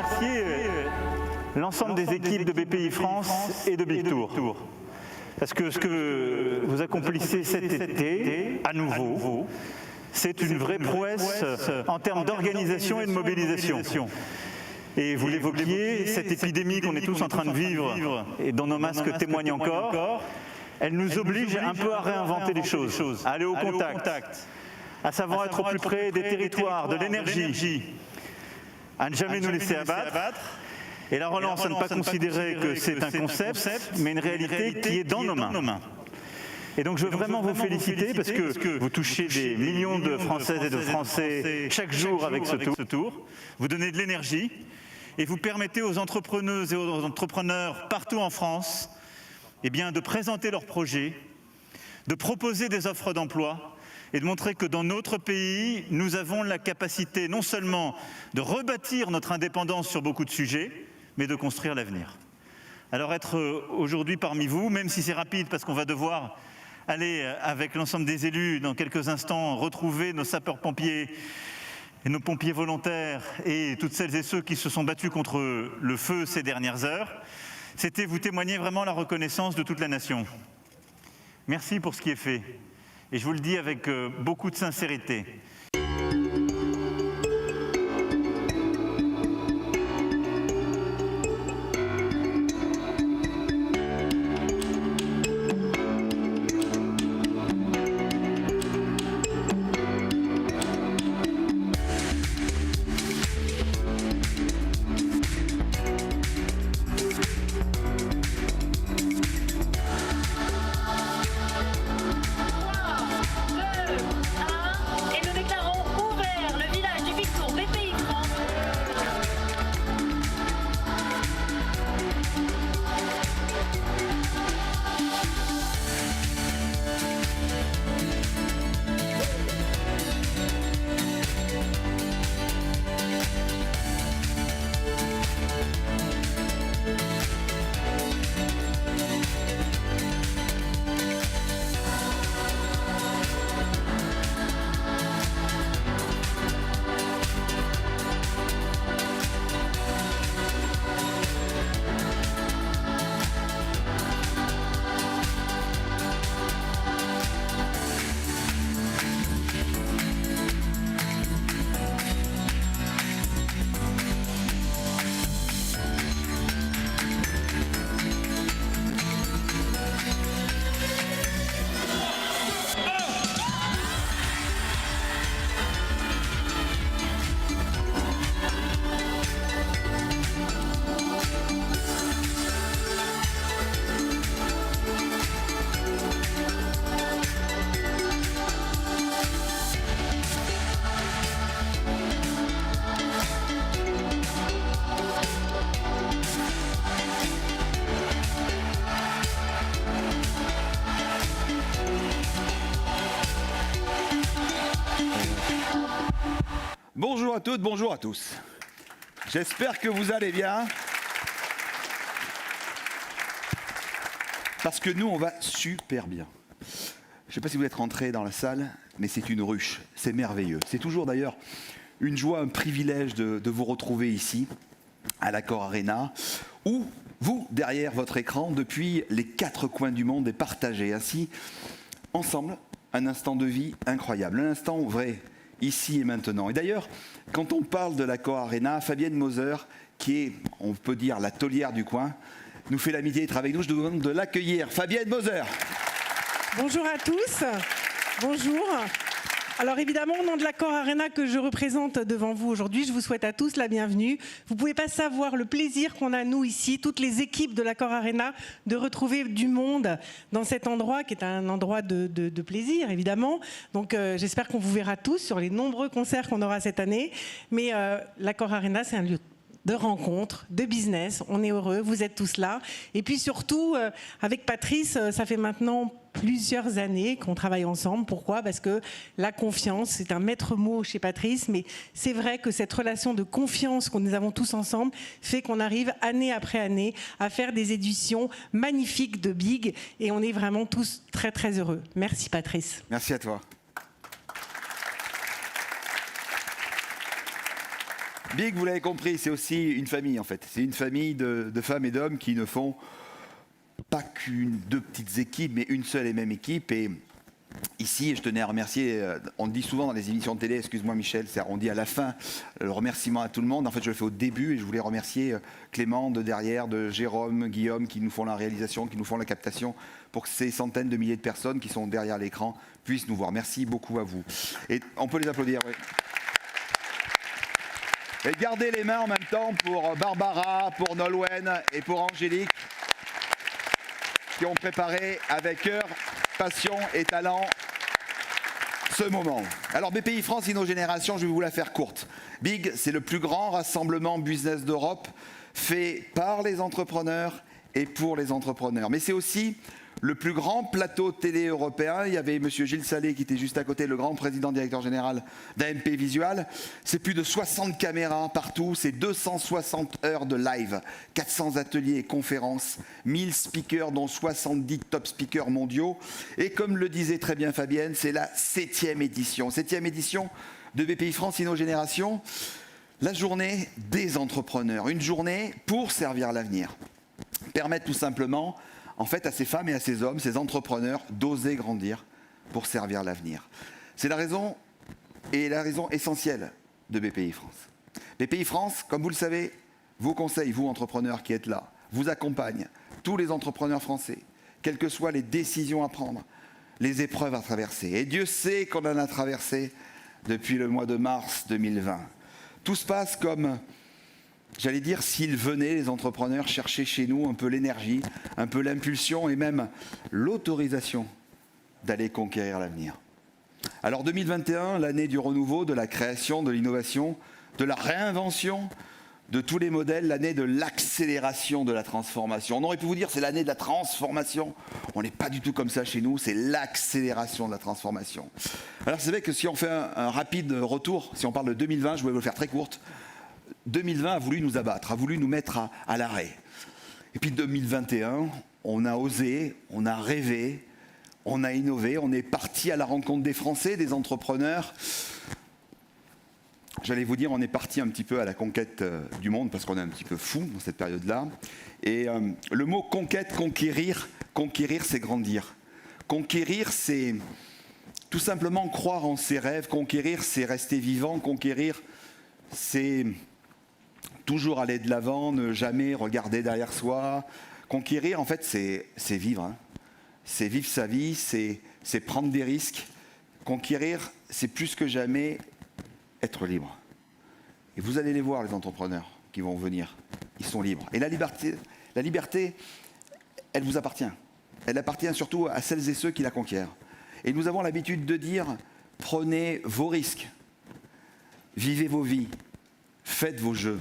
remercier l'ensemble des équipes de BPI France et de Big Tour. Parce que ce que vous accomplissez cet été, à nouveau, c'est une vraie prouesse en termes d'organisation et de mobilisation. Et vous l'évoquiez, cette épidémie qu'on est tous en train de vivre et dont nos masques témoignent encore, elle nous oblige un peu à réinventer les choses, à aller au contact, à savoir être au plus près des territoires, de l'énergie, à ne jamais nous laisser abattre. Et la relance, à ne pas considérer que c'est un concept, mais une réalité qui est dans nos mains. Et donc je veux vraiment vous féliciter parce que vous touchez des millions de Françaises et de Français chaque jour avec ce tour. Vous donnez de l'énergie et vous permettez aux entrepreneuses et aux entrepreneurs partout en France de présenter leurs projets, de proposer des offres d'emploi et de montrer que dans notre pays, nous avons la capacité non seulement de rebâtir notre indépendance sur beaucoup de sujets, mais de construire l'avenir. Alors être aujourd'hui parmi vous, même si c'est rapide parce qu'on va devoir aller avec l'ensemble des élus dans quelques instants retrouver nos sapeurs-pompiers et nos pompiers volontaires et toutes celles et ceux qui se sont battus contre le feu ces dernières heures, c'était vous témoigner vraiment la reconnaissance de toute la nation. Merci pour ce qui est fait. Et je vous le dis avec beaucoup de sincérité. Bonjour à toutes, bonjour à tous. J'espère que vous allez bien. Parce que nous, on va super bien. Je ne sais pas si vous êtes rentrés dans la salle, mais c'est une ruche. C'est merveilleux. C'est toujours d'ailleurs une joie, un privilège de vous retrouver ici, à l'Accor Arena, où vous, derrière votre écran, depuis les 4 coins du monde, et partagez ainsi, ensemble, un instant de vie incroyable. Un instant vrai, ici et maintenant. Et d'ailleurs, quand on parle de l'Accor Arena, Fabienne Moser, qui est, on peut dire, la taulière du coin, nous fait l'amitié d'être avec nous. Je vous demande de l'accueillir. Fabienne Moser. Bonjour à tous. Bonjour. Alors évidemment, au nom de l'Accor Arena que je représente devant vous aujourd'hui, je vous souhaite à tous la bienvenue. Vous ne pouvez pas savoir le plaisir qu'on a, nous, ici, toutes les équipes de l'Accor Arena, de retrouver du monde dans cet endroit qui est un endroit de plaisir, évidemment. Donc j'espère qu'on vous verra tous sur les nombreux concerts qu'on aura cette année. Mais l'Accor Arena, c'est un lieu de rencontres, de business. On est heureux, vous êtes tous là. Et puis surtout, avec Patrice, ça fait maintenant plusieurs années qu'on travaille ensemble. Pourquoi ? Parce que la confiance, c'est un maître mot chez Patrice, mais c'est vrai que cette relation de confiance que nous avons tous ensemble fait qu'on arrive année après année à faire des éditions magnifiques de Big, et on est vraiment tous très très heureux. Merci Patrice. Merci à toi. Big, vous l'avez compris, c'est aussi une famille en fait. C'est une famille de femmes et d'hommes qui ne font pas deux petites équipes, mais une seule et même équipe. Et ici, je tenais à remercier, on le dit souvent dans les émissions de télé, excuse-moi Michel, on dit à la fin le remerciement à tout le monde. En fait, je le fais au début et je voulais remercier Clément de derrière, de Jérôme, Guillaume qui nous font la réalisation, qui nous font la captation, pour que ces centaines de milliers de personnes qui sont derrière l'écran puissent nous voir. Merci beaucoup à vous. Et on peut les applaudir, oui. Et gardez les mains en même temps pour Barbara, pour Nolwenn et pour Angélique, qui ont préparé avec cœur, passion et talent ce moment. Alors BPI France InnoGénération, je vais vous la faire courte. Big, c'est le plus grand rassemblement business d'Europe fait par les entrepreneurs et pour les entrepreneurs. Mais c'est aussi le plus grand plateau télé européen. Il y avait M. Gilles Salé qui était juste à côté, le grand président directeur général d'AMP Visual. C'est plus de 60 caméras partout, c'est 260 heures de live, 400 ateliers et conférences, 1000 speakers dont 70 top speakers mondiaux. Et comme le disait très bien Fabienne, c'est la 7e édition. 7e édition de BPI France InnoGénération, la journée des entrepreneurs. Une journée pour servir l'avenir. Permettre tout simplement en fait, à ces femmes et à ces hommes, ces entrepreneurs, d'oser grandir pour servir l'avenir. C'est la raison essentielle de BPI France. BPI France, comme vous le savez, vous conseille, vous entrepreneurs qui êtes là, vous accompagne, tous les entrepreneurs français, quelles que soient les décisions à prendre, les épreuves à traverser. Et Dieu sait qu'on en a traversé depuis le mois de mars 2020. Tout se passe comme... J'allais dire, s'ils venaient, les entrepreneurs, chercher chez nous un peu l'énergie, un peu l'impulsion et même l'autorisation d'aller conquérir l'avenir. Alors 2021, l'année du renouveau, de la création, de l'innovation, de la réinvention de tous les modèles, l'année de l'accélération de la transformation. On aurait pu vous dire c'est l'année de la transformation. On n'est pas du tout comme ça chez nous, c'est l'accélération de la transformation. Alors c'est vrai que si on fait un rapide retour, si on parle de 2020, je voulais vous le faire très courte, 2020 a voulu nous abattre, a voulu nous mettre à l'arrêt. Et puis 2021, on a osé, on a rêvé, on a innové, on est parti à la rencontre des Français, des entrepreneurs. J'allais vous dire, on est parti un petit peu à la conquête du monde parce qu'on est un petit peu fou dans cette période-là. Et le mot conquête, conquérir, c'est grandir. Conquérir, c'est tout simplement croire en ses rêves. Conquérir, c'est rester vivant. Conquérir, c'est toujours aller de l'avant, ne jamais regarder derrière soi. Conquérir, en fait, c'est vivre. Hein. C'est vivre sa vie, c'est prendre des risques. Conquérir, c'est plus que jamais être libre. Et vous allez les voir, les entrepreneurs qui vont venir. Ils sont libres. Et la liberté, elle vous appartient. Elle appartient surtout à celles et ceux qui la conquièrent. Et nous avons l'habitude de dire, prenez vos risques. Vivez vos vies. Faites vos jeux.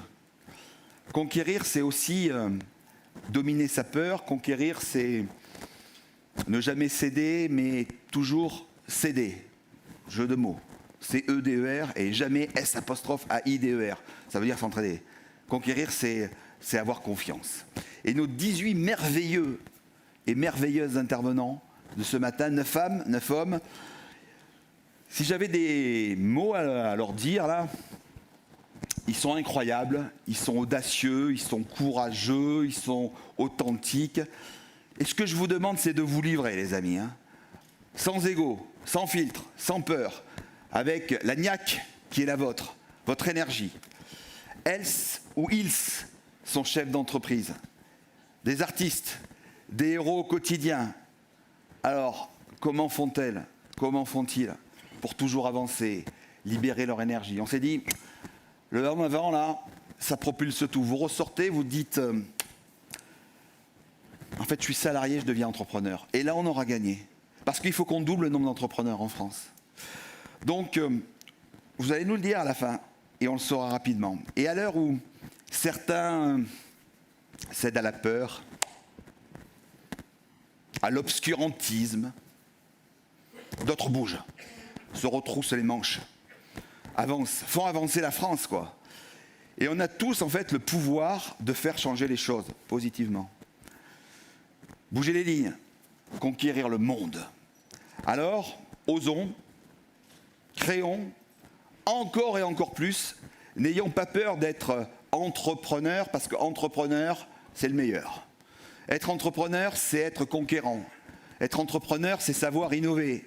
Conquérir, c'est aussi dominer sa peur. Conquérir, c'est ne jamais céder, mais toujours céder. Jeu de mots. C-E-D-E-R et jamais S'-A-I-D-E-R. Ça veut dire s'entraider. Conquérir, c'est avoir confiance. Et nos 18 merveilleux et merveilleuses intervenants de ce matin, 9 femmes, 9 hommes, si j'avais des mots à leur dire, là, ils sont incroyables, ils sont audacieux, ils sont courageux, ils sont authentiques. Et ce que je vous demande, c'est de vous livrer, les amis. Hein. Sans ego, sans filtre, sans peur, avec la niaque qui est la vôtre, votre énergie. Elles ou ils sont chefs d'entreprise, des artistes, des héros quotidiens. Alors, comment font-elles? Comment font-ils pour toujours avancer, libérer leur énergie? On s'est dit, le en avant, là, ça propulse tout. Vous ressortez, vous dites, en fait, je suis salarié, je deviens entrepreneur. Et là, on aura gagné. Parce qu'il faut qu'on double le nombre d'entrepreneurs en France. Donc, vous allez nous le dire à la fin, et on le saura rapidement. Et à l'heure où certains cèdent à la peur, à l'obscurantisme, d'autres bougent, se retroussent les manches, avancent, font avancer la France, quoi. Et on a tous, en fait, le pouvoir de faire changer les choses positivement. Bouger les lignes, conquérir le monde. Alors, osons, créons encore et encore plus N'ayons pas peur d'être entrepreneur, parce qu'entrepreneur, c'est le meilleur. Être entrepreneur, c'est être conquérant. Être entrepreneur, c'est savoir innover,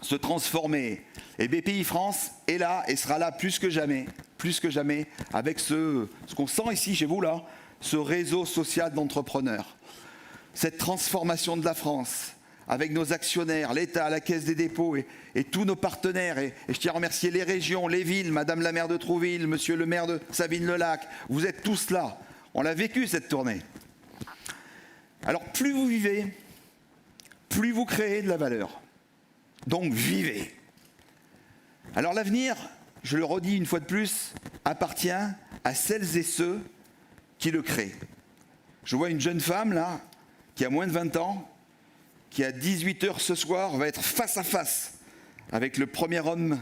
se transformer. Et BPI France est là et sera là plus que jamais, avec ce qu'on sent ici chez vous là, ce réseau social d'entrepreneurs. Cette transformation de la France, avec nos actionnaires, l'État, la Caisse des dépôts et tous nos partenaires. Et je tiens à remercier les régions, les villes, Madame la maire de Trouville, Monsieur le maire de Savines-le-Lac. Vous êtes tous là. On l'a vécu cette tournée. Alors plus vous vivez, plus vous créez de la valeur. Donc vivez. Alors l'avenir, je le redis une fois de plus, appartient à celles et ceux qui le créent. Je vois une jeune femme là, qui a moins de 20 ans, qui à 18h ce soir va être face à face avec le premier homme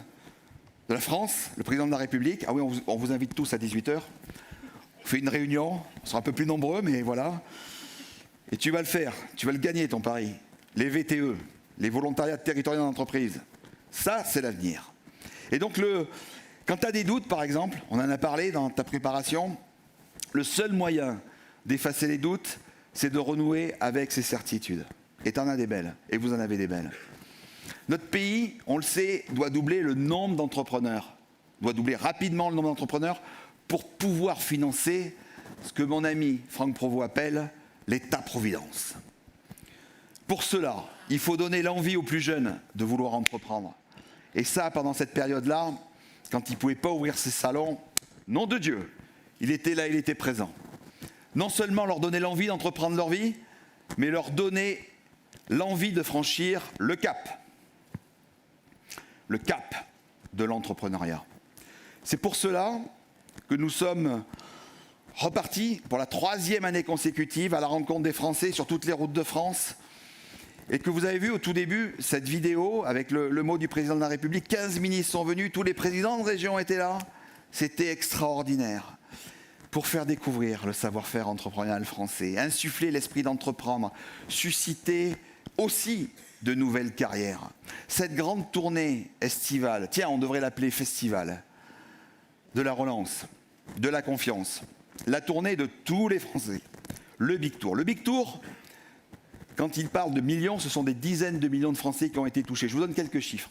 de la France, le président de la République. Ah oui, on vous invite tous à 18h. On fait une réunion, on sera un peu plus nombreux, mais voilà. Et tu vas le faire, tu vas le gagner ton pari. Les VTE, les volontariats territoriaux d'entreprise, ça c'est l'avenir. Et donc quand tu as des doutes par exemple, on en a parlé dans ta préparation, le seul moyen d'effacer les doutes, c'est de renouer avec ses certitudes. Et tu en as des belles, et vous en avez des belles. Notre pays, on le sait, doit doubler le nombre d'entrepreneurs, doit doubler rapidement le nombre d'entrepreneurs pour pouvoir financer ce que mon ami Franck Provost appelle l'État-providence. Pour cela, il faut donner l'envie aux plus jeunes de vouloir entreprendre. Et ça, pendant cette période-là, quand ils ne pouvaient pas ouvrir ses salons, nom de Dieu, il était là, il était présent. Non seulement leur donner l'envie d'entreprendre leur vie, mais leur donner l'envie de franchir le cap de l'entrepreneuriat. C'est pour cela que nous sommes repartis pour la 3e année consécutive à la rencontre des Français sur toutes les routes de France et que vous avez vu au tout début cette vidéo avec le mot du président de la République. 15 ministres sont venus, tous les présidents de région étaient là. C'était extraordinaire pour faire découvrir le savoir-faire entrepreneurial français, insuffler l'esprit d'entreprendre, susciter aussi de nouvelles carrières. Cette grande tournée estivale, tiens, on devrait l'appeler festival, de la relance, de la confiance, la tournée de tous les Français, le Big Tour. Le Big Tour, quand il parle de millions, ce sont des dizaines de millions de Français qui ont été touchés. Je vous donne quelques chiffres.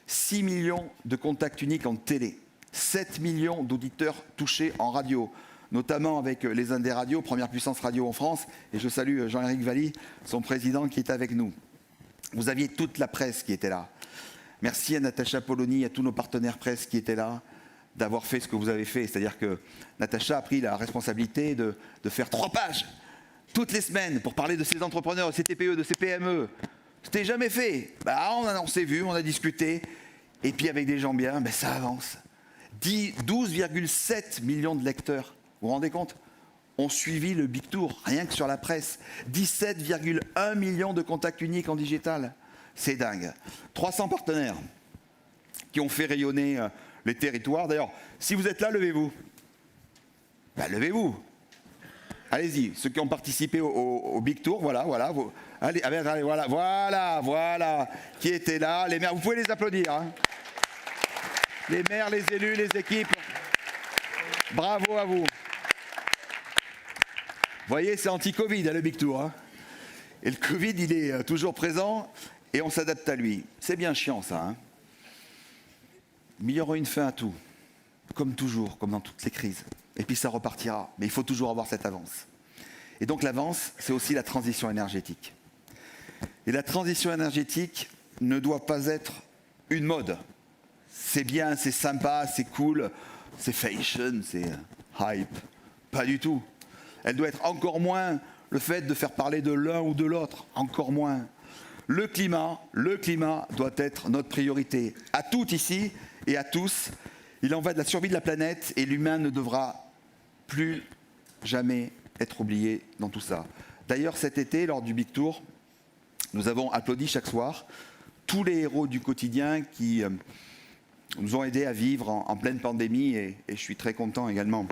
6 millions de contacts uniques en télé, 7 millions d'auditeurs touchés en radio, notamment avec les Indes des radios, première puissance radio en France, et je salue Jean-Éric Valli, son président qui est avec nous. Vous aviez toute la presse qui était là. Merci à Natacha Polony, à tous nos partenaires presse qui étaient là, d'avoir fait ce que vous avez fait. C'est-à-dire que Natacha a pris la responsabilité de faire 3 pages toutes les semaines pour parler de ces entrepreneurs, de ces TPE, de ces PME. C'était jamais fait. On s'est vu, on a discuté, et puis avec des gens bien, ça avance. 12,7 millions de lecteurs, vous vous rendez compte, ont suivi le Big Tour, rien que sur la presse. 17,1 millions de contacts uniques en digital. C'est dingue. 300 partenaires qui ont fait rayonner les territoires. D'ailleurs, si vous êtes là, levez-vous. Levez-vous. Allez-y, ceux qui ont participé au Big Tour, voilà. Allez, voilà, qui étaient là. Les maires, vous pouvez les applaudir. Hein. Les maires, les élus, les équipes. Bravo à vous. Vous voyez, c'est anti-Covid, le Big Tour. Hein. Et le Covid, il est toujours présent et on s'adapte à lui. C'est bien chiant, ça. Hein. Mais il y aura une fin à tout. Comme toujours, comme dans toutes les crises. Et puis ça repartira. Mais il faut toujours avoir cette avance. Et donc l'avance, c'est aussi la transition énergétique. Et la transition énergétique ne doit pas être une mode. C'est bien, c'est sympa, c'est cool, c'est fashion, c'est hype. Pas du tout. Elle doit être encore moins le fait de faire parler de l'un ou de l'autre, encore moins. Le climat doit être notre priorité. À toutes ici et à tous, il en va de la survie de la planète et l'humain ne devra plus jamais être oublié dans tout ça. D'ailleurs, cet été, lors du Big Tour, nous avons applaudi chaque soir tous les héros du quotidien qui nous ont aidés à vivre en pleine pandémie et je suis très content également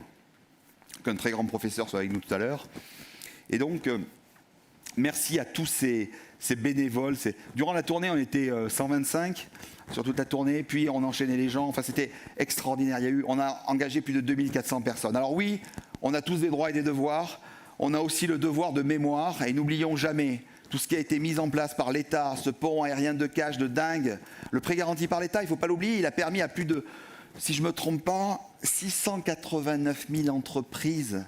qu'un très grand professeur soit avec nous tout à l'heure. Et donc, merci à tous ces c'est bénévole. Durant la tournée, on était 125 sur toute la tournée, puis on enchaînait les gens. Enfin, c'était extraordinaire. On a engagé plus de 2400 personnes. Alors oui, on a tous des droits et des devoirs. On a aussi le devoir de mémoire. Et n'oublions jamais tout ce qui a été mis en place par l'État, ce pont aérien de cash de dingue. Le prêt garanti par l'État, il ne faut pas l'oublier, il a permis à plus de, si je ne me trompe pas, 689 000 entreprises,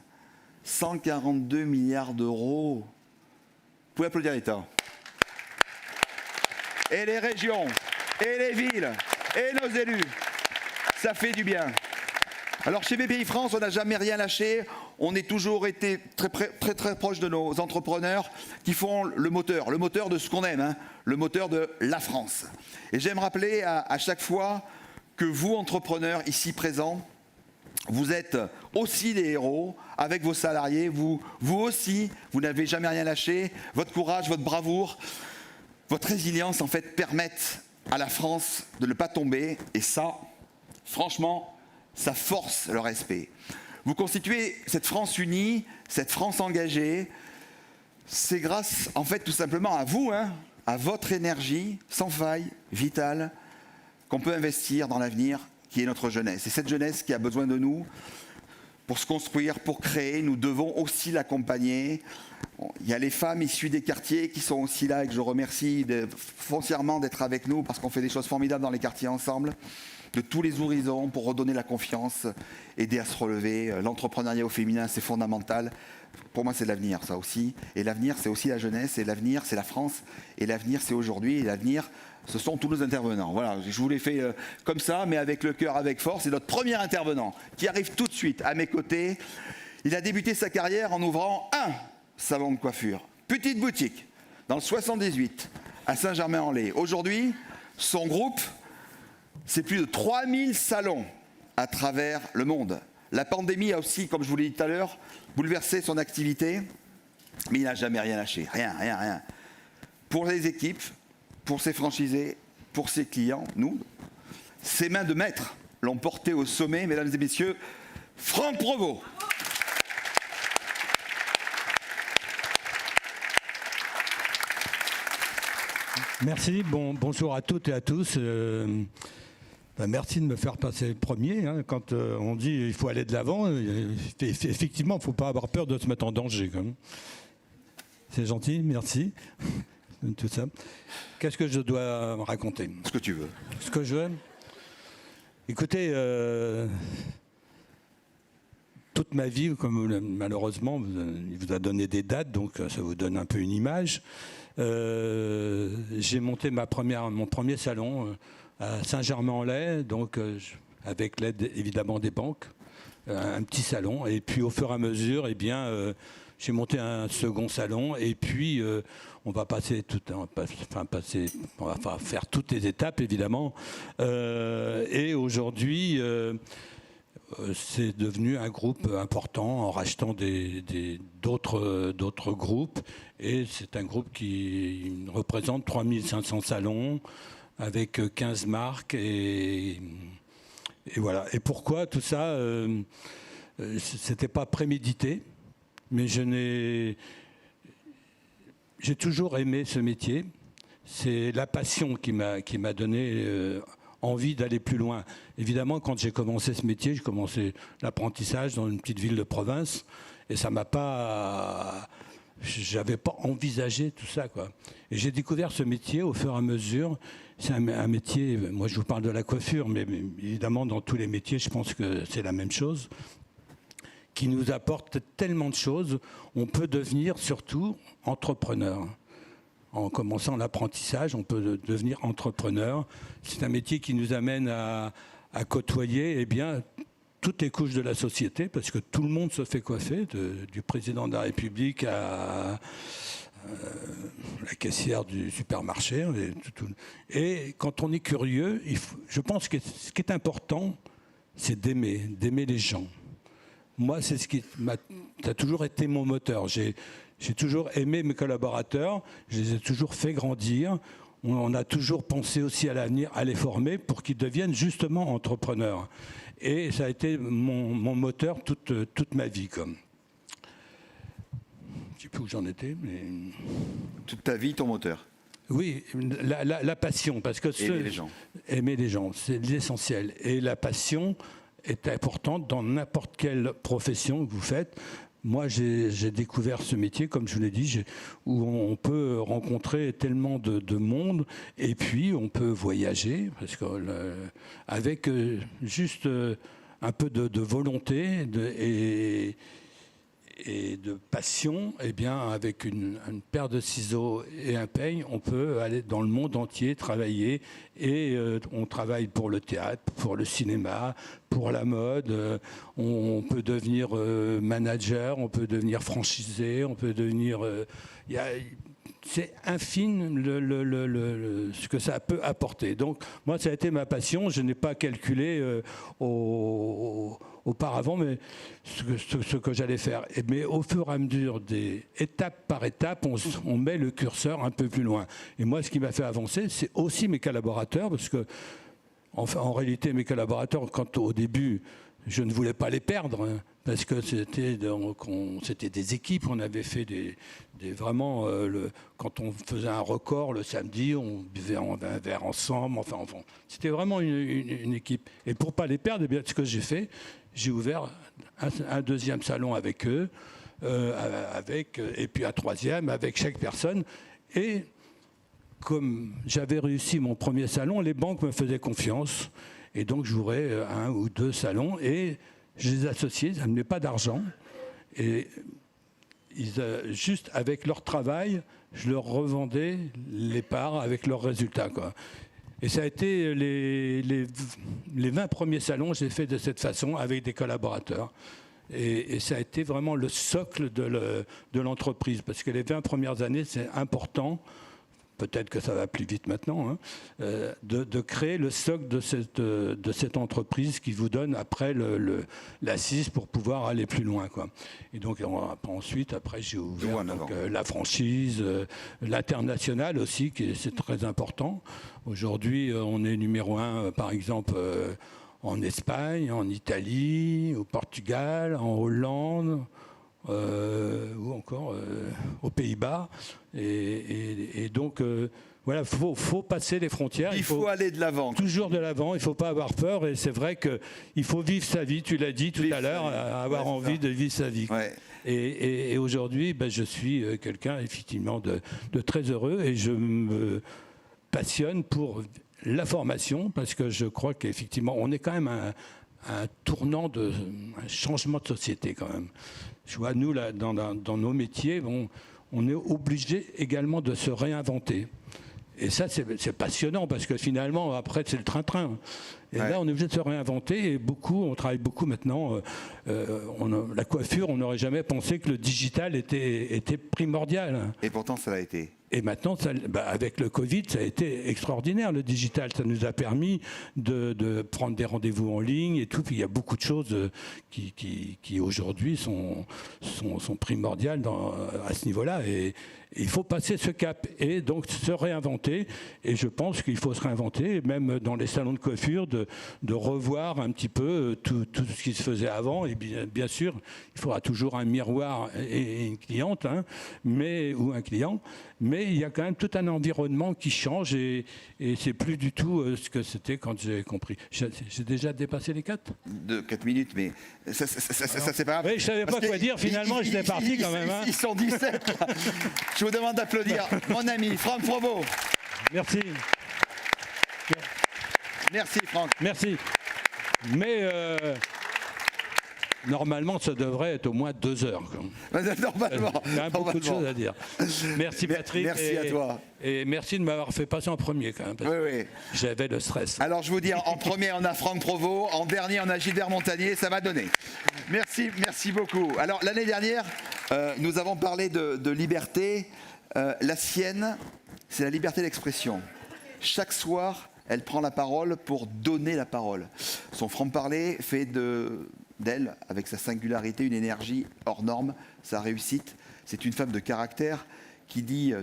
142 milliards d'euros. Vous pouvez applaudir l'État. Et les régions, et les villes, et nos élus. Ça fait du bien. Alors chez BPI France, on n'a jamais rien lâché. On est toujours été très proche de nos entrepreneurs qui font le moteur de ce qu'on aime, hein, le moteur de la France. Et j'aime rappeler à chaque fois que vous, entrepreneurs ici présents, vous êtes aussi des héros avec vos salariés. Vous aussi, vous n'avez jamais rien lâché. Votre courage, votre bravoure, votre résilience, en fait, permettent à la France de ne pas tomber. Et ça, franchement, ça force le respect. Vous constituez cette France unie, cette France engagée. C'est grâce, en fait, tout simplement à vous, hein, à votre énergie sans faille, vitale, qu'on peut investir dans l'avenir qui est notre jeunesse. C'est cette jeunesse qui a besoin de nous pour se construire, pour créer. Nous devons aussi l'accompagner. Il y a les femmes issues des quartiers qui sont aussi là et que je remercie foncièrement d'être avec nous parce qu'on fait des choses formidables dans les quartiers ensemble, de tous les horizons pour redonner la confiance, aider à se relever. L'entrepreneuriat au féminin, c'est fondamental. Pour moi, c'est l'avenir, ça aussi. Et l'avenir, c'est aussi la jeunesse. Et l'avenir, c'est la France. Et l'avenir, c'est aujourd'hui. Et l'avenir, ce sont tous nos intervenants. Voilà, je vous l'ai fait comme ça, mais avec le cœur, avec force. C'est notre premier intervenant qui arrive tout de suite à mes côtés. Il a débuté sa carrière en ouvrant un salon de coiffure, petite boutique, dans le 78, à Saint-Germain-en-Laye. Aujourd'hui, son groupe, c'est plus de 3000 salons à travers le monde. La pandémie a aussi, comme je vous l'ai dit tout à l'heure, bouleversé son activité, mais il n'a jamais rien lâché, rien. Pour les équipes, pour ses franchisés, pour ses clients, nous, ses mains de maître l'ont porté au sommet, mesdames et messieurs, Franck Provost. Merci, bonjour à toutes et à tous. Merci de me faire passer le premier. Hein. Quand on dit qu'il faut aller de l'avant, effectivement, il ne faut pas avoir peur de se mettre en danger. C'est gentil, merci. Tout ça. Qu'est-ce que je dois raconter ? Ce que tu veux. Ce que je veux ? Écoutez, toute ma vie, comme malheureusement, il vous a donné des dates, donc ça vous donne un peu une image. J'ai monté mon premier salon à Saint-Germain-en-Laye, donc avec l'aide évidemment des banques, un petit salon. Et puis au fur et à mesure, j'ai monté un second salon. Et puis on va faire toutes les étapes évidemment. Et aujourd'hui, c'est devenu un groupe important en rachetant d'autres groupes. Et c'est un groupe qui représente 3500 salons avec 15 marques. Et voilà. Et pourquoi tout ça c'était pas prémédité, mais j'ai toujours aimé ce métier. C'est la passion qui m'a donné envie d'aller plus loin. Évidemment, quand j'ai commencé ce métier, j'ai commencé l'apprentissage dans une petite ville de province, et ça m'a pas... J'avais pas envisagé tout ça, quoi. Et j'ai découvert ce métier au fur et à mesure. C'est un métier, moi je vous parle de la coiffure, mais évidemment dans tous les métiers, je pense que c'est la même chose, qui nous apporte tellement de choses. On peut devenir surtout entrepreneur. En commençant l'apprentissage, on peut devenir entrepreneur. C'est un métier qui nous amène à côtoyer toutes les couches de la société, parce que tout le monde se fait coiffer, du président de la République à la caissière du supermarché. Et quand on est curieux, je pense que ce qui est important, c'est d'aimer les gens. Moi, c'est ça a toujours été mon moteur. J'ai toujours aimé mes collaborateurs, je les ai toujours fait grandir. On a toujours pensé aussi à l'avenir, à les former pour qu'ils deviennent justement entrepreneurs. Et ça a été mon moteur toute ma vie. ne sais plus où j'en étais, mais... Toute ta vie, ton moteur. Oui, la passion, parce que aimer les gens, c'est l'essentiel. Et la passion est importante dans n'importe quelle profession que vous faites. Moi, j'ai découvert ce métier, comme je vous l'ai dit, où on peut rencontrer tellement de monde, et puis on peut voyager, parce que avec juste un peu de volonté et de passion, eh bien, avec une paire de ciseaux et un peigne, on peut aller dans le monde entier travailler. Et on travaille pour le théâtre, pour le cinéma, pour la mode. On peut devenir manager, on peut devenir franchisé, on peut devenir... c'est infime ce que ça peut apporter. Donc, moi, ça a été ma passion. Je n'ai pas calculé auparavant mais ce que j'allais faire. Mais au fur et à mesure, étape par étape, on met le curseur un peu plus loin. Et moi, ce qui m'a fait avancer, c'est aussi mes collaborateurs, parce que, en réalité, mes collaborateurs, quand au début, je ne voulais pas les perdre, hein, parce que c'était des équipes. On avait fait vraiment, quand on faisait un record le samedi, on buvait un verre ensemble. Enfin, c'était vraiment une équipe. Et pour ne pas les perdre, eh bien, ce que j'ai fait, j'ai ouvert un deuxième salon avec eux, et puis un troisième avec chaque personne. Et comme j'avais réussi mon premier salon, les banques me faisaient confiance. Et donc, j'ouvrais 1 ou 2 salons et je les associais, ils n'amenaient pas d'argent. Et juste avec leur travail, je leur revendais les parts avec leurs résultats, quoi. Et ça a été les 20 premiers salons, j'ai fait de cette façon avec des collaborateurs. Et ça a été vraiment le socle de l'entreprise. Parce que les 20 premières années, c'est important. Peut-être que ça va plus vite maintenant, hein, de créer le socle de cette entreprise qui vous donne après l'assise pour pouvoir aller plus loin, quoi. Et donc ensuite, j'ai ouvert la franchise, l'international aussi, c'est très important. Aujourd'hui, on est numéro 1, par exemple, en Espagne, en Italie, au Portugal, en Hollande, ou encore aux Pays-Bas. Et donc, voilà, faut passer les frontières. Il faut aller de l'avant. Toujours de l'avant, il ne faut pas avoir peur. Et c'est vrai qu'il faut vivre sa vie, tu l'as dit tout à l'heure, avoir envie de vivre sa vie. Ouais. Et aujourd'hui, je suis quelqu'un, effectivement, de très heureux. Et je me passionne pour la formation, parce que je crois qu'effectivement, on est quand même un tournant, un changement de société quand même. Je vois, nous, là, dans nos métiers, on est obligé également de se réinventer. Et ça, c'est passionnant, parce que finalement, après, c'est le train-train. Et là, on est obligé de se réinventer. Et on travaille beaucoup maintenant. La coiffure, on n'aurait jamais pensé que le digital était primordial. Et pourtant, ça l'a été. Et maintenant, avec le Covid, ça a été extraordinaire, le digital. Ça nous a permis de prendre des rendez-vous en ligne et tout. Puis il y a beaucoup de choses qui aujourd'hui sont primordiales à ce niveau-là. Et il faut passer ce cap et donc se réinventer. Et je pense qu'il faut se réinventer, même dans les salons de coiffure, de revoir un petit peu tout ce qui se faisait avant. Et bien sûr, il faudra toujours un miroir et une cliente, hein, ou un client. Mais il y a quand même tout un environnement qui change et c'est plus du tout ce que c'était quand j'ai compris. J'ai déjà dépassé les 4 minutes, mais ça c'est pas grave. Oui, je savais pas quoi dire, finalement j'étais parti quand même. Hein. Ils sont 17. Je vous demande d'applaudir mon ami Franck Provost. Merci. Merci Franck. Merci. Mais... normalement, ça devrait être au moins 2 heures. Normalement. Il y a beaucoup de choses à dire. Merci Patrick. Merci à toi. Et merci de m'avoir fait passer en premier quand même. Parce que j'avais le stress. Alors je vous dis, en premier on a Franck Provost, en dernier on a Gilbert Montagnier, ça va donner. Merci beaucoup. Alors l'année dernière, nous avons parlé de liberté. La sienne, c'est la liberté d'expression. Chaque soir, elle prend la parole pour donner la parole. Son franc-parler fait d'elle, avec sa singularité, une énergie hors norme, sa réussite. C'est une femme de caractère qui dit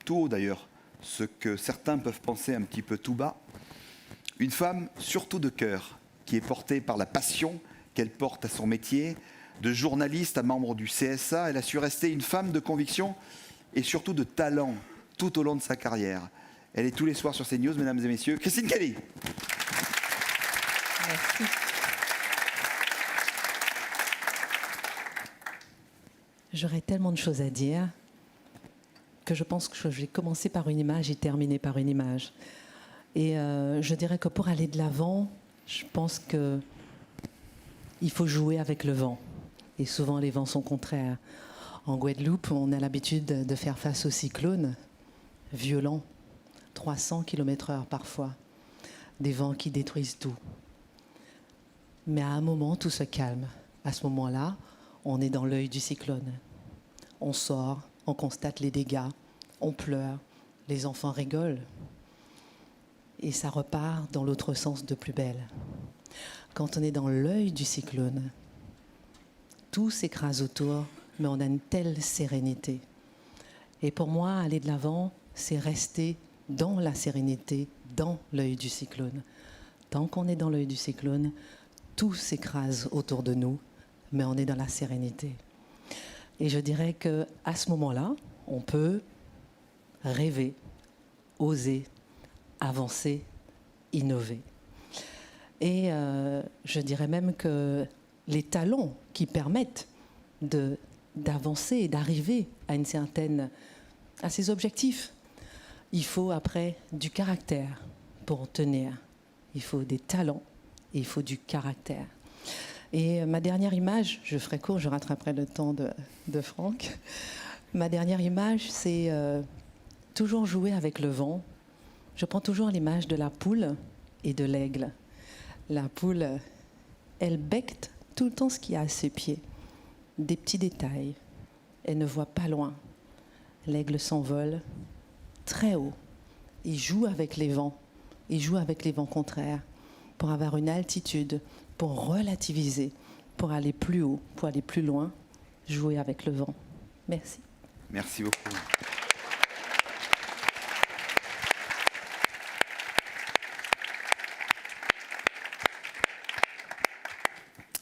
tout haut d'ailleurs ce que certains peuvent penser un petit peu tout bas. Une femme surtout de cœur, qui est portée par la passion qu'elle porte à son métier, De journaliste à membre du CSA, elle a su rester une femme de conviction et surtout de talent tout au long de sa carrière. Elle est tous les soirs sur CNews, mesdames et messieurs, Christine Kelly. Merci. J'aurais tellement de choses à dire que je pense que je vais commencer par une image et terminer par une image. Et je dirais que pour aller de l'avant, je pense qu'il faut jouer avec le vent. Et souvent, les vents sont contraires. En Guadeloupe, on a l'habitude de faire face aux cyclones violents, 300 km/h parfois, des vents qui détruisent tout. Mais à un moment, tout se calme. À ce moment-là, on est dans l'œil du cyclone. On sort, on constate les dégâts, on pleure, les enfants rigolent. Et ça repart dans l'autre sens de plus belle. Quand on est dans l'œil du cyclone, tout s'écrase autour, mais on a une telle sérénité. Et pour moi, aller de l'avant, c'est rester dans la sérénité, dans l'œil du cyclone. Tant qu'on est dans l'œil du cyclone, tout s'écrase autour de nous, mais on est dans la sérénité. Et je dirais qu'à ce moment-là, on peut rêver, oser, avancer, innover. Et je dirais même que les talents qui permettent d'avancer et d'arriver à ces objectifs, il faut après du caractère pour tenir. Il faut des talents et il faut du caractère. Et ma dernière image, je ferai court, je rattraperai le temps de Franck. Ma dernière image, c'est toujours jouer avec le vent. Je prends toujours l'image de la poule et de l'aigle. La poule, elle becquette tout le temps ce qu'il y a à ses pieds. Des petits détails. Elle ne voit pas loin. L'aigle s'envole très haut. Il joue avec les vents. Il joue avec les vents contraires pour avoir une altitude, pour relativiser, pour aller plus haut, pour aller plus loin, jouer avec le vent. Merci. Merci beaucoup.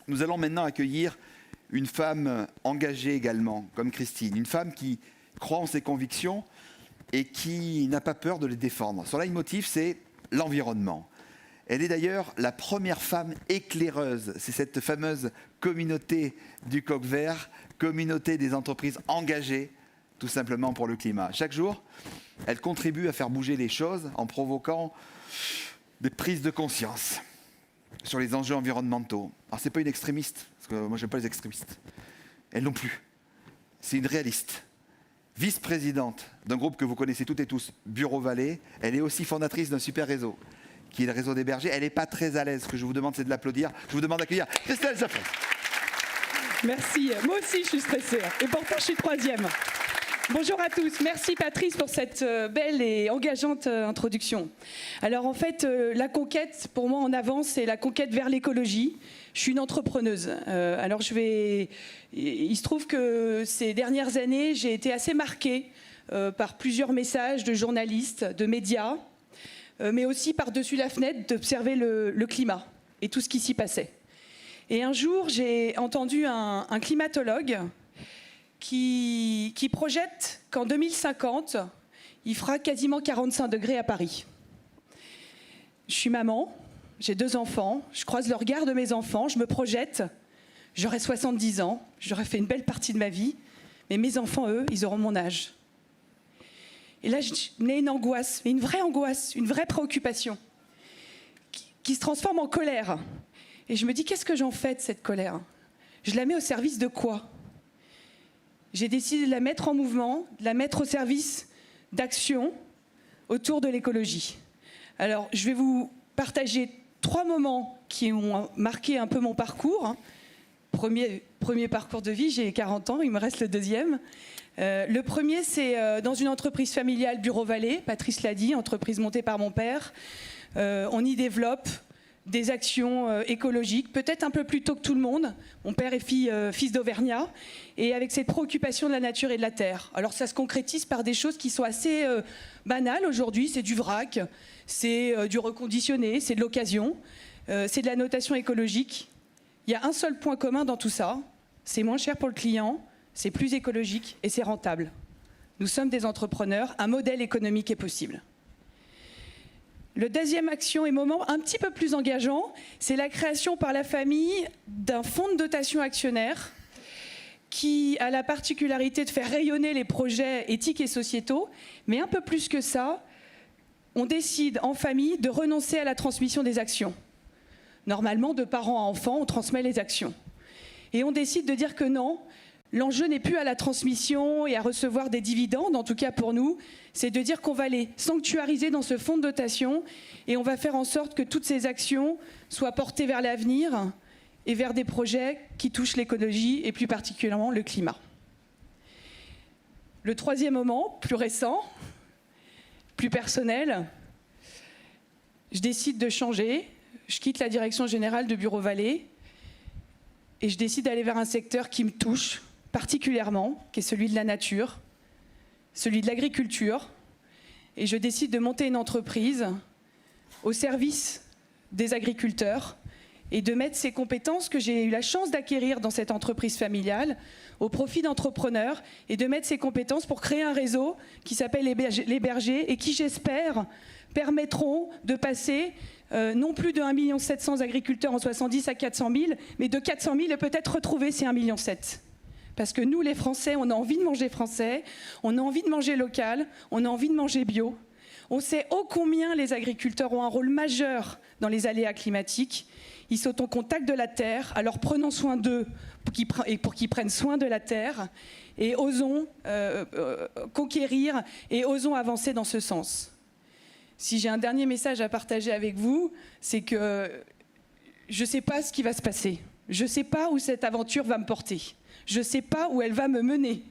Nous allons maintenant accueillir une femme engagée également, comme Christine, une femme qui croit en ses convictions et qui n'a pas peur de les défendre. Son leitmotiv, c'est l'environnement. Elle est d'ailleurs la première femme éclaireuse. C'est cette fameuse communauté du coq vert, communauté des entreprises engagées, tout simplement pour le climat. Chaque jour, elle contribue à faire bouger les choses en provoquant des prises de conscience sur les enjeux environnementaux. Alors, ce n'est pas une extrémiste, parce que moi, je n'aime pas les extrémistes. Elle non plus. C'est une réaliste. Vice-présidente d'un groupe que vous connaissez toutes et tous, Bureau Vallée. Elle est aussi fondatrice d'un super réseau, qui est le réseau des bergers. Elle n'est pas très à l'aise. Ce que je vous demande, c'est de l'applaudir. Je vous demande d'accueillir Christelle Jaffray. Merci. Moi aussi, je suis stressée. Et pourtant, je suis troisième. Bonjour à tous. Merci Patrice pour cette belle et engageante introduction. Alors en fait, la conquête, pour moi en avance, c'est la conquête vers l'écologie. Je suis une entrepreneuse. Il se trouve que ces dernières années, j'ai été assez marquée par plusieurs messages de journalistes, de médias, mais aussi par-dessus la fenêtre d'observer le climat et tout ce qui s'y passait. Et un jour, j'ai entendu un climatologue qui projette qu'en 2050, il fera quasiment 45 degrés à Paris. Je suis maman, j'ai 2 enfants, je croise le regard de mes enfants, je me projette, j'aurai 70 ans, j'aurai fait une belle partie de ma vie, mais mes enfants, eux, ils auront mon âge. Et là, je n'ai une angoisse, une vraie préoccupation, qui se transforme en colère. Et je me dis, qu'est-ce que j'en fais de cette colère? Je la mets au service de quoi? J'ai décidé de la mettre en mouvement, de la mettre au service d'actions autour de l'écologie. Alors, je vais vous partager 3 moments qui ont marqué un peu mon parcours. Premier parcours de vie, j'ai 40 ans, il me reste le deuxième. Le premier, c'est dans une entreprise familiale, Bureau Vallée, Patrice l'a dit, entreprise montée par mon père. On y développe des actions écologiques, peut-être un peu plus tôt que tout le monde. Mon père est fils d'Auvergnat, et avec cette préoccupation de la nature et de la terre. Alors ça se concrétise par des choses qui sont assez banales aujourd'hui. C'est du vrac, c'est du reconditionné, c'est de l'occasion, c'est de la notation écologique. Il y a un seul point commun dans tout ça, c'est moins cher pour le client, c'est plus écologique et c'est rentable. Nous sommes des entrepreneurs, un modèle économique est possible. Le deuxième action et moment un petit peu plus engageant, c'est la création par la famille d'un fonds de dotation actionnaire qui a la particularité de faire rayonner les projets éthiques et sociétaux, mais un peu plus que ça, on décide en famille de renoncer à la transmission des actions. Normalement, de parents à enfants, on transmet les actions. Et on décide de dire que non, l'enjeu n'est plus à la transmission et à recevoir des dividendes, en tout cas pour nous, c'est de dire qu'on va les sanctuariser dans ce fonds de dotation et on va faire en sorte que toutes ces actions soient portées vers l'avenir et vers des projets qui touchent l'écologie et plus particulièrement le climat. Le troisième moment, plus récent, plus personnel, je décide de changer, je quitte la direction générale de Bureau Vallée et je décide d'aller vers un secteur qui me touche particulièrement, qui est celui de la nature, celui de l'agriculture, et je décide de monter une entreprise au service des agriculteurs et de mettre ces compétences que j'ai eu la chance d'acquérir dans cette entreprise familiale au profit d'entrepreneurs et de mettre ces compétences pour créer un réseau qui s'appelle les bergers et qui, j'espère, permettront de passer non plus de 1 700 000 agriculteurs en 70 à 400 000, mais de 400 000 et peut-être retrouver ces 1,7 million. Parce que nous, les Français, on a envie de manger français, on a envie de manger local, on a envie de manger bio. On sait ô combien les agriculteurs ont un rôle majeur dans les aléas climatiques. Ils sont au contact de la terre, alors prenons soin d'eux pour qu'ils prennent soin de la terre et osons conquérir et osons avancer dans ce sens. Si j'ai un dernier message à partager avec vous, c'est que je ne sais pas ce qui va se passer. Je ne sais pas où cette aventure va me porter. Je ne sais pas où elle va me mener.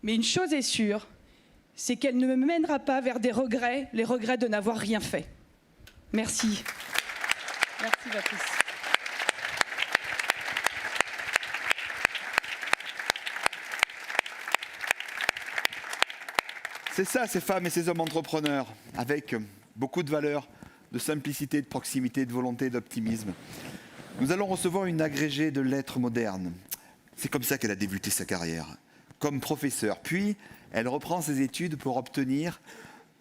Mais une chose est sûre, c'est qu'elle ne me mènera pas vers des regrets, les regrets de n'avoir rien fait. Merci. Merci Patrice. C'est ça, ces femmes et ces hommes entrepreneurs, avec beaucoup de valeurs, de simplicité, de proximité, de volonté, d'optimisme. Nous allons recevoir une agrégée de lettres modernes. C'est comme ça qu'elle a débuté sa carrière, comme professeure. Puis, elle reprend ses études pour obtenir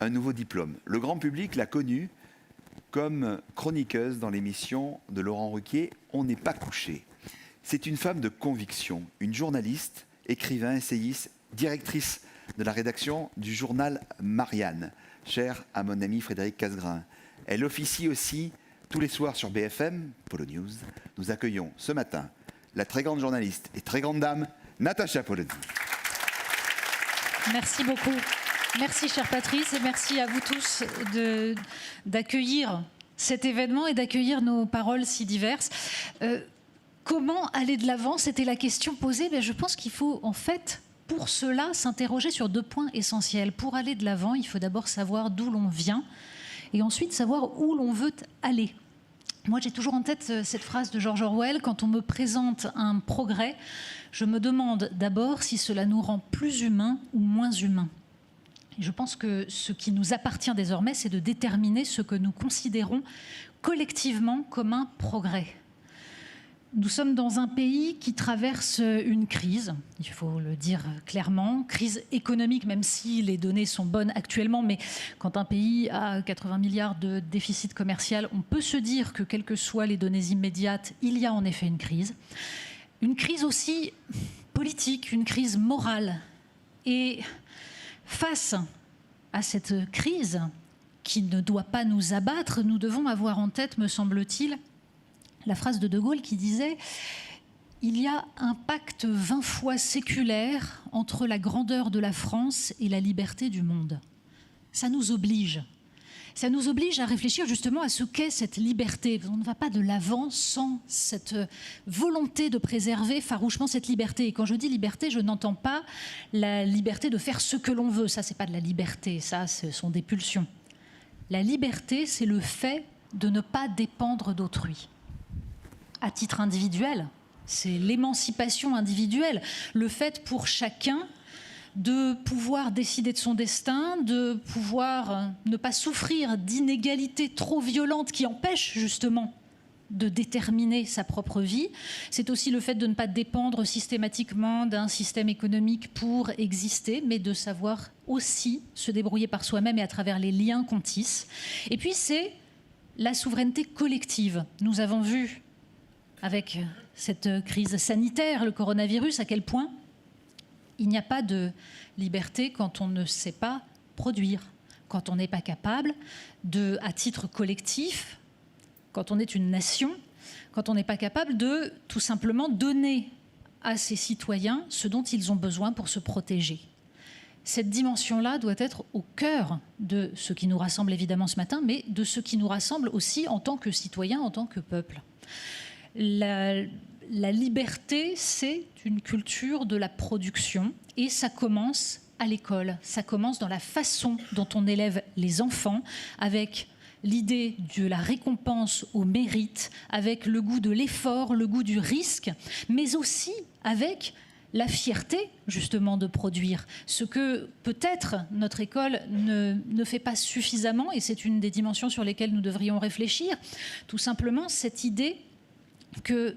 un nouveau diplôme. Le grand public l'a connue comme chroniqueuse dans l'émission de Laurent Ruquier « On n'est pas couché ». C'est une femme de conviction, une journaliste, écrivain, essayiste, directrice de la rédaction du journal Marianne, chère à mon ami Frédéric Casgrain. Elle officie aussi tous les soirs sur BFM, Polo News. Nous accueillons ce matin la très grande journaliste et très grande dame, Natacha Polony. Merci beaucoup. Merci, cher Patrice, et merci à vous tous d'accueillir cet événement et d'accueillir nos paroles si diverses. Comment aller de l'avant? C'était la question posée. Mais je pense qu'il faut, en fait, pour cela, s'interroger sur 2 points essentiels. Pour aller de l'avant, il faut d'abord savoir d'où l'on vient et ensuite savoir où l'on veut aller. Moi, j'ai toujours en tête cette phrase de George Orwell. Quand on me présente un progrès, je me demande d'abord si cela nous rend plus humains ou moins humains. Et je pense que ce qui nous appartient désormais, c'est de déterminer ce que nous considérons collectivement comme un progrès. Nous sommes dans un pays qui traverse une crise, il faut le dire clairement, crise économique, même si les données sont bonnes actuellement, mais quand un pays a 80 milliards de déficit commercial, on peut se dire que, quelles que soient les données immédiates, il y a en effet une crise. Une crise aussi politique, une crise morale. Et face à cette crise qui ne doit pas nous abattre, nous devons avoir en tête, me semble-t-il, la phrase de De Gaulle qui disait « Il y a un pacte 20 fois séculaire entre la grandeur de la France et la liberté du monde. » Ça nous oblige. Ça nous oblige à réfléchir justement à ce qu'est cette liberté. On ne va pas de l'avant sans cette volonté de préserver farouchement cette liberté. Et quand je dis liberté, je n'entends pas la liberté de faire ce que l'on veut. Ça, c'est pas de la liberté. Ça, ce sont des pulsions. La liberté, c'est le fait de ne pas dépendre d'autrui. À titre individuel, c'est l'émancipation individuelle, le fait pour chacun de pouvoir décider de son destin, de pouvoir ne pas souffrir d'inégalités trop violentes qui empêchent justement de déterminer sa propre vie. C'est aussi le fait de ne pas dépendre systématiquement d'un système économique pour exister, mais de savoir aussi se débrouiller par soi-même et à travers les liens qu'on tisse. Et puis c'est la souveraineté collective. Nous avons vu avec cette crise sanitaire, le coronavirus, à quel point il n'y a pas de liberté quand on ne sait pas produire, quand on n'est pas capable de, à titre collectif, quand on est une nation, quand on n'est pas capable de tout simplement donner à ses citoyens ce dont ils ont besoin pour se protéger. Cette dimension-là doit être au cœur de ce qui nous rassemble évidemment ce matin, mais de ce qui nous rassemble aussi en tant que citoyens, en tant que peuple. La liberté, c'est une culture de la production et ça commence à l'école. Ça commence dans la façon dont on élève les enfants, avec l'idée de la récompense au mérite, avec le goût de l'effort, le goût du risque, mais aussi avec la fierté justement de produire. Ce que peut-être notre école ne fait pas suffisamment, et c'est une des dimensions sur lesquelles nous devrions réfléchir, tout simplement cette idée que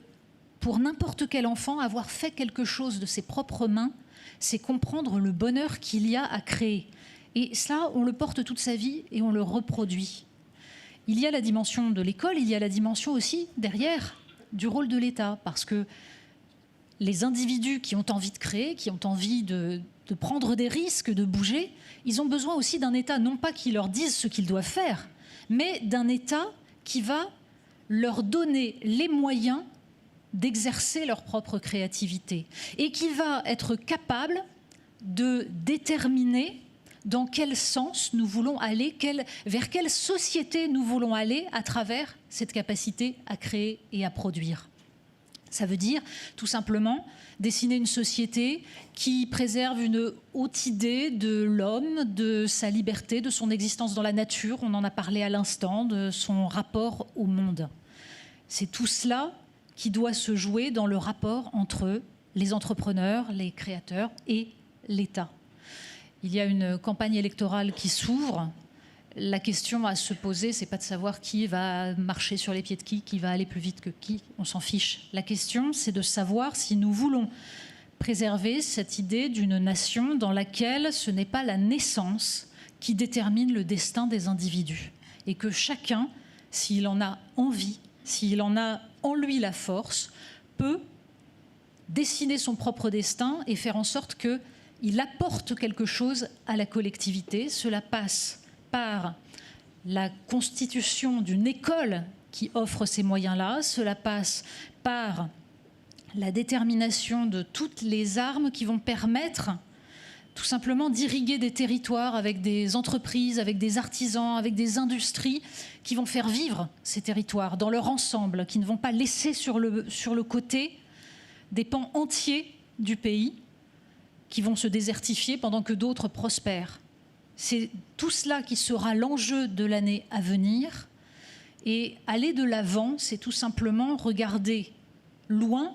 pour n'importe quel enfant, avoir fait quelque chose de ses propres mains, c'est comprendre le bonheur qu'il y a à créer. Et cela, on le porte toute sa vie et on le reproduit. Il y a la dimension de l'école, il y a la dimension aussi, derrière, du rôle de l'État. Parce que les individus qui ont envie de créer, qui ont envie de prendre des risques, de bouger, ils ont besoin aussi d'un État, non pas qui leur dise ce qu'ils doivent faire, mais d'un État qui va leur donner les moyens d'exercer leur propre créativité et qui va être capable de déterminer dans quel sens nous voulons aller, vers quelle société nous voulons aller à travers cette capacité à créer et à produire. Ça veut dire tout simplement dessiner une société qui préserve une haute idée de l'homme, de sa liberté, de son existence dans la nature, on en a parlé à l'instant, de son rapport au monde. C'est tout cela qui doit se jouer dans le rapport entre les entrepreneurs, les créateurs et l'État. Il y a une campagne électorale qui s'ouvre. La question à se poser, c'est pas de savoir qui va marcher sur les pieds de qui va aller plus vite que qui, on s'en fiche. La question, c'est de savoir si nous voulons préserver cette idée d'une nation dans laquelle ce n'est pas la naissance qui détermine le destin des individus. Et que chacun, s'il en a envie, s'il en a en lui la force, peut dessiner son propre destin et faire en sorte qu'il apporte quelque chose à la collectivité. Cela passe par la constitution d'une école qui offre ces moyens-là. Cela passe par la détermination de toutes les armes qui vont permettre tout simplement d'irriguer des territoires avec des entreprises, avec des artisans, avec des industries qui vont faire vivre ces territoires dans leur ensemble, qui ne vont pas laisser sur le côté des pans entiers du pays qui vont se désertifier pendant que d'autres prospèrent. C'est tout cela qui sera l'enjeu de l'année à venir. Et aller de l'avant, c'est tout simplement regarder loin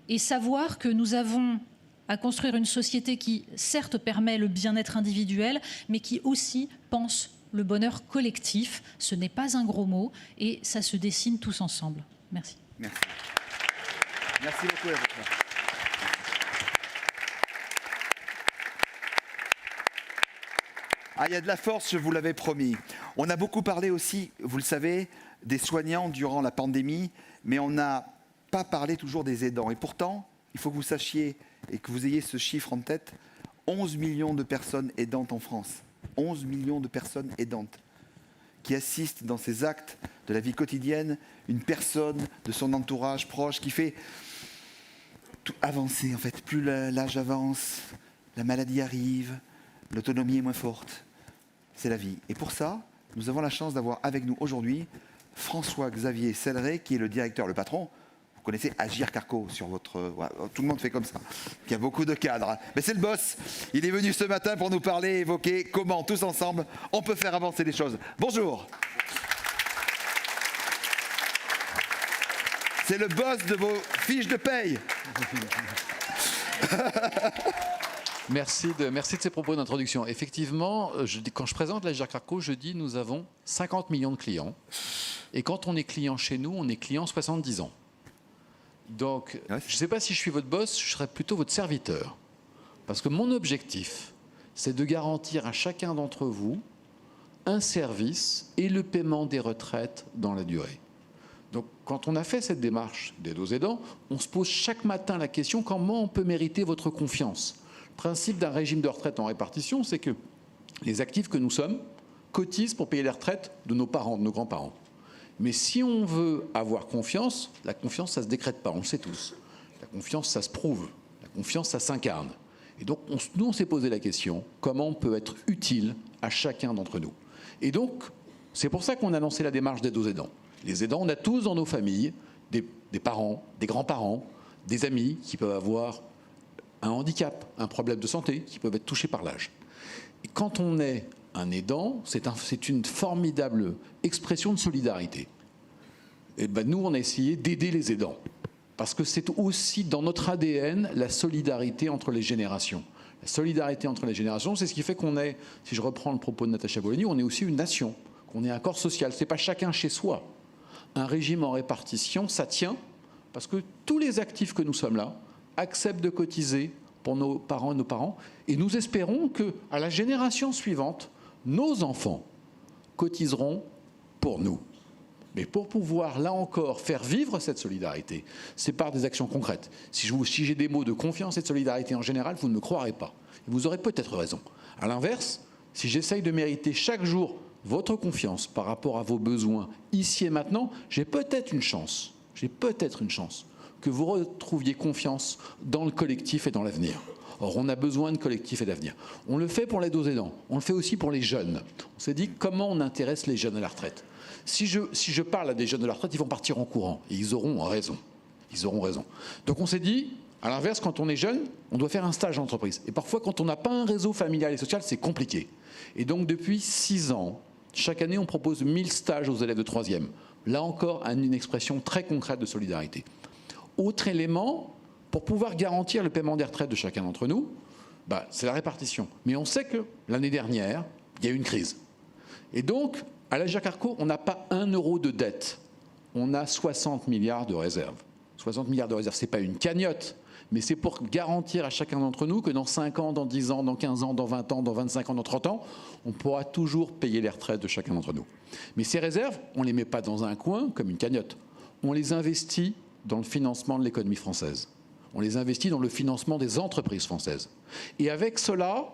et savoir que nous avons à construire une société qui, certes, permet le bien-être individuel, mais qui aussi pense le bonheur collectif. Ce n'est pas un gros mot et ça se dessine tous ensemble. Merci. Merci. Merci beaucoup, Eva. Ah, il y a de la force, je vous l'avais promis. On a beaucoup parlé aussi, vous le savez, des soignants durant la pandémie, mais on n'a pas parlé toujours des aidants. Et pourtant, il faut que vous sachiez et que vous ayez ce chiffre en tête, 11 millions de personnes aidantes en France. 11 millions de personnes aidantes qui assistent dans ces actes de la vie quotidienne, une personne de son entourage proche qui fait tout avancer. En fait, plus l'âge avance, la maladie arrive, l'autonomie est moins forte. C'est la vie. Et pour ça, nous avons la chance d'avoir avec nous aujourd'hui François-Xavier Selleret, qui est le directeur, le patron. Vous connaissez Agir Carco sur votre... Ouais, tout le monde fait comme ça. Il y a beaucoup de cadres. Mais c'est le boss. Il est venu ce matin pour nous parler, évoquer comment, tous ensemble, on peut faire avancer les choses. Bonjour. C'est le boss de vos fiches de paye. Merci de ces propos d'introduction. Effectivement, quand je présente l'Agir Carco, je dis nous avons 50 millions de clients. Et quand on est client chez nous, on est client 70 ans. Donc, je ne sais pas si je suis votre boss, je serais plutôt votre serviteur. Parce que mon objectif, c'est de garantir à chacun d'entre vous un service et le paiement des retraites dans la durée. Donc, quand on a fait cette démarche d'aide aux aidants, on se pose chaque matin la question comment on peut mériter votre confiance. Le principe d'un régime de retraite en répartition, c'est que les actifs que nous sommes cotisent pour payer les retraites de nos parents, de nos grands-parents. Mais si on veut avoir confiance, la confiance, ça ne se décrète pas, on le sait tous. La confiance, ça se prouve. La confiance, ça s'incarne. Et donc, nous, on s'est posé la question, comment on peut être utile à chacun d'entre nous? Et donc, c'est pour ça qu'on a lancé la démarche d'aide aux aidants. Les aidants, on a tous dans nos familles des parents, des grands-parents, des amis qui peuvent avoir un handicap, un problème de santé, qui peuvent être touchés par l'âge. Et quand on est un aidant, c'est une formidable expression de solidarité. Et ben nous, on a essayé d'aider les aidants. Parce que c'est aussi dans notre ADN la solidarité entre les générations. La solidarité entre les générations, c'est ce qui fait qu'on est, si je reprends le propos de Natacha Bologni, on est aussi une nation, qu'on est un corps social. Ce n'est pas chacun chez soi. Un régime en répartition, ça tient, parce que tous les actifs que nous sommes là acceptent de cotiser pour nos parents, et nous espérons qu'à la génération suivante, nos enfants cotiseront pour nous. Mais pour pouvoir, là encore, faire vivre cette solidarité, c'est par des actions concrètes. Si j'ai des mots de confiance et de solidarité en général, vous ne me croirez pas. Et vous aurez peut-être raison. À l'inverse, si j'essaye de mériter chaque jour votre confiance par rapport à vos besoins, ici et maintenant, j'ai peut-être une chance que vous retrouviez confiance dans le collectif et dans l'avenir. Or, on a besoin de collectif et d'avenir. On le fait pour l'aide aux aidants, on le fait aussi pour les jeunes. On s'est dit comment on intéresse les jeunes à la retraite. Si je parle à des jeunes de la retraite, ils vont partir en courant. Et ils auront raison. Ils auront raison. Donc on s'est dit, à l'inverse, quand on est jeune, on doit faire un stage en entreprise. Et parfois, quand on n'a pas un réseau familial et social, c'est compliqué. Et donc depuis 6 ans, chaque année, on propose 1000 stages aux élèves de 3e. Là encore, une expression très concrète de solidarité. Autre élément, pour pouvoir garantir le paiement des retraites de chacun d'entre nous, c'est la répartition. Mais on sait que l'année dernière, il y a eu une crise. Et donc, à l'Agirc-Arrco, on n'a pas 1 euro de dette. On a 60 milliards de réserves. 60 milliards de réserves, ce n'est pas une cagnotte, mais c'est pour garantir à chacun d'entre nous que dans 5 ans, dans 10 ans, dans 15 ans, dans 20 ans, dans 25 ans, dans 30 ans, on pourra toujours payer les retraites de chacun d'entre nous. Mais ces réserves, on ne les met pas dans un coin comme une cagnotte. On les investit dans le financement de l'économie française. On les investit dans le financement des entreprises françaises. Et avec cela,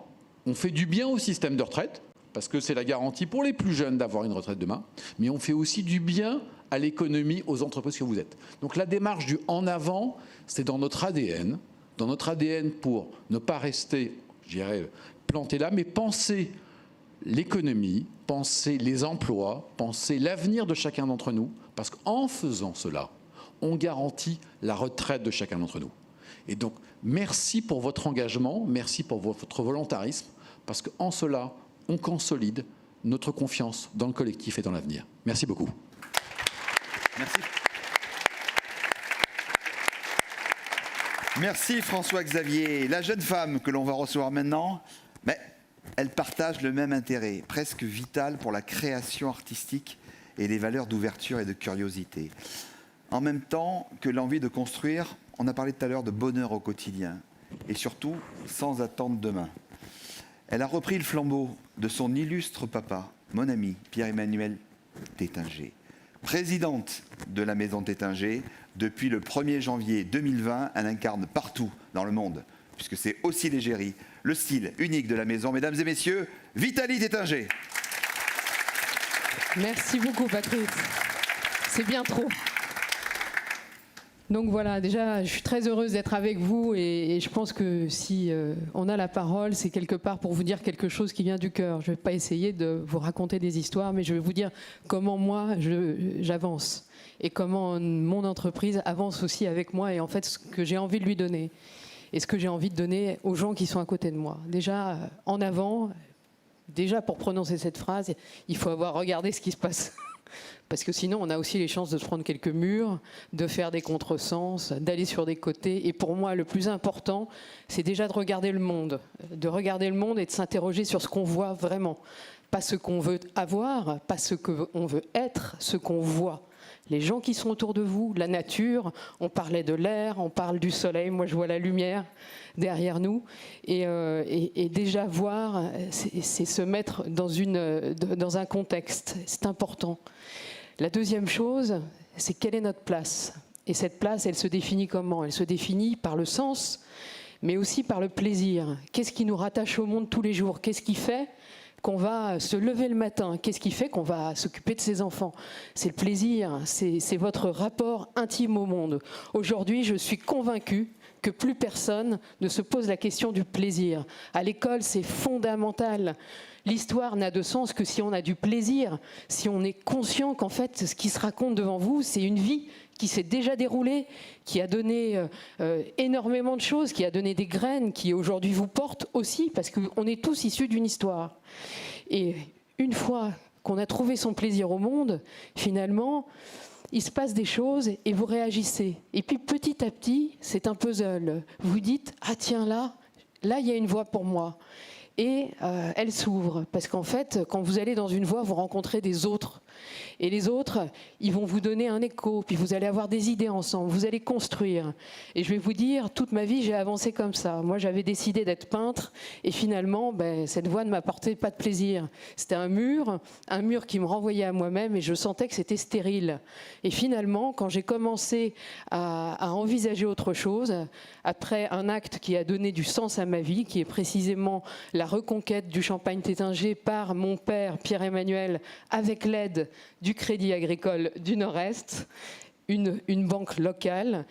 on fait du bien au système de retraite, parce que c'est la garantie pour les plus jeunes d'avoir une retraite demain, mais on fait aussi du bien à l'économie, aux entreprises que vous êtes. Donc la démarche du en avant, c'est dans notre ADN pour ne pas rester, je dirais, planté là, mais penser l'économie, penser les emplois, penser l'avenir de chacun d'entre nous, parce qu'en faisant cela, on garantit la retraite de chacun d'entre nous. Et donc, merci pour votre engagement, merci pour votre volontarisme, parce qu'en cela, on consolide notre confiance dans le collectif et dans l'avenir. Merci beaucoup. Merci. Merci François-Xavier. La jeune femme que l'on va recevoir maintenant, elle partage le même intérêt, presque vital pour la création artistique et les valeurs d'ouverture et de curiosité. En même temps que l'envie de construire, on a parlé tout à l'heure de bonheur au quotidien et surtout sans attendre demain. Elle a repris le flambeau de son illustre papa, mon ami Pierre-Emmanuel Tétinger. Présidente de la Maison Tétinger, depuis le 1er janvier 2020, elle incarne partout dans le monde, puisque c'est aussi l'égérie, le style unique de la maison. Mesdames et messieurs, Vitaly Tétinger. Merci beaucoup Patrice, c'est bien trop. Donc voilà, déjà, je suis très heureuse d'être avec vous et je pense que si on a la parole, c'est quelque part pour vous dire quelque chose qui vient du cœur. Je ne vais pas essayer de vous raconter des histoires, mais je vais vous dire comment moi, j'avance et comment mon entreprise avance aussi avec moi et en fait ce que j'ai envie de lui donner et ce que j'ai envie de donner aux gens qui sont à côté de moi. Déjà, en avant, déjà pour prononcer cette phrase, il faut avoir regardé ce qui se passe. Parce que sinon, on a aussi les chances de se prendre quelques murs, de faire des contresens, d'aller sur des côtés. Et pour moi, le plus important, c'est déjà de regarder le monde et de s'interroger sur ce qu'on voit vraiment. Pas ce qu'on veut avoir, pas ce qu'on veut être, ce qu'on voit. Les gens qui sont autour de vous, la nature, on parlait de l'air, on parle du soleil, moi je vois la lumière derrière nous. Et déjà voir, c'est se mettre dans un contexte, c'est important. La deuxième chose, c'est quelle est notre place. Et cette place, elle se définit comment? Elle se définit par le sens, mais aussi par le plaisir. Qu'est-ce qui nous rattache au monde tous les jours? Qu'est-ce qui fait qu'on va se lever le matin? Qu'est-ce qui fait qu'on va s'occuper de ses enfants? C'est le plaisir, c'est votre rapport intime au monde. Aujourd'hui, je suis convaincue que plus personne ne se pose la question du plaisir. À l'école, c'est fondamental. L'histoire n'a de sens que si on a du plaisir, si on est conscient qu'en fait, ce qui se raconte devant vous, c'est une vie qui s'est déjà déroulée, qui a donné énormément de choses, qui a donné des graines, qui aujourd'hui vous portent aussi, parce qu'on est tous issus d'une histoire. Et une fois qu'on a trouvé son plaisir au monde, finalement, il se passe des choses et vous réagissez. Et puis petit à petit, c'est un puzzle. Vous dites, ah tiens là, il y a une voie pour moi. Et elle s'ouvre, parce qu'en fait, quand vous allez dans une voie, vous rencontrez des autres. Et les autres, ils vont vous donner un écho, puis vous allez avoir des idées ensemble, vous allez construire. Et je vais vous dire, toute ma vie, j'ai avancé comme ça. Moi, j'avais décidé d'être peintre, et finalement, cette voie ne m'apportait pas de plaisir. C'était un mur qui me renvoyait à moi-même, et je sentais que c'était stérile. Et finalement, quand j'ai commencé à envisager autre chose, après un acte qui a donné du sens à ma vie, qui est précisément la reconquête du Champagne-Tétinger par mon père, Pierre-Emmanuel, avec l'aide du Crédit Agricole du Nord-Est, une banque locale.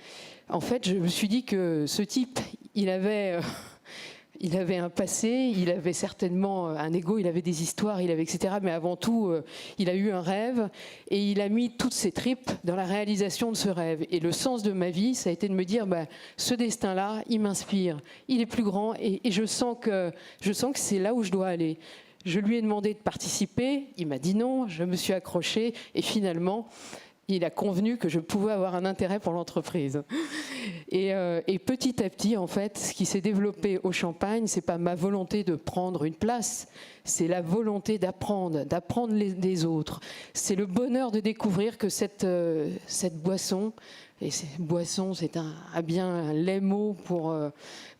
En fait, je me suis dit que ce type, il avait un passé, il avait certainement un ego, il avait des histoires, etc. Mais avant tout, il a eu un rêve et il a mis toutes ses tripes dans la réalisation de ce rêve. Et le sens de ma vie, ça a été de me dire, ce destin-là, il m'inspire, il est plus grand et je sens que c'est là où je dois aller. Je lui ai demandé de participer, il m'a dit non, je me suis accrochée et finalement, il a convenu que je pouvais avoir un intérêt pour l'entreprise. Et petit à petit, en fait, ce qui s'est développé au Champagne, c'est pas ma volonté de prendre une place, c'est la volonté d'apprendre des autres. C'est le bonheur de découvrir que cette boisson, et boisson, c'est bien un laid mot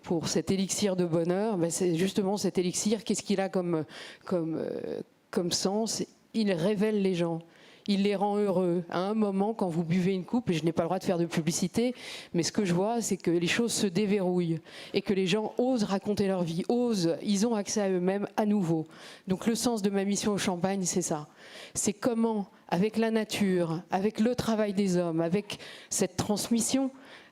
pour cet élixir de bonheur, c'est justement cet élixir, qu'est-ce qu'il a comme sens? Il révèle les gens. Il les rend heureux. À un moment, quand vous buvez une coupe, et je n'ai pas le droit de faire de publicité, mais ce que je vois, c'est que les choses se déverrouillent et que les gens osent raconter leur vie, ils ont accès à eux-mêmes à nouveau. Donc le sens de ma mission au Champagne, c'est ça. C'est comment, avec la nature, avec le travail des hommes, avec cette transmission,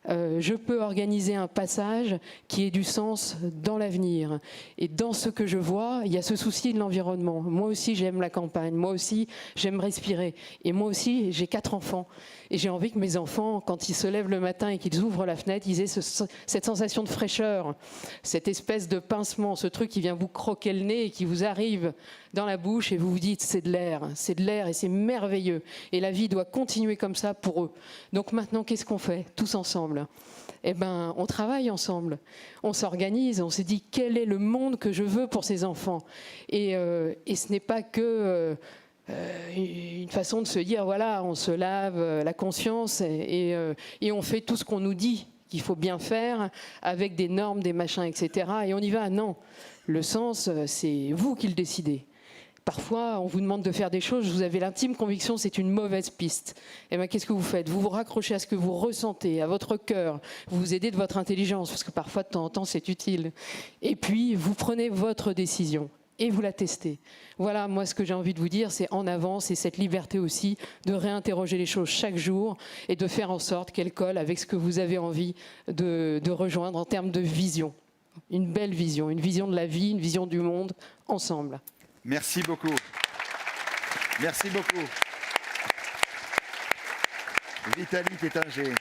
je peux organiser un passage qui ait du sens dans l'avenir. Et dans ce que je vois, il y a ce souci de l'environnement. Moi aussi, j'aime la campagne. Moi aussi, j'aime respirer. Et moi aussi, j'ai 4 enfants. Et j'ai envie que mes enfants, quand ils se lèvent le matin et qu'ils ouvrent la fenêtre, ils aient cette sensation de fraîcheur, cette espèce de pincement, ce truc qui vient vous croquer le nez et qui vous arrive dans la bouche et vous vous dites c'est de l'air et c'est merveilleux. Et la vie doit continuer comme ça pour eux. Donc maintenant, qu'est-ce qu'on fait tous ensemble ? On travaille ensemble, on s'organise, on s'est dit quel est le monde que je veux pour ces enfants. Et ce n'est pas que une façon de se dire voilà, on se lave la conscience et on fait tout ce qu'on nous dit qu'il faut bien faire avec des normes, des machins, etc. Et on y va. Non, le sens, c'est vous qui le décidez. Parfois, on vous demande de faire des choses, vous avez l'intime conviction que c'est une mauvaise piste. Et bien, qu'est-ce que vous faites ? Vous vous raccrochez à ce que vous ressentez, à votre cœur. Vous vous aidez de votre intelligence, parce que parfois, de temps en temps, c'est utile. Et puis, vous prenez votre décision et vous la testez. Voilà, moi, ce que j'ai envie de vous dire, c'est en avant, c'est cette liberté aussi de réinterroger les choses chaque jour et de faire en sorte qu'elles collent avec ce que vous avez envie de rejoindre en termes de vision. Une belle vision, une vision de la vie, une vision du monde, ensemble. Merci beaucoup. Merci beaucoup. Vitaly Tétinger.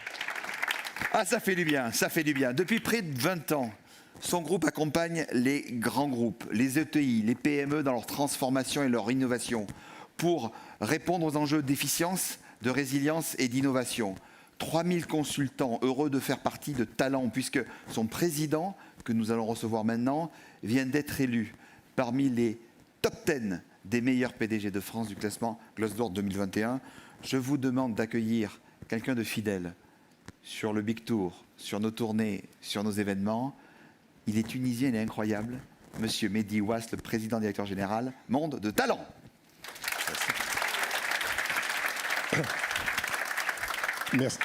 Ah, ça fait du bien, ça fait du bien. Depuis près de 20 ans, son groupe accompagne les grands groupes, les ETI, les PME dans leur transformation et leur innovation pour répondre aux enjeux d'efficience, de résilience et d'innovation. 3000 consultants heureux de faire partie de Talent, puisque son président, que nous allons recevoir maintenant, vient d'être élu parmi les top 10 des meilleurs PDG de France du classement Glassdoor 2021. Je vous demande d'accueillir quelqu'un de fidèle sur le Big Tour, sur nos tournées, sur nos événements. Il est tunisien et incroyable. Monsieur Mehdi Ouass, le président directeur général, Monde de Talent.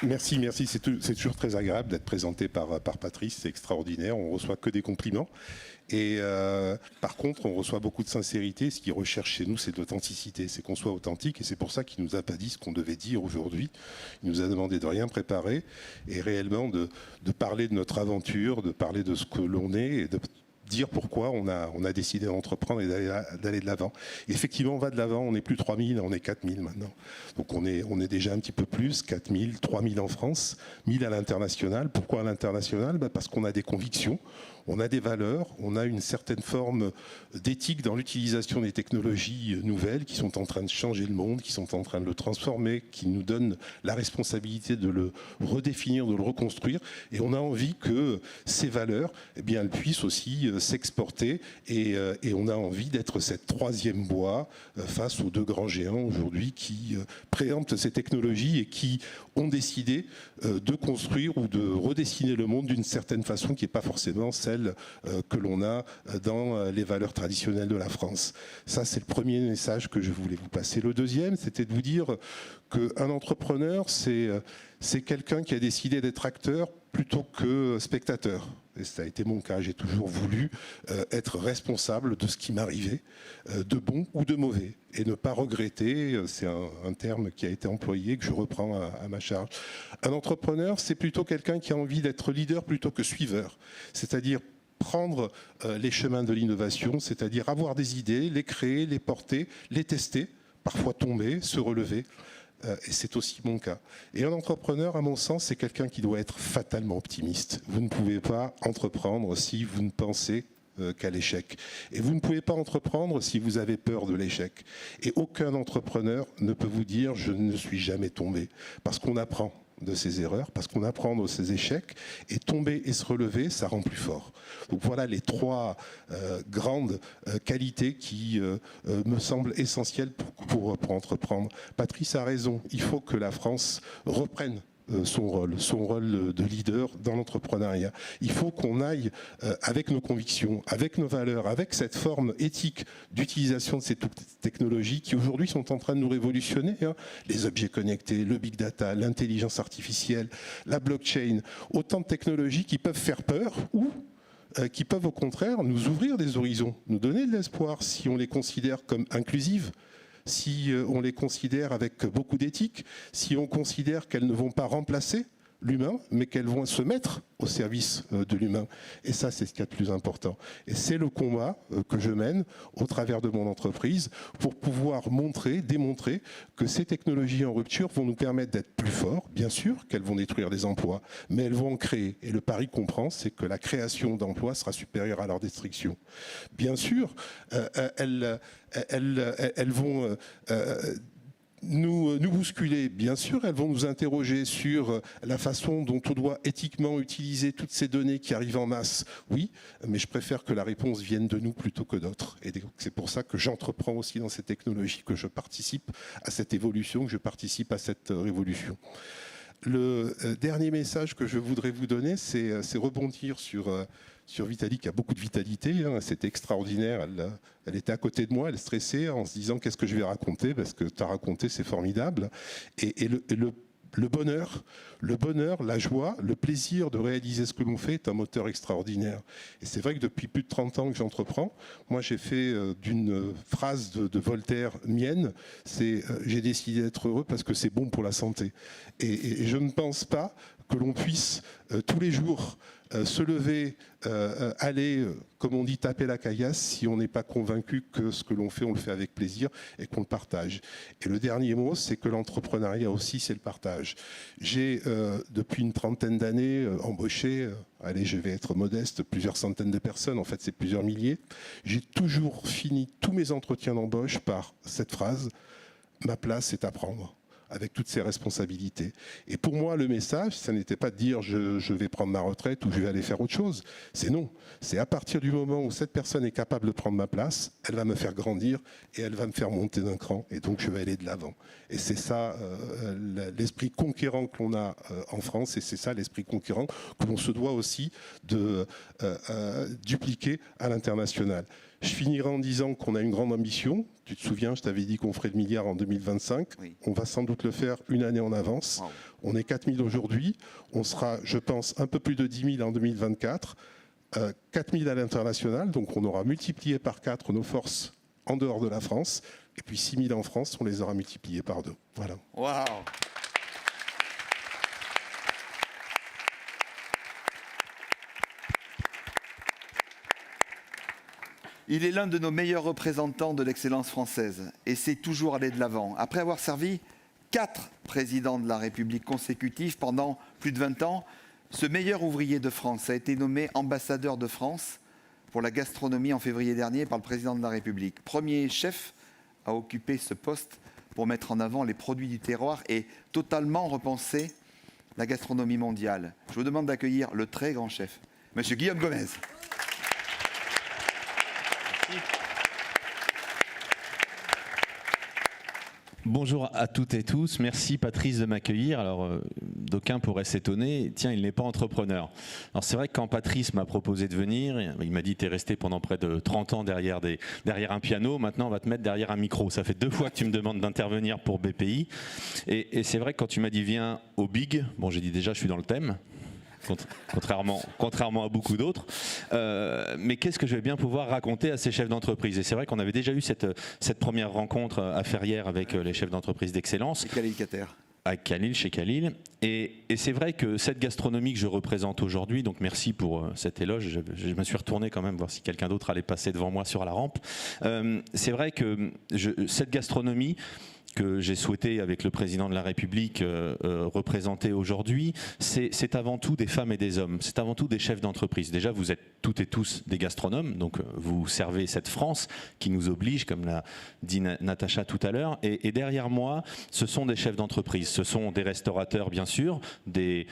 Merci. C'est toujours très agréable d'être présenté par Patrice, c'est extraordinaire. On ne reçoit que des compliments. Et par contre, on reçoit beaucoup de sincérité. Ce qu'il recherche chez nous, c'est l'authenticité, c'est qu'on soit authentique. Et c'est pour ça qu'il ne nous a pas dit ce qu'on devait dire aujourd'hui. Il nous a demandé de rien préparer et réellement de parler de notre aventure, de parler de ce que l'on est et de dire pourquoi on a décidé d'entreprendre et d'aller de l'avant. Effectivement, on va de l'avant, on n'est plus 3000, on est 4000 maintenant. Donc on est déjà un petit peu plus, 4000, 3000 en France, 1000 à l'international. Pourquoi à l'international ? Parce qu'on a des convictions, on a des valeurs, on a une certaine forme d'éthique dans l'utilisation des technologies nouvelles qui sont en train de changer le monde, qui sont en train de le transformer, qui nous donnent la responsabilité de le redéfinir, de le reconstruire. Et on a envie que ces valeurs, eh bien, elles puissent aussi s'exporter. Et on a envie d'être cette troisième voie face aux deux grands géants aujourd'hui qui préemptent ces technologies et qui ont décidé de construire ou de redessiner le monde d'une certaine façon qui n'est pas forcément celle que l'on a dans les valeurs traditionnelles de la France. Ça, c'est le premier message que je voulais vous passer. Le deuxième, c'était de vous dire qu'un entrepreneur, c'est quelqu'un qui a décidé d'être acteur plutôt que spectateur. Et ça a été mon cas. J'ai toujours voulu être responsable de ce qui m'arrivait, de bon ou de mauvais, et ne pas regretter. C'est un terme qui a été employé, que je reprends à ma charge. Un entrepreneur, c'est plutôt quelqu'un qui a envie d'être leader plutôt que suiveur. C'est-à-dire prendre les chemins de l'innovation, c'est-à-dire avoir des idées, les créer, les porter, les tester, parfois tomber, se relever. Et c'est aussi mon cas. Et un entrepreneur, à mon sens, c'est quelqu'un qui doit être fatalement optimiste. Vous ne pouvez pas entreprendre si vous ne pensez qu'à l'échec. Et vous ne pouvez pas entreprendre si vous avez peur de l'échec. Et aucun entrepreneur ne peut vous dire « je ne suis jamais tombé ». Parce qu'on apprend de ses erreurs, parce qu'on apprend de ses échecs, et tomber et se relever, ça rend plus fort. Donc voilà les trois grandes qualités qui me semblent essentielles pour entreprendre. Patrice a raison, il faut que la France reprenne son rôle de leader dans l'entrepreneuriat. Il faut qu'on aille avec nos convictions, avec nos valeurs, avec cette forme éthique d'utilisation de ces technologies qui aujourd'hui sont en train de nous révolutionner. Les objets connectés, le big data, l'intelligence artificielle, la blockchain, autant de technologies qui peuvent faire peur ou qui peuvent au contraire nous ouvrir des horizons, nous donner de l'espoir si on les considère comme inclusives, si on les considère avec beaucoup d'éthique, si on considère qu'elles ne vont pas remplacer l'humain, mais qu'elles vont se mettre au service de l'humain. Et ça, c'est ce qu'il y a de plus important. Et c'est le combat que je mène au travers de mon entreprise pour pouvoir démontrer que ces technologies en rupture vont nous permettre d'être plus forts. Bien sûr qu'elles vont détruire des emplois, mais elles vont en créer. Et le pari qu'on prend, c'est que la création d'emplois sera supérieure à leur destruction. Bien sûr, elles vont nous bousculer, bien sûr, elles vont nous interroger sur la façon dont on doit éthiquement utiliser toutes ces données qui arrivent en masse. Oui, mais je préfère que la réponse vienne de nous plutôt que d'autres. Et c'est pour ça que j'entreprends aussi dans ces technologies, que je participe à cette évolution, que je participe à cette révolution. Le dernier message que je voudrais vous donner, c'est rebondir sur Vitaly, qui a beaucoup de vitalité. C'était extraordinaire. Elle était à côté de moi, elle stressait en se disant qu'est-ce que je vais raconter, parce que tu as raconté, c'est formidable. Et le bonheur, la joie, le plaisir de réaliser ce que l'on fait est un moteur extraordinaire. Et c'est vrai que depuis plus de 30 ans que j'entreprends, moi j'ai fait d'une phrase de Voltaire mienne, c'est j'ai décidé d'être heureux parce que c'est bon pour la santé. Et je ne pense pas que l'on puisse tous les jours se lever, aller, comme on dit, taper la caillasse si on n'est pas convaincu que ce que l'on fait, on le fait avec plaisir et qu'on le partage. Et le dernier mot, c'est que l'entrepreneuriat aussi, c'est le partage. J'ai, depuis une trentaine d'années, embauché, allez, je vais être modeste, plusieurs centaines de personnes, en fait c'est plusieurs milliers. J'ai toujours fini tous mes entretiens d'embauche par cette phrase, ma place est à prendre. avec toutes ses responsabilités. Et pour moi, le message, ça n'était pas de dire je vais prendre ma retraite ou je vais aller faire autre chose. C'est non. C'est à partir du moment où cette personne est capable de prendre ma place, elle va me faire grandir et elle va me faire monter d'un cran. Et donc, je vais aller de l'avant. Et c'est ça l'esprit conquérant que l'on a en France, et c'est ça l'esprit conquérant que l'on se doit aussi de dupliquer à l'international. Je finirai en disant qu'on a une grande ambition. Tu te souviens, je t'avais dit qu'on ferait le milliard en 2025. Oui. On va sans doute le faire une année en avance. Wow. On est 4 000 aujourd'hui. On sera, je pense, un peu plus de 10 000 en 2024. 4 000 à l'international. Donc on aura multiplié par 4 nos forces en dehors de la France. Et puis 6 000 en France, on les aura multipliés par 2. Voilà. Waouh! Il est l'un de nos meilleurs représentants de l'excellence française et sait toujours aller de l'avant. Après avoir servi 4 présidents de la République consécutifs pendant plus de 20 ans, ce meilleur ouvrier de France a été nommé ambassadeur de France pour la gastronomie en février dernier par le président de la République. Premier chef à occuper ce poste pour mettre en avant les produits du terroir et totalement repenser la gastronomie mondiale. Je vous demande d'accueillir le très grand chef, Monsieur Guillaume Gomez. Bonjour à toutes et tous, merci Patrice de m'accueillir. Alors d'aucuns pourraient s'étonner, tiens, il n'est pas entrepreneur. Alors c'est vrai que quand Patrice m'a proposé de venir, il m'a dit t'es resté pendant près de 30 ans derrière un piano, maintenant on va te mettre derrière un micro. Ça fait 2 fois que tu me demandes d'intervenir pour BPI. Et c'est vrai que quand tu m'as dit viens au Big, bon j'ai dit déjà je suis dans le thème. Contrairement à beaucoup d'autres. Mais qu'est-ce que je vais bien pouvoir raconter à ces chefs d'entreprise? Et c'est vrai qu'on avait déjà eu cette première rencontre à Ferrières avec les chefs d'entreprise d'excellence. À Khalil, chez Khalil. Et c'est vrai que cette gastronomie que je représente aujourd'hui, donc merci pour cet éloge, je me suis retourné quand même voir si quelqu'un d'autre allait passer devant moi sur la rampe. C'est vrai que cette gastronomie que j'ai souhaité avec le président de la République représenter aujourd'hui, c'est avant tout des femmes et des hommes, c'est avant tout des chefs d'entreprise. Déjà, vous êtes toutes et tous des gastronomes, donc vous servez cette France qui nous oblige, comme l'a dit Natacha tout à l'heure, et derrière moi, ce sont des chefs d'entreprise, ce sont des restaurateurs bien sûr, des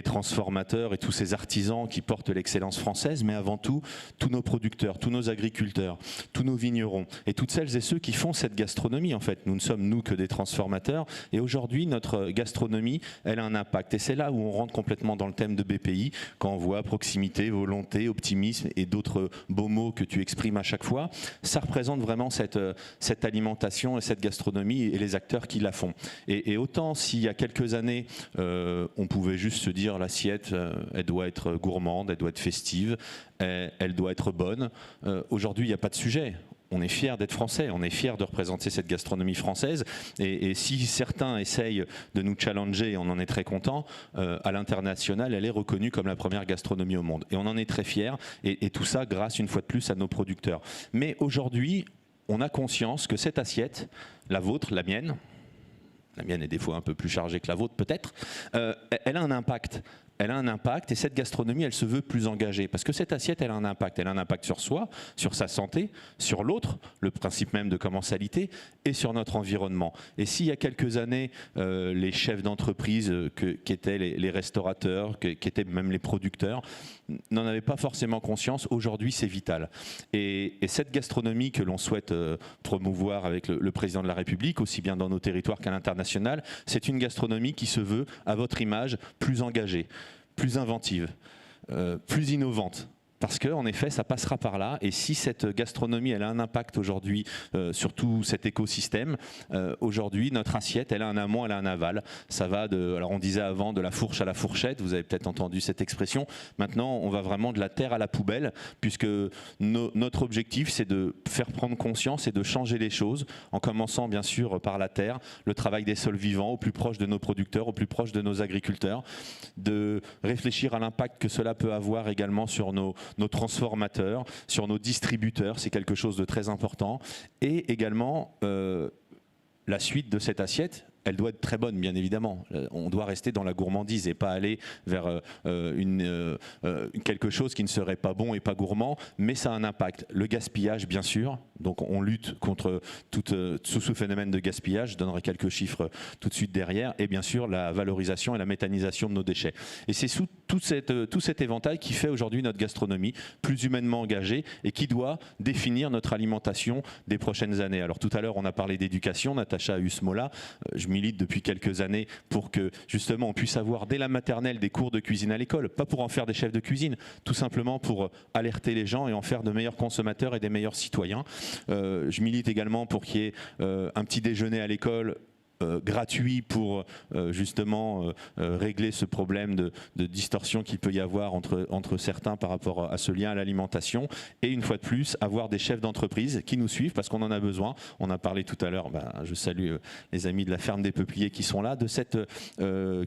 transformateurs et tous ces artisans qui portent l'excellence française, mais avant tout, tous nos producteurs, tous nos agriculteurs, tous nos vignerons, et toutes celles et ceux qui font cette gastronomie en fait. Nous ne sommes nous que des transformateurs et aujourd'hui notre gastronomie elle a un impact et c'est là où on rentre complètement dans le thème de BPI quand on voit proximité, volonté, optimisme et d'autres beaux mots que tu exprimes à chaque fois. Ça représente vraiment cette alimentation et cette gastronomie et les acteurs qui la font et autant s'il y a quelques années on pouvait juste se dire l'assiette elle doit être gourmande, elle doit être festive, elle doit être bonne, aujourd'hui il n'y a pas de sujet. On est fiers d'être français, on est fiers de représenter cette gastronomie française et si certains essayent de nous challenger, on en est très content, à l'international, elle est reconnue comme la première gastronomie au monde et on en est très fiers et tout ça grâce une fois de plus à nos producteurs. Mais aujourd'hui, on a conscience que cette assiette, la vôtre, la mienne est des fois un peu plus chargée que la vôtre peut-être, elle a un impact. Elle a un impact et cette gastronomie, elle se veut plus engagée parce que cette assiette, elle a un impact. Elle a un impact sur soi, sur sa santé, sur l'autre, le principe même de commensalité et sur notre environnement. Et s'il y a quelques années, les chefs d'entreprise qui étaient les restaurateurs, qui étaient même les producteurs, n'en avaient pas forcément conscience, aujourd'hui c'est vital. Et cette gastronomie que l'on souhaite promouvoir avec le président de la République, aussi bien dans nos territoires qu'à l'international, c'est une gastronomie qui se veut, à votre image, plus engagée, plus inventive, plus innovante. Parce qu'en effet, ça passera par là. Et si cette gastronomie, elle a un impact aujourd'hui sur tout cet écosystème, aujourd'hui, notre assiette, elle a un amont, elle a un aval. Ça va de, alors on disait avant, de la fourche à la fourchette. Vous avez peut-être entendu cette expression. Maintenant, on va vraiment de la terre à la poubelle, puisque notre objectif, c'est de faire prendre conscience et de changer les choses, en commençant bien sûr par la terre, le travail des sols vivants, au plus proche de nos producteurs, au plus proche de nos agriculteurs, de réfléchir à l'impact que cela peut avoir également sur nos transformateurs, sur nos distributeurs, c'est quelque chose de très important. Et également, la suite de cette assiette, elle doit être très bonne, bien évidemment. On doit rester dans la gourmandise et pas aller vers quelque chose qui ne serait pas bon et pas gourmand, mais ça a un impact. Le gaspillage, bien sûr, donc on lutte contre tout ce phénomène de gaspillage, je donnerai quelques chiffres tout de suite derrière, et bien sûr la valorisation et la méthanisation de nos déchets. Et c'est sous tout cet éventail qui fait aujourd'hui notre gastronomie plus humainement engagée et qui doit définir notre alimentation des prochaines années. Alors tout à l'heure on a parlé d'éducation, Natacha a eu ce mot-là, je milite depuis quelques années pour que justement on puisse avoir dès la maternelle des cours de cuisine à l'école, pas pour en faire des chefs de cuisine, tout simplement pour alerter les gens et en faire de meilleurs consommateurs et des meilleurs citoyens. Je milite également pour qu'il y ait un petit déjeuner à l'école gratuit pour justement régler ce problème de distorsion qu'il peut y avoir entre certains par rapport à ce lien à l'alimentation, et une fois de plus avoir des chefs d'entreprise qui nous suivent parce qu'on en a besoin. On a parlé tout à l'heure, je salue les amis de la ferme des Peupliers qui sont là, de cette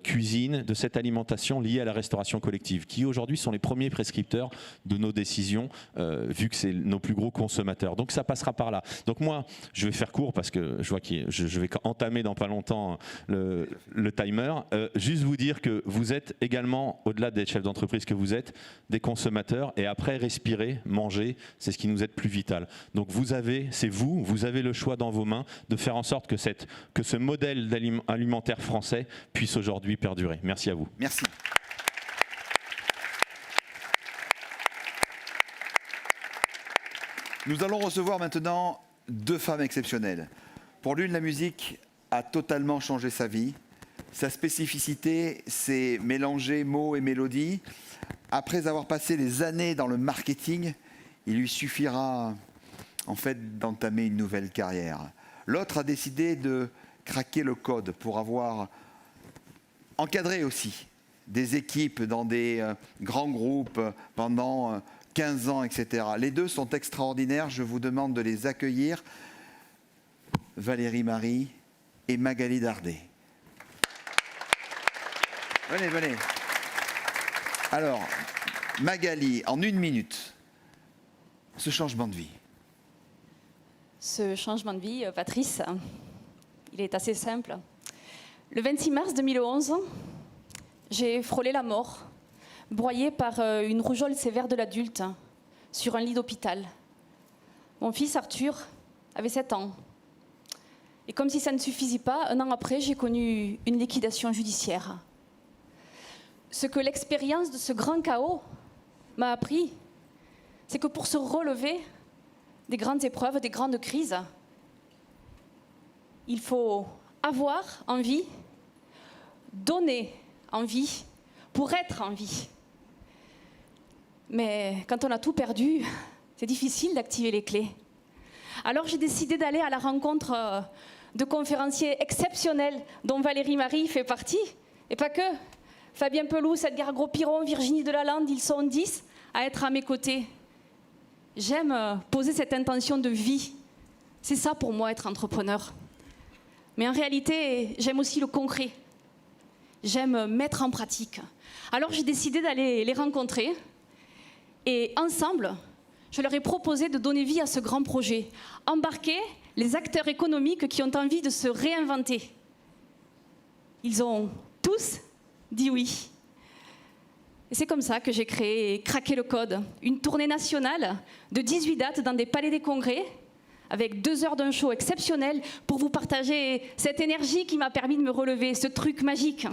cuisine, de cette alimentation liée à la restauration collective, qui aujourd'hui sont les premiers prescripteurs de nos décisions vu que c'est nos plus gros consommateurs. Donc ça passera par là. Donc moi je vais faire court parce que je vois que je vais entamer dans pas longtemps le timer. Juste vous dire que vous êtes également, au-delà des chefs d'entreprise que vous êtes, des consommateurs, et après respirer, manger, c'est ce qui nous est plus vital. Donc vous avez le choix dans vos mains de faire en sorte que ce modèle alimentaire français puisse aujourd'hui perdurer. Merci à vous. Merci. Nous allons recevoir maintenant deux femmes exceptionnelles. Pour l'une, la musique a totalement changé sa vie. Sa spécificité, c'est mélanger mots et mélodies. Après avoir passé des années dans le marketing, il lui suffira en fait d'entamer une nouvelle carrière. L'autre a décidé de craquer le code pour avoir encadré aussi des équipes dans des grands groupes pendant 15 ans, etc. Les deux sont extraordinaires, je vous demande de les accueillir. Valérie Marie et Magali Dardet. Venez, venez. Alors, Magali, en 1 minute, ce changement de vie. Ce changement de vie, Patrice, il est assez simple. Le 26 mars 2011, j'ai frôlé la mort, broyée par une rougeole sévère de l'adulte, sur un lit d'hôpital. Mon fils Arthur avait 7 ans. Et comme si ça ne suffisait pas, 1 an après, j'ai connu une liquidation judiciaire. Ce que l'expérience de ce grand chaos m'a appris, c'est que pour se relever des grandes épreuves, des grandes crises, il faut avoir envie, donner envie, pour être en vie. Mais quand on a tout perdu, c'est difficile d'activer les clés. Alors j'ai décidé d'aller à la rencontre de conférenciers exceptionnels dont Valérie Marie fait partie, et pas que. Fabien Pelouse, Edgar Gros-Piron, Virginie Delalande, ils sont 10 à être à mes côtés. J'aime poser cette intention de vie. C'est ça pour moi être entrepreneur. Mais en réalité, j'aime aussi le concret. J'aime mettre en pratique. Alors j'ai décidé d'aller les rencontrer et ensemble, je leur ai proposé de donner vie à ce grand projet, embarquer les acteurs économiques qui ont envie de se réinventer. Ils ont tous dit oui. Et c'est comme ça que j'ai créé Craquer le Code, une tournée nationale de 18 dates dans des palais des congrès, avec 2 heures d'un show exceptionnel pour vous partager cette énergie qui m'a permis de me relever, ce truc magique.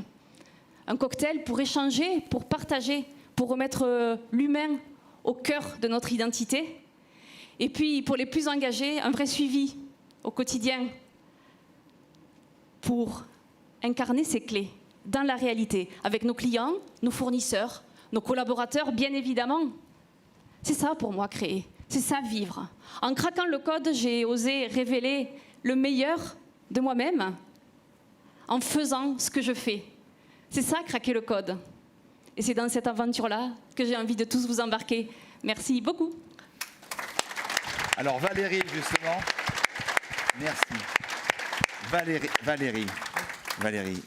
Un cocktail pour échanger, pour partager, pour remettre l'humain au cœur de notre identité. Et puis, pour les plus engagés, un vrai suivi au quotidien pour incarner ces clés dans la réalité, avec nos clients, nos fournisseurs, nos collaborateurs, bien évidemment. C'est ça pour moi créer, c'est ça vivre. En craquant le code, j'ai osé révéler le meilleur de moi-même en faisant ce que je fais. C'est ça, craquer le code. Et c'est dans cette aventure-là que j'ai envie de tous vous embarquer. Merci beaucoup. Alors Valérie, justement, merci. Valérie,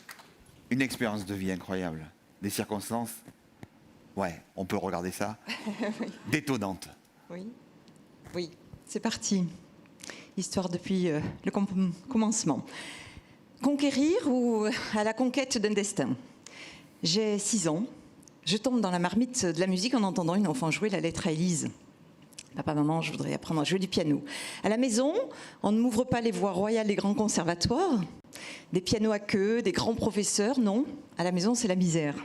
une expérience de vie incroyable. Des circonstances, ouais, on peut regarder ça, Oui. détonnantes. Oui, c'est parti. Histoire depuis le commencement. Conquérir ou à la conquête d'un destin. J'ai 6 ans. Je tombe dans la marmite de la musique en entendant une enfant jouer la lettre à Élise. Papa, maman, je voudrais apprendre à jouer du piano. À la maison, on ne m'ouvre pas les voies royales des grands conservatoires, des pianos à queue, des grands professeurs, non. À la maison, c'est la misère.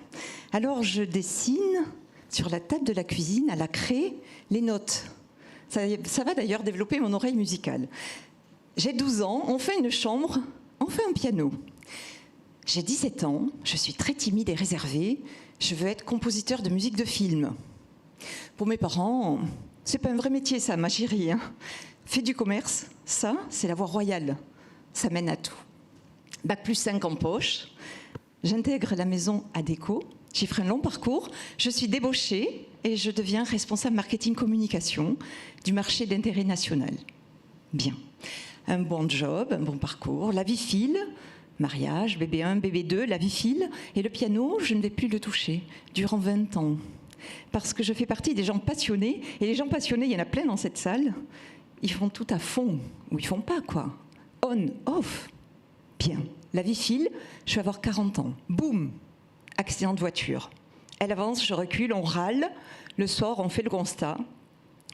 Alors, je dessine sur la table de la cuisine, à la craie, les notes. Ça va d'ailleurs développer mon oreille musicale. J'ai 12 ans, on fait une chambre, on fait un piano. J'ai 17 ans, je suis très timide et réservée. Je veux être compositeur de musique de film. Pour mes parents, c'est pas un vrai métier ça, ma chérie. Hein. Fais du commerce, ça, c'est la voie royale. Ça mène à tout. Bac plus 5 en poche. J'intègre la maison Adéco. J'y ferai un long parcours. Je suis débauchée et je deviens responsable marketing communication du marché d'intérêt national. Bien. Un bon job, un bon parcours. La vie file. Mariage, bébé 1, bébé 2, la vie file. Et le piano, je ne vais plus le toucher durant 20 ans. Parce que je fais partie des gens passionnés. Et les gens passionnés, il y en a plein dans cette salle. Ils font tout à fond. Ou ils font pas, quoi. On, off. Bien. La vie file. Je vais avoir 40 ans. Boum. Accident de voiture. Elle avance, je recule, on râle. Le soir, on fait le constat.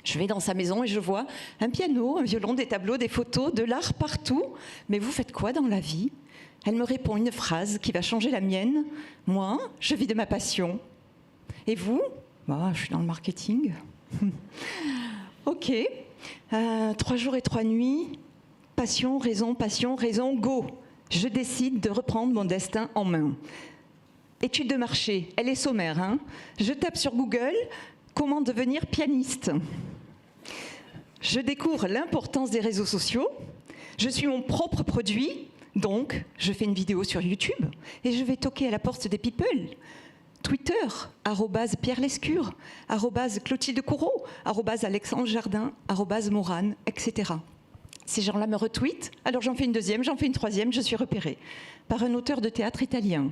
Je vais dans sa maison et je vois un piano, un violon, des tableaux, des photos, de l'art partout. Mais vous faites quoi dans la vie ? Elle me répond une phrase qui va changer la mienne. Moi, je vis de ma passion. Et vous ? Bah, je suis dans le marketing. Ok. 3 jours et 3 nuits. Passion, raison, go. Je décide de reprendre mon destin en main. Étude de marché, elle est sommaire. Hein ? Je tape sur Google « Comment devenir pianiste ?» Je découvre l'importance des réseaux sociaux. Je suis mon propre produit. Donc, je fais une vidéo sur YouTube et je vais toquer à la porte des people. Twitter, @Pierre Lescure, @Clotilde Courreau, @Alexandre Jardin, @Morane, etc. Ces gens-là me retweetent, alors j'en fais une deuxième, j'en fais une troisième, je suis repérée par un auteur de théâtre italien.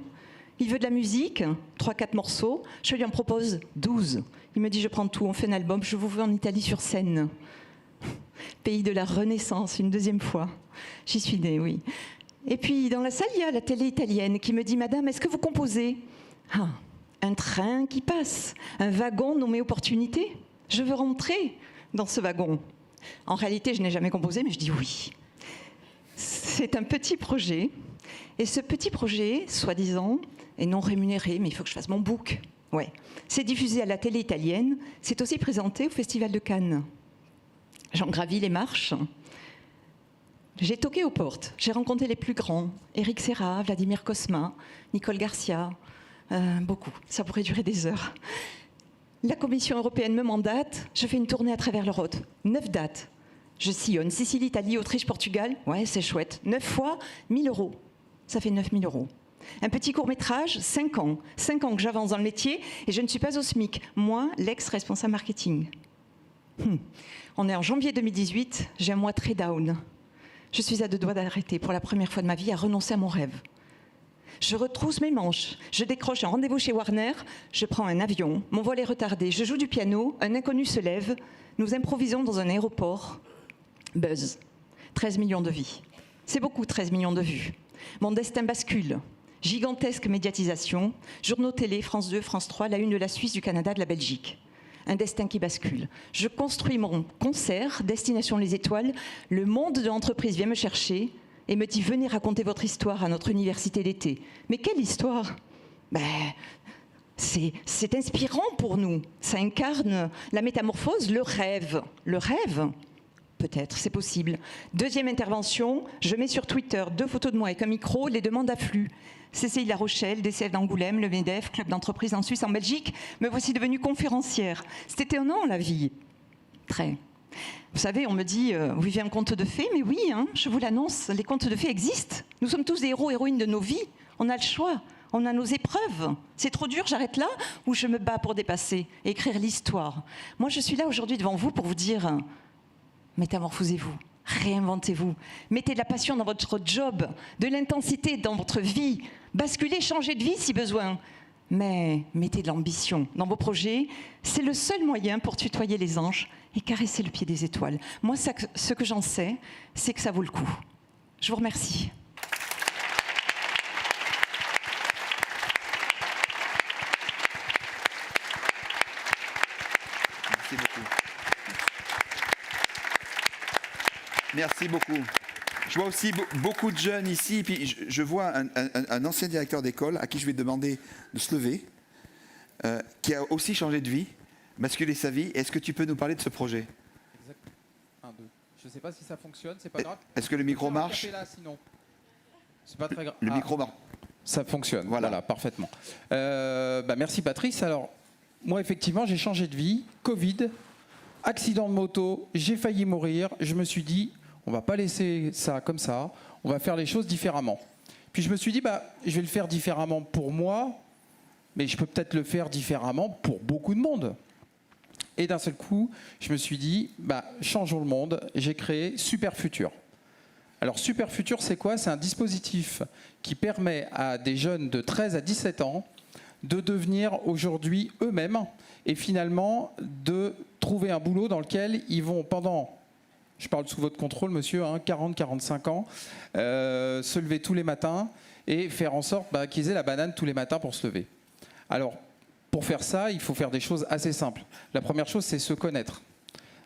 Il veut de la musique, 3-4 morceaux, je lui en propose 12. Il me dit, je prends tout, on fait un album, je vous veux en Italie sur scène. Pays de la Renaissance, une deuxième fois. J'y suis née, oui. Et puis, dans la salle, il y a la télé italienne qui me dit « Madame, est-ce que vous composez ?» Ah, un train qui passe, un wagon nommé Opportunité. Je veux rentrer dans ce wagon. En réalité, je n'ai jamais composé, mais je dis oui. C'est un petit projet. Et ce petit projet, soi-disant, est non rémunéré, mais il faut que je fasse mon book. Ouais. C'est diffusé à la télé italienne. C'est aussi présenté au Festival de Cannes. J'en gravis les marches. J'ai toqué aux portes. J'ai rencontré les plus grands. Éric Serra, Vladimir Cosma, Nicole Garcia. Beaucoup. Ça pourrait durer des heures. La Commission européenne me mandate. Je fais une tournée à travers l'Europe. 9 dates. Je sillonne Sicile, Italie, Autriche, Portugal. Ouais, c'est chouette. 9 fois 1 000 €. Ça fait 9 000 €. Un petit court-métrage, 5 ans. 5 ans que j'avance dans le métier et je ne suis pas au SMIC. Moi, l'ex-responsable marketing. On est en janvier 2018. J'ai un mois très down. Je suis à 2 doigts d'arrêter pour la première fois de ma vie à renoncer à mon rêve. Je retrousse mes manches, je décroche un rendez-vous chez Warner, je prends un avion, mon vol est retardé, je joue du piano, un inconnu se lève, nous improvisons dans un aéroport. Buzz, 13 millions de vies. C'est beaucoup, 13 millions de vues. Mon destin bascule. Gigantesque médiatisation, journaux télé, France 2, France 3, la une de la Suisse, du Canada, de la Belgique. Un destin qui bascule. Je construis mon concert, Destination les Étoiles. Le monde de l'entreprise vient me chercher et me dit « Venez raconter votre histoire à notre université d'été ». Mais quelle histoire ? C'est inspirant pour nous. Ça incarne la métamorphose, le rêve. Le rêve ? Peut-être, c'est possible. Deuxième intervention, je mets sur Twitter 2 photos de moi avec un micro, les demandes affluent. CCI La Rochelle, DCF d'Angoulême, le MEDEF, club d'entreprise en Suisse, en Belgique. Me voici devenue conférencière. C'est étonnant, la vie. Très. Vous savez, on me dit, vous vivez un conte de fées, mais oui, hein, je vous l'annonce, les contes de fées existent. Nous sommes tous des héros, héroïnes de nos vies. On a le choix, on a nos épreuves. C'est trop dur, j'arrête là, ou je me bats pour dépasser et écrire l'histoire. Moi, je suis là aujourd'hui devant vous pour vous dire, métamorphosez-vous. Réinventez-vous. Mettez de la passion dans votre job, de l'intensité dans votre vie. Basculez, changez de vie si besoin. Mais mettez de l'ambition dans vos projets. C'est le seul moyen pour tutoyer les anges et caresser le pied des étoiles. Moi, ce que j'en sais, c'est que ça vaut le coup. Je vous remercie. Merci beaucoup. Merci beaucoup. Je vois aussi beaucoup de jeunes ici, et puis je vois un ancien directeur d'école à qui je vais demander de se lever, qui a aussi changé de vie, basculé sa vie. Est-ce que tu peux nous parler de ce projet? Un, deux. Je ne sais pas si ça fonctionne, c'est pas grave. Est-ce que le micro marche? Là, sinon. C'est pas très grave. Le micro marche. Ça fonctionne, voilà parfaitement. Merci Patrice. Alors, moi effectivement, j'ai changé de vie, Covid, accident de moto, j'ai failli mourir, je me suis dit, on ne va pas laisser ça comme ça, on va faire les choses différemment. Puis je me suis dit, je vais le faire différemment pour moi, mais je peux peut-être le faire différemment pour beaucoup de monde. Et d'un seul coup, je me suis dit, changeons le monde, j'ai créé Super Futur. Alors Super Futur, c'est quoi? C'est un dispositif qui permet à des jeunes de 13 à 17 ans de devenir aujourd'hui eux-mêmes et finalement de trouver un boulot dans lequel ils vont pendant, je parle sous votre contrôle monsieur, 40-45 ans, se lever tous les matins et faire en sorte qu'ils aient la banane tous les matins pour se lever. Alors pour faire ça, il faut faire des choses assez simples. La première chose, c'est se connaître.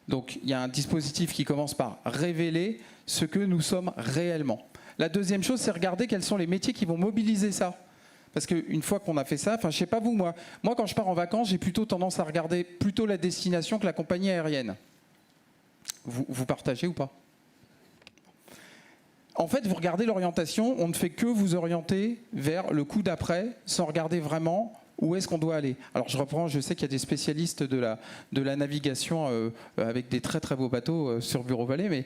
Donc il y a un dispositif qui commence par révéler ce que nous sommes réellement. La deuxième chose, c'est regarder quels sont les métiers qui vont mobiliser ça. Parce qu'une fois qu'on a fait ça, je ne sais pas vous, moi quand je pars en vacances, j'ai plutôt tendance à regarder plutôt la destination que la compagnie aérienne. Vous partagez ou pas? En fait, vous regardez l'orientation, on ne fait que vous orienter vers le coup d'après, sans regarder vraiment où est-ce qu'on doit aller. Alors je reprends, je sais qu'il y a des spécialistes de la navigation avec des très très beaux bateaux sur Bureau-Vallée, mais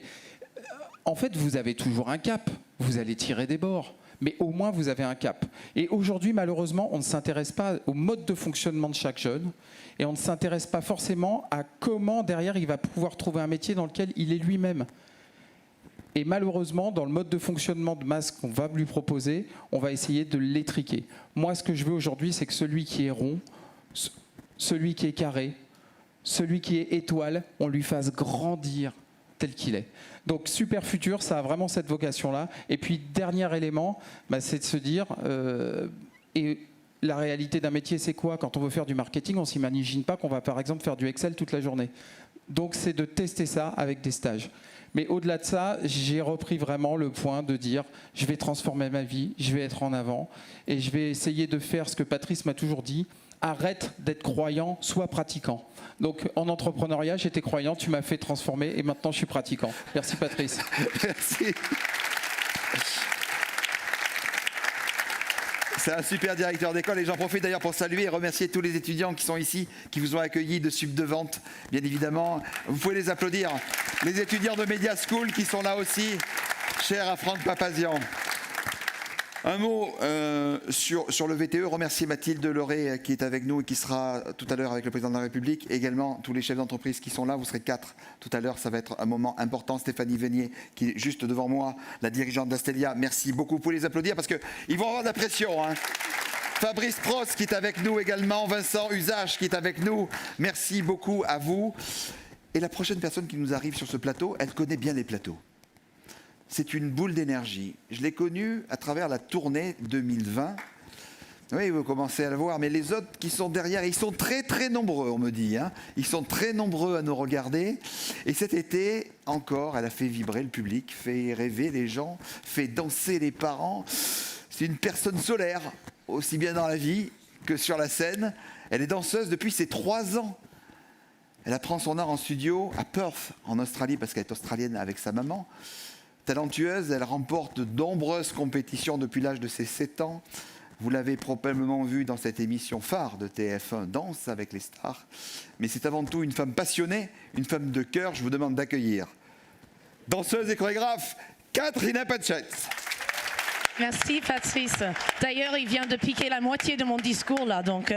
en fait, vous avez toujours un cap. Vous allez tirer des bords, mais au moins vous avez un cap. Et aujourd'hui, malheureusement, on ne s'intéresse pas au mode de fonctionnement de chaque jeune et on ne s'intéresse pas forcément à comment derrière il va pouvoir trouver un métier dans lequel il est lui-même. Et malheureusement, dans le mode de fonctionnement de masse qu'on va lui proposer, on va essayer de l'étriquer. Moi, ce que je veux aujourd'hui, c'est que celui qui est rond, celui qui est carré, celui qui est étoile, on lui fasse grandir tel qu'il est. Donc Super Futur, ça a vraiment cette vocation-là. Et puis, dernier élément, c'est de se dire, et la réalité d'un métier, c'est quoi? Quand on veut faire du marketing, on ne s'imagine pas qu'on va, par exemple, faire du Excel toute la journée. Donc, c'est de tester ça avec des stages. Mais au-delà de ça, j'ai repris vraiment le point de dire, je vais transformer ma vie, je vais être en avant, et je vais essayer de faire ce que Patrice m'a toujours dit, arrête d'être croyant, sois pratiquant. Donc en entrepreneuriat, j'étais croyant, tu m'as fait transformer et maintenant je suis pratiquant. Merci Patrice. Merci. C'est un super directeur d'école et j'en profite d'ailleurs pour saluer et remercier tous les étudiants qui sont ici, qui vous ont accueillis de Sub de Vente, bien évidemment. Vous pouvez les applaudir. Les étudiants de Media School qui sont là aussi, chers à Franck Papazian. Un mot sur le VTE, remercier Mathilde Leray qui est avec nous et qui sera tout à l'heure avec le président de la République. Également tous les chefs d'entreprise qui sont là, vous serez 4 tout à l'heure, ça va être un moment important. Stéphanie Vénier qui est juste devant moi, la dirigeante d'Astelia, merci beaucoup, vous pouvez les applaudir parce qu'ils vont avoir de la pression. Fabrice Prost qui est avec nous également, Vincent Usage qui est avec nous, merci beaucoup à vous. Et la prochaine personne qui nous arrive sur ce plateau, elle connaît bien les plateaux. C'est une boule d'énergie. Je l'ai connue à travers la tournée 2020. Oui, vous commencez à le voir, mais les autres qui sont derrière, ils sont très très nombreux, on me dit. Ils sont très nombreux à nous regarder. Et cet été, encore, elle a fait vibrer le public, fait rêver les gens, fait danser les parents. C'est une personne solaire, aussi bien dans la vie que sur la scène. Elle est danseuse depuis ses 3 ans. Elle apprend son art en studio à Perth, en Australie, parce qu'elle est australienne avec sa maman. Talentueuse, elle remporte de nombreuses compétitions depuis l'âge de ses 7 ans. Vous l'avez probablement vu dans cette émission phare de TF1, Danse avec les stars. Mais c'est avant tout une femme passionnée, une femme de cœur. Je vous demande d'accueillir danseuse et chorégraphe Katrina Patchett. Merci Patrice. D'ailleurs, il vient de piquer la moitié de mon discours là, donc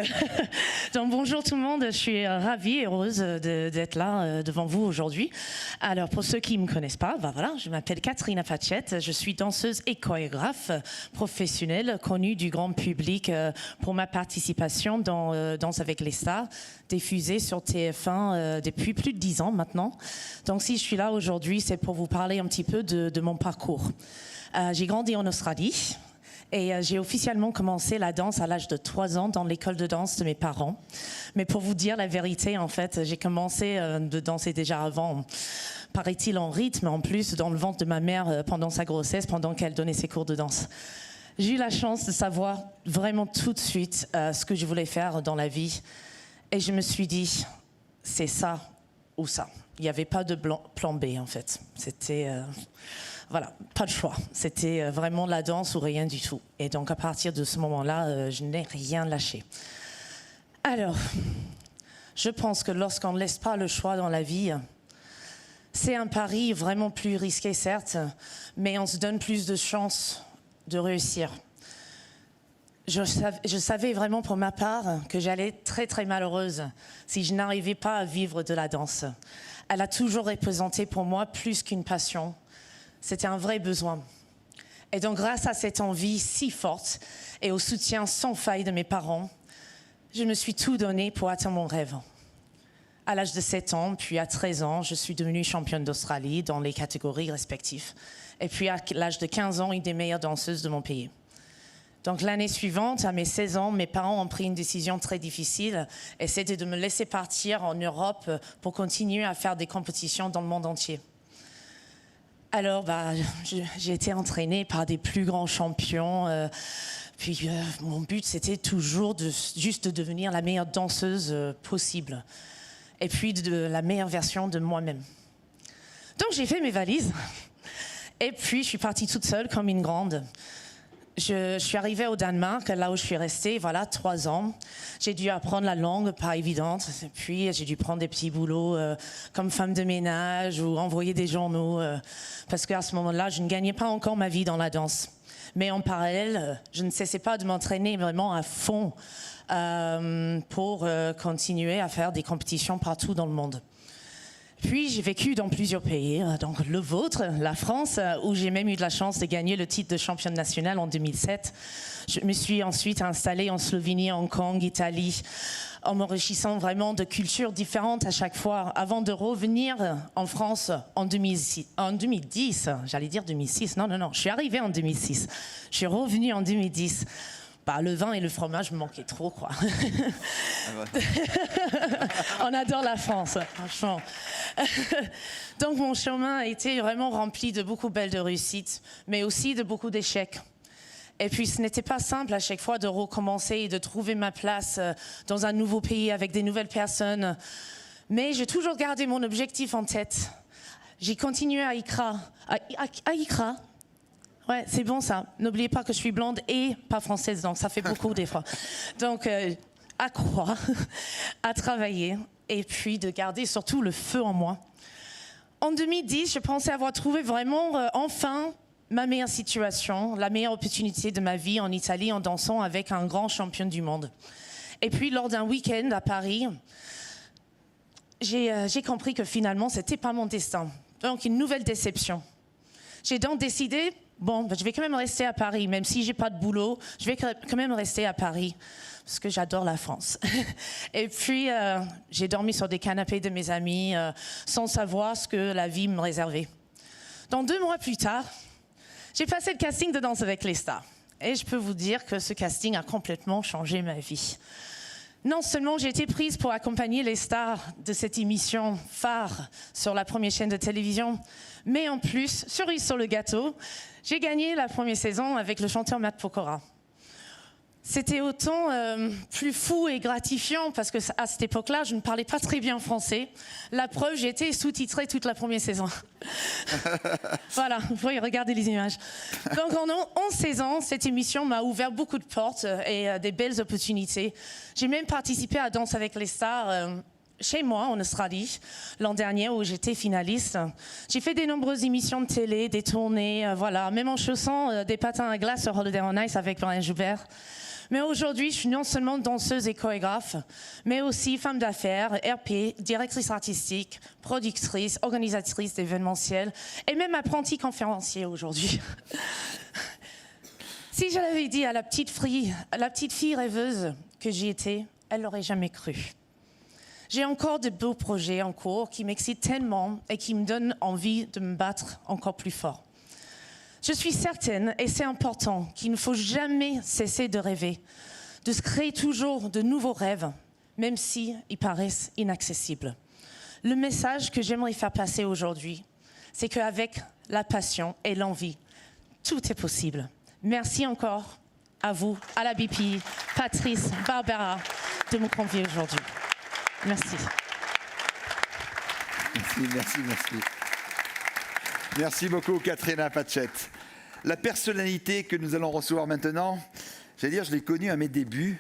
bonjour tout le monde. Je suis ravie et heureuse d'être là devant vous aujourd'hui. Alors pour ceux qui ne me connaissent pas, voilà, je m'appelle Katrina Patchett. Je suis danseuse et chorégraphe professionnelle, connue du grand public pour ma participation dans Danse avec les stars, diffusée sur TF1 depuis plus de 10 ans maintenant. Donc si je suis là aujourd'hui, c'est pour vous parler un petit peu de mon parcours. J'ai grandi en Australie Et j'ai officiellement commencé la danse à l'âge de 3 ans dans l'école de danse de mes parents. Mais pour vous dire la vérité, en fait, j'ai commencé de danser déjà avant, paraît-il en rythme, en plus dans le ventre de ma mère pendant sa grossesse, pendant qu'elle donnait ses cours de danse. J'ai eu la chance de savoir vraiment tout de suite ce que je voulais faire dans la vie. Et je me suis dit, c'est ça ou ça. Il n'y avait pas de plan B, en fait. C'était... voilà, pas de choix. C'était vraiment la danse ou rien du tout. Et donc, à partir de ce moment-là, je n'ai rien lâché. Alors, je pense que lorsqu'on ne laisse pas le choix dans la vie, c'est un pari vraiment plus risqué, certes, mais on se donne plus de chances de réussir. Je savais vraiment pour ma part que j'allais être très, très malheureuse si je n'arrivais pas à vivre de la danse. Elle a toujours représenté pour moi plus qu'une passion. C'était un vrai besoin. Et donc, grâce à cette envie si forte et au soutien sans faille de mes parents, je me suis tout donné pour atteindre mon rêve. À l'âge de 7 ans, puis à 13 ans, je suis devenue championne d'Australie dans les catégories respectives. Et puis à l'âge de 15 ans, une des meilleures danseuses de mon pays. Donc l'année suivante, à mes 16 ans, mes parents ont pris une décision très difficile et c'était de me laisser partir en Europe pour continuer à faire des compétitions dans le monde entier. Alors, j'ai été entraînée par des plus grands champions. Puis mon but, c'était toujours juste de devenir la meilleure danseuse possible. Et puis de la meilleure version de moi-même. Donc j'ai fait mes valises. Et puis je suis partie toute seule comme une grande. Je suis arrivée au Danemark, là où je suis restée, 3 ans. J'ai dû apprendre la langue, pas évidente. Et puis, j'ai dû prendre des petits boulots comme femme de ménage ou envoyer des journaux. Parce qu'à ce moment-là, je ne gagnais pas encore ma vie dans la danse. Mais en parallèle, je ne cessais pas de m'entraîner vraiment à fond pour continuer à faire des compétitions partout dans le monde. Puis j'ai vécu dans plusieurs pays, donc le vôtre, la France, où j'ai même eu de la chance de gagner le titre de championne nationale en 2007. Je me suis ensuite installée en Slovénie, Hong Kong, Italie, en m'enrichissant vraiment de cultures différentes à chaque fois, avant de revenir en France en 2010. J'allais dire 2006, non, je suis arrivée en 2006. Je suis revenue en 2010. Le vin et le fromage me manquaient trop, quoi. On adore la France, franchement. Donc mon chemin a été vraiment rempli de beaucoup belles réussites, mais aussi de beaucoup d'échecs. Et puis ce n'était pas simple à chaque fois de recommencer et de trouver ma place dans un nouveau pays avec des nouvelles personnes. Mais j'ai toujours gardé mon objectif en tête. J'ai continué à ICRA. Ouais, c'est bon ça. N'oubliez pas que je suis blonde et pas française, donc ça fait beaucoup des fois. Donc, à croire, à travailler, et puis de garder surtout le feu en moi. En 2010, je pensais avoir trouvé vraiment, enfin, ma meilleure situation, la meilleure opportunité de ma vie en Italie en dansant avec un grand champion du monde. Et puis, lors d'un week-end à Paris, j'ai compris que finalement, c'était pas mon destin. Donc, une nouvelle déception. J'ai donc décidé... je vais quand même rester à Paris, même si j'ai pas de boulot, je vais quand même rester à Paris, parce que j'adore la France. Et puis, j'ai dormi sur des canapés de mes amis, sans savoir ce que la vie me réservait. Donc 2 mois plus tard, j'ai passé le casting de Danse avec les stars. Et je peux vous dire que ce casting a complètement changé ma vie. Non seulement j'ai été prise pour accompagner les stars de cette émission phare sur la première chaîne de télévision, mais en plus, cerise sur le gâteau, j'ai gagné la première saison avec le chanteur Matt Pokora. C'était autant plus fou et gratifiant parce que à cette époque-là, je ne parlais pas très bien français. La preuve, j'ai été sous-titrée toute la première saison. Voilà, vous pouvez regarder les images. Donc en 11 saisons, cette émission m'a ouvert beaucoup de portes et des belles opportunités. J'ai même participé à Danse avec les stars chez moi en Australie l'an dernier où j'étais finaliste. J'ai fait de nombreuses émissions de télé, des tournées, même en chaussant des patins à glace sur Holiday on Ice avec Brian Joubert. Mais aujourd'hui, je suis non seulement danseuse et chorégraphe, mais aussi femme d'affaires, RP, directrice artistique, productrice, organisatrice d'événementiels et même apprentie conférencier aujourd'hui. Si je l'avais dit à la petite fille rêveuse que j'y étais, elle l'aurait jamais cru. J'ai encore de beaux projets en cours qui m'excitent tellement et qui me donnent envie de me battre encore plus fort. Je suis certaine, et c'est important, qu'il ne faut jamais cesser de rêver, de se créer toujours de nouveaux rêves, même s'ils paraissent inaccessibles. Le message que j'aimerais faire passer aujourd'hui, c'est qu'avec la passion et l'envie, tout est possible. Merci encore à vous, à la BPI, Patrice, Barbara, de me convier aujourd'hui. Merci. Merci. Merci beaucoup, Katrina Patchett. La personnalité que nous allons recevoir maintenant, j'allais dire, je l'ai connue à mes débuts.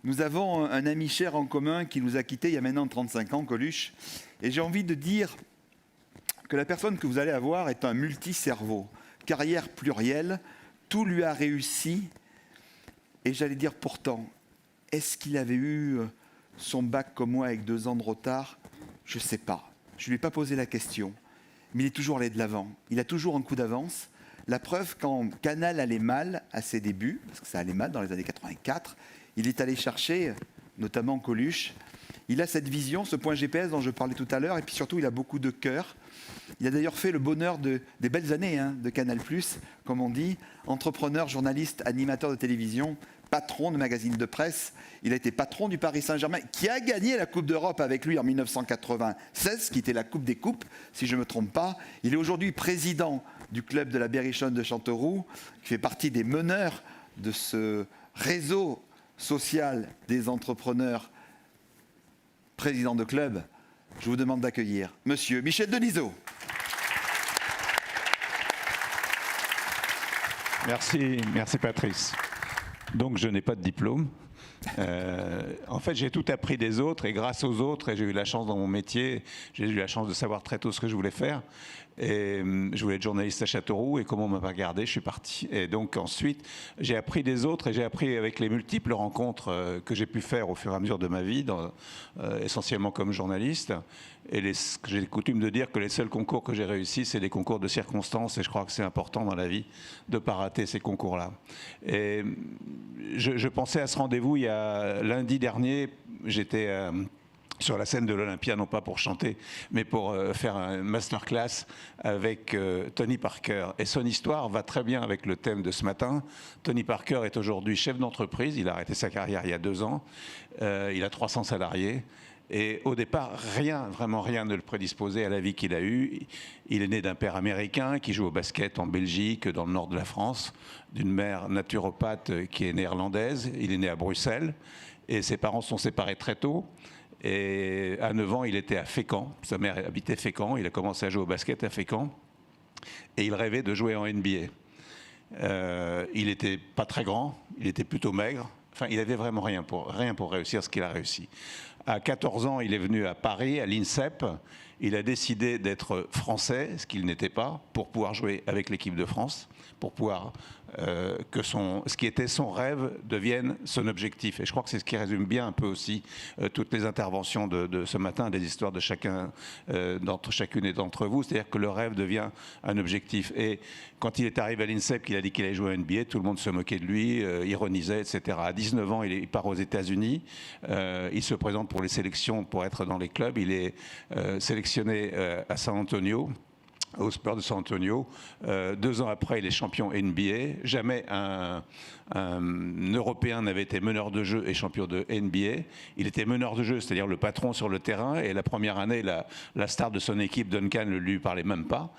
Nous avons un ami cher en commun qui nous a quittés il y a maintenant 35 ans, Coluche. Et j'ai envie de dire que la personne que vous allez avoir est un multicerveau. Carrière plurielle, tout lui a réussi. Et j'allais dire pourtant, est-ce qu'il avait eu son bac comme moi avec 2 ans de retard? Je ne sais pas. Je ne lui ai pas posé la question. Mais il est toujours allé de l'avant. Il a toujours un coup d'avance. La preuve, quand Canal allait mal à ses débuts, parce que ça allait mal dans les années 84, il est allé chercher, notamment Coluche. Il a cette vision, ce point GPS dont je parlais tout à l'heure, et puis surtout, il a beaucoup de cœur. Il a d'ailleurs fait le bonheur des belles années de Canal+, comme on dit, entrepreneur, journaliste, animateur de télévision, patron de magazine de presse. Il a été patron du Paris Saint-Germain, qui a gagné la Coupe d'Europe avec lui en 1996, qui était la Coupe des Coupes, si je ne me trompe pas. Il est aujourd'hui président du club de la Berrichonne de Châteauroux, qui fait partie des meneurs de ce réseau social des entrepreneurs, président de club. Je vous demande d'accueillir Monsieur Michel Denisot. Merci Patrice. Donc je n'ai pas de diplôme. En fait, j'ai tout appris des autres et grâce aux autres, et j'ai eu la chance dans mon métier, j'ai eu la chance de savoir très tôt ce que je voulais faire. Et je voulais être journaliste à Châteauroux et comme on ne m'a pas gardé, je suis parti. Et donc ensuite, j'ai appris des autres et j'ai appris avec les multiples rencontres que j'ai pu faire au fur et à mesure de ma vie, essentiellement comme journaliste. Et j'ai coutume de dire que les seuls concours que j'ai réussis, c'est des concours de circonstances et je crois que c'est important dans la vie de ne pas rater ces concours-là. Et je pensais à ce rendez-vous il y a lundi dernier, j'étais sur la scène de l'Olympia, non pas pour chanter, mais pour faire un masterclass avec Tony Parker. Et son histoire va très bien avec le thème de ce matin. Tony Parker est aujourd'hui chef d'entreprise, il a arrêté sa carrière il y a 2 ans, il a 300 salariés. Et au départ, vraiment rien ne le prédisposait à la vie qu'il a eue. Il est né d'un père américain qui joue au basket en Belgique, dans le nord de la France, d'une mère naturopathe qui est néerlandaise. Il est né à Bruxelles et ses parents sont séparés très tôt. Et à 9 ans, il était à Fécamp. Sa mère habitait Fécamp. Il a commencé à jouer au basket à Fécamp. Et il rêvait de jouer en NBA. Il n'était pas très grand. Il était plutôt maigre. Enfin, il n'avait vraiment rien pour réussir ce qu'il a réussi. À 14 ans, il est venu à Paris, à l'INSEP. Il a décidé d'être français, ce qu'il n'était pas, pour pouvoir jouer avec l'équipe de France, pour pouvoir que ce qui était son rêve devienne son objectif. Et je crois que c'est ce qui résume bien un peu aussi toutes les interventions de ce matin, des histoires de chacune et d'entre vous. C'est-à-dire que le rêve devient un objectif. Et quand il est arrivé à l'INSEP, qu'il a dit qu'il allait jouer à NBA, tout le monde se moquait de lui, ironisait, etc. À 19 ans, il part aux États-Unis. Il se présente pour les sélections, pour être dans les clubs. Il est sélectionné à San Antonio, aux Spurs de San Antonio. 2 ans après, il est champion NBA. Jamais un Européen n'avait été meneur de jeu et champion de NBA. Il était meneur de jeu, c'est-à-dire le patron sur le terrain. Et la première année, la star de son équipe, Duncan, ne lui parlait même pas.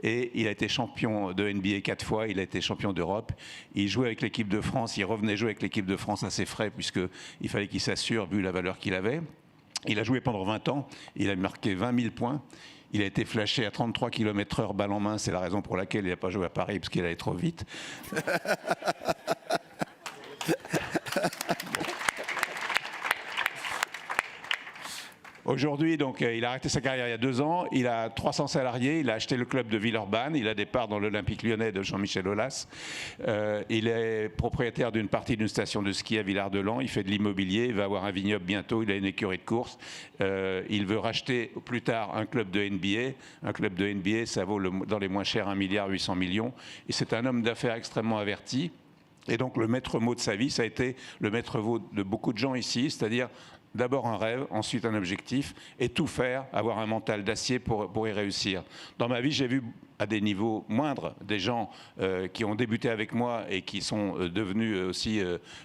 Et il a été champion de NBA 4 fois. Il a été champion d'Europe. Il jouait avec l'équipe de France. Il revenait jouer avec l'équipe de France à ses frais, puisqu'il fallait qu'il s'assure, vu la valeur qu'il avait. Il a joué pendant 20 ans. Il a marqué 20 000 points. Il a été flashé à 33 km/h balle en main. C'est la raison pour laquelle il n'a pas joué à Paris, parce qu'il allait trop vite. Aujourd'hui, donc, il a arrêté sa carrière il y a 2 ans. Il a 300 salariés. Il a acheté le club de Villeurbanne. Il a des parts dans l'Olympique lyonnais de Jean-Michel Aulas. Il est propriétaire d'une partie d'une station de ski à Villard-de-Lans. Il fait de l'immobilier. Il va avoir un vignoble bientôt. Il a une écurie de course. Il veut racheter plus tard un club de NBA. Un club de NBA, ça vaut dans les moins chers 1,8 milliard. Et c'est un homme d'affaires extrêmement averti. Et donc le maître mot de sa vie, ça a été le maître mot de beaucoup de gens ici, c'est-à-dire d'abord un rêve, ensuite un objectif, et tout faire, avoir un mental d'acier pour y réussir. Dans ma vie, j'ai vu à des niveaux moindres des gens qui ont débuté avec moi et qui sont devenus aussi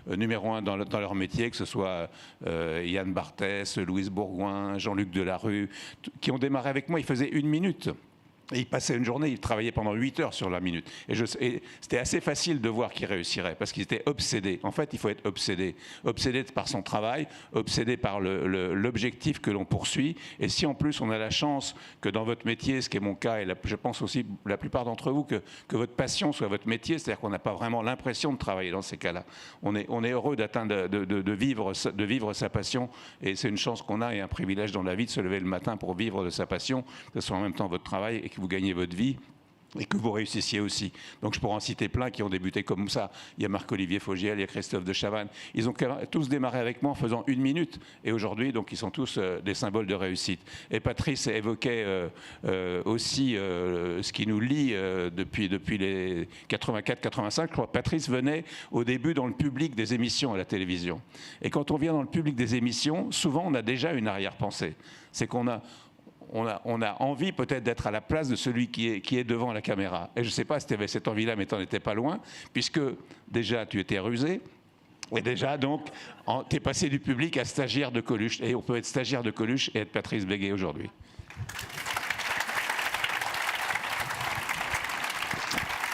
numéro 1 dans leur métier, que ce soit Yann Barthès, Louise Bourgoin, Jean-Luc Delarue, qui ont démarré avec moi, ils faisaient 1 minute. Et il passait une journée, il travaillait pendant 8 heures sur la minute. Et c'était assez facile de voir qu'il réussirait, parce qu'ils étaient obsédés. En fait, il faut être obsédé. Obsédé par son travail, obsédé par l'objectif que l'on poursuit. Et si en plus on a la chance que dans votre métier, ce qui est mon cas, et je pense aussi la plupart d'entre vous, que votre passion soit votre métier, c'est-à-dire qu'on n'a pas vraiment l'impression de travailler dans ces cas-là. On est heureux d'atteindre, de vivre sa passion. Et c'est une chance qu'on a et un privilège dans la vie de se lever le matin pour vivre de sa passion, que ce soit en même temps votre travail et que vous gagnez votre vie et que vous réussissiez aussi. Donc je pourrais en citer plein qui ont débuté comme ça. Il y a Marc-Olivier Fogiel, il y a Christophe de Chavannes. Ils ont tous démarré avec moi en faisant 1 minute. Et aujourd'hui, donc, ils sont tous des symboles de réussite. Et Patrice évoquait aussi ce qui nous lie depuis les 84-85. Je crois que Patrice venait au début dans le public des émissions à la télévision. Et quand on vient dans le public des émissions, souvent on a déjà une arrière-pensée. C'est qu'on a envie peut-être d'être à la place de celui qui est devant la caméra. Et je ne sais pas si tu avais cette envie-là, mais tu n'en étais pas loin, puisque déjà tu étais rusé, et déjà donc tu es passé du public à stagiaire de Coluche. Et on peut être stagiaire de Coluche et être Patrice Béguet aujourd'hui.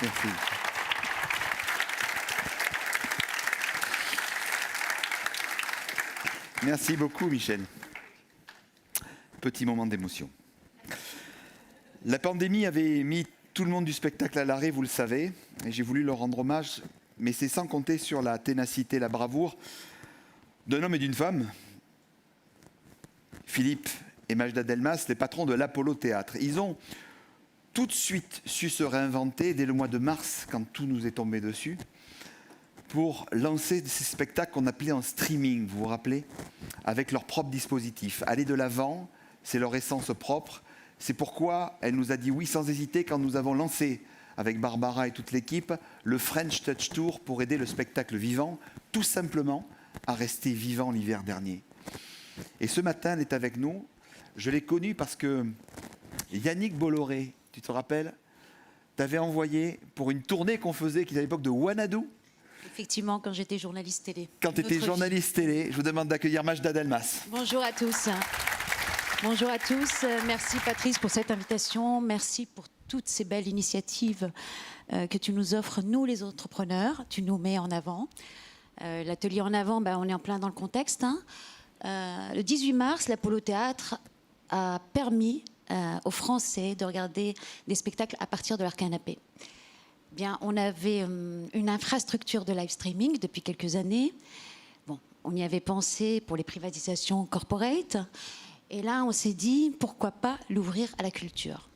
Merci. Merci beaucoup, Michel. Petit moment d'émotion. La pandémie avait mis tout le monde du spectacle à l'arrêt, vous le savez, et j'ai voulu leur rendre hommage, mais c'est sans compter sur la ténacité, la bravoure d'un homme et d'une femme, Philippe et Majda Delmas, les patrons de l'Apollo Théâtre. Ils ont tout de suite su se réinventer dès le mois de mars, quand tout nous est tombé dessus, pour lancer ces spectacles qu'on appelait en streaming, vous vous rappelez, avec leur propre dispositif. Aller de l'avant, c'est leur essence propre. C'est pourquoi elle nous a dit oui sans hésiter quand nous avons lancé, avec Barbara et toute l'équipe, le French Touch Tour pour aider le spectacle vivant, tout simplement, à rester vivant l'hiver dernier. Et ce matin, elle est avec nous. Je l'ai connue parce que Yannick Bolloré, tu te rappelles, t'avait envoyé pour une tournée qu'on faisait, qui était à l'époque de Wanadoo. Effectivement, quand j'étais journaliste télé. Quand tu étais journaliste télé, je vous demande d'accueillir Majda Delmas. Bonjour à tous. Bonjour à tous. Merci Patrice pour cette invitation. Merci pour toutes ces belles initiatives que tu nous offres, nous les entrepreneurs. Tu nous mets en avant. L'atelier en avant, on est en plein dans le contexte. Le 18 mars, l'Apollo Théâtre a permis aux Français de regarder des spectacles à partir de leur canapé. Bien, on avait une infrastructure de live streaming depuis quelques années. Bon, on y avait pensé pour les privatisations corporate. Et là, on s'est dit, pourquoi pas l'ouvrir à la culture.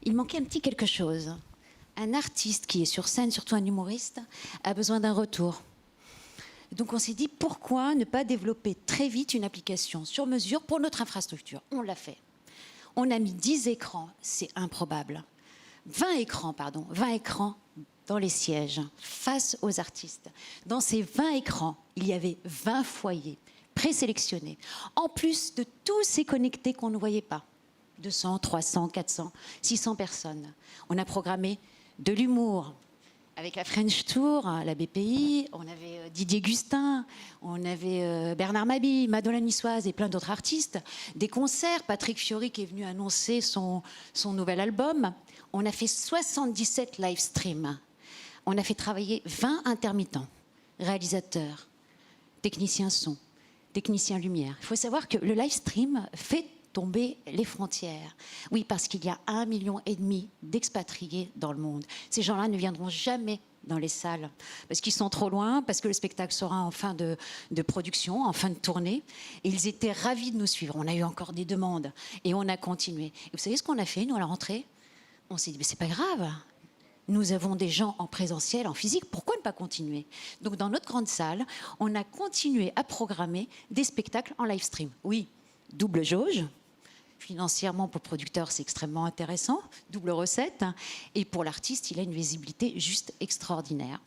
Il manquait un petit quelque chose. Un artiste qui est sur scène, surtout un humoriste, a besoin d'un retour. Donc on s'est dit, pourquoi ne pas développer très vite une application sur mesure pour notre infrastructure. On l'a fait. On a mis 10 écrans, c'est improbable. 20 écrans dans les sièges, face aux artistes. Dans ces 20 écrans, il y avait 20 foyers présélectionnés, en plus de tous ces connectés qu'on ne voyait pas. 200, 300, 400, 600 personnes. On a programmé de l'humour. Avec la French Tour, la BPI, on avait Didier Gustin, on avait Bernard Mabille, Madonna Niçoise et plein d'autres artistes. Des concerts, Patrick Fiori qui est venu annoncer son nouvel album. On a fait 77 live streams. On a fait travailler 20 intermittents, réalisateurs, techniciens son, techniciens lumière. Il faut savoir que le live stream fait tomber les frontières. Oui, parce qu'il y a 1,5 million d'expatriés dans le monde. Ces gens-là ne viendront jamais dans les salles parce qu'ils sont trop loin, parce que le spectacle sera en fin de production, en fin de tournée. Et ils étaient ravis de nous suivre. On a eu encore des demandes et on a continué. Et vous savez ce qu'on a fait, nous, à la rentrée? On s'est dit, mais c'est pas grave. Nous avons des gens en présentiel, en physique, pourquoi ne pas continuer? Donc dans notre grande salle, on a continué à programmer des spectacles en live stream. Oui, double jauge. Financièrement, pour le producteur, c'est extrêmement intéressant. Double recette. Et pour l'artiste, il a une visibilité juste extraordinaire.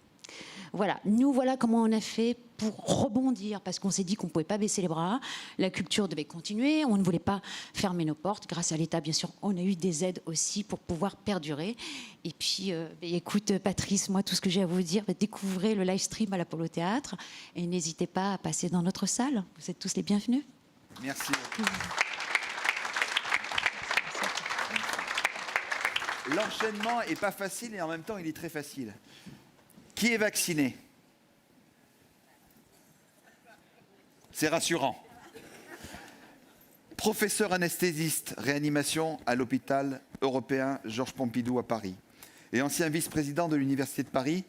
Voilà, nous voilà comment on a fait pour rebondir, parce qu'on s'est dit qu'on ne pouvait pas baisser les bras, la culture devait continuer, on ne voulait pas fermer nos portes. Grâce à l'État, bien sûr, on a eu des aides aussi pour pouvoir perdurer. Et puis, écoute, Patrice, moi, tout ce que j'ai à vous dire, découvrez le live stream à l'Apollo Théâtre et n'hésitez pas à passer dans notre salle. Vous êtes tous les bienvenus. Merci. L'enchaînement n'est pas facile et en même temps, il est très facile. Qui est vacciné? C'est rassurant. Professeur anesthésiste, réanimation à l'hôpital européen Georges Pompidou à Paris. Et ancien vice-président de l'Université de Paris,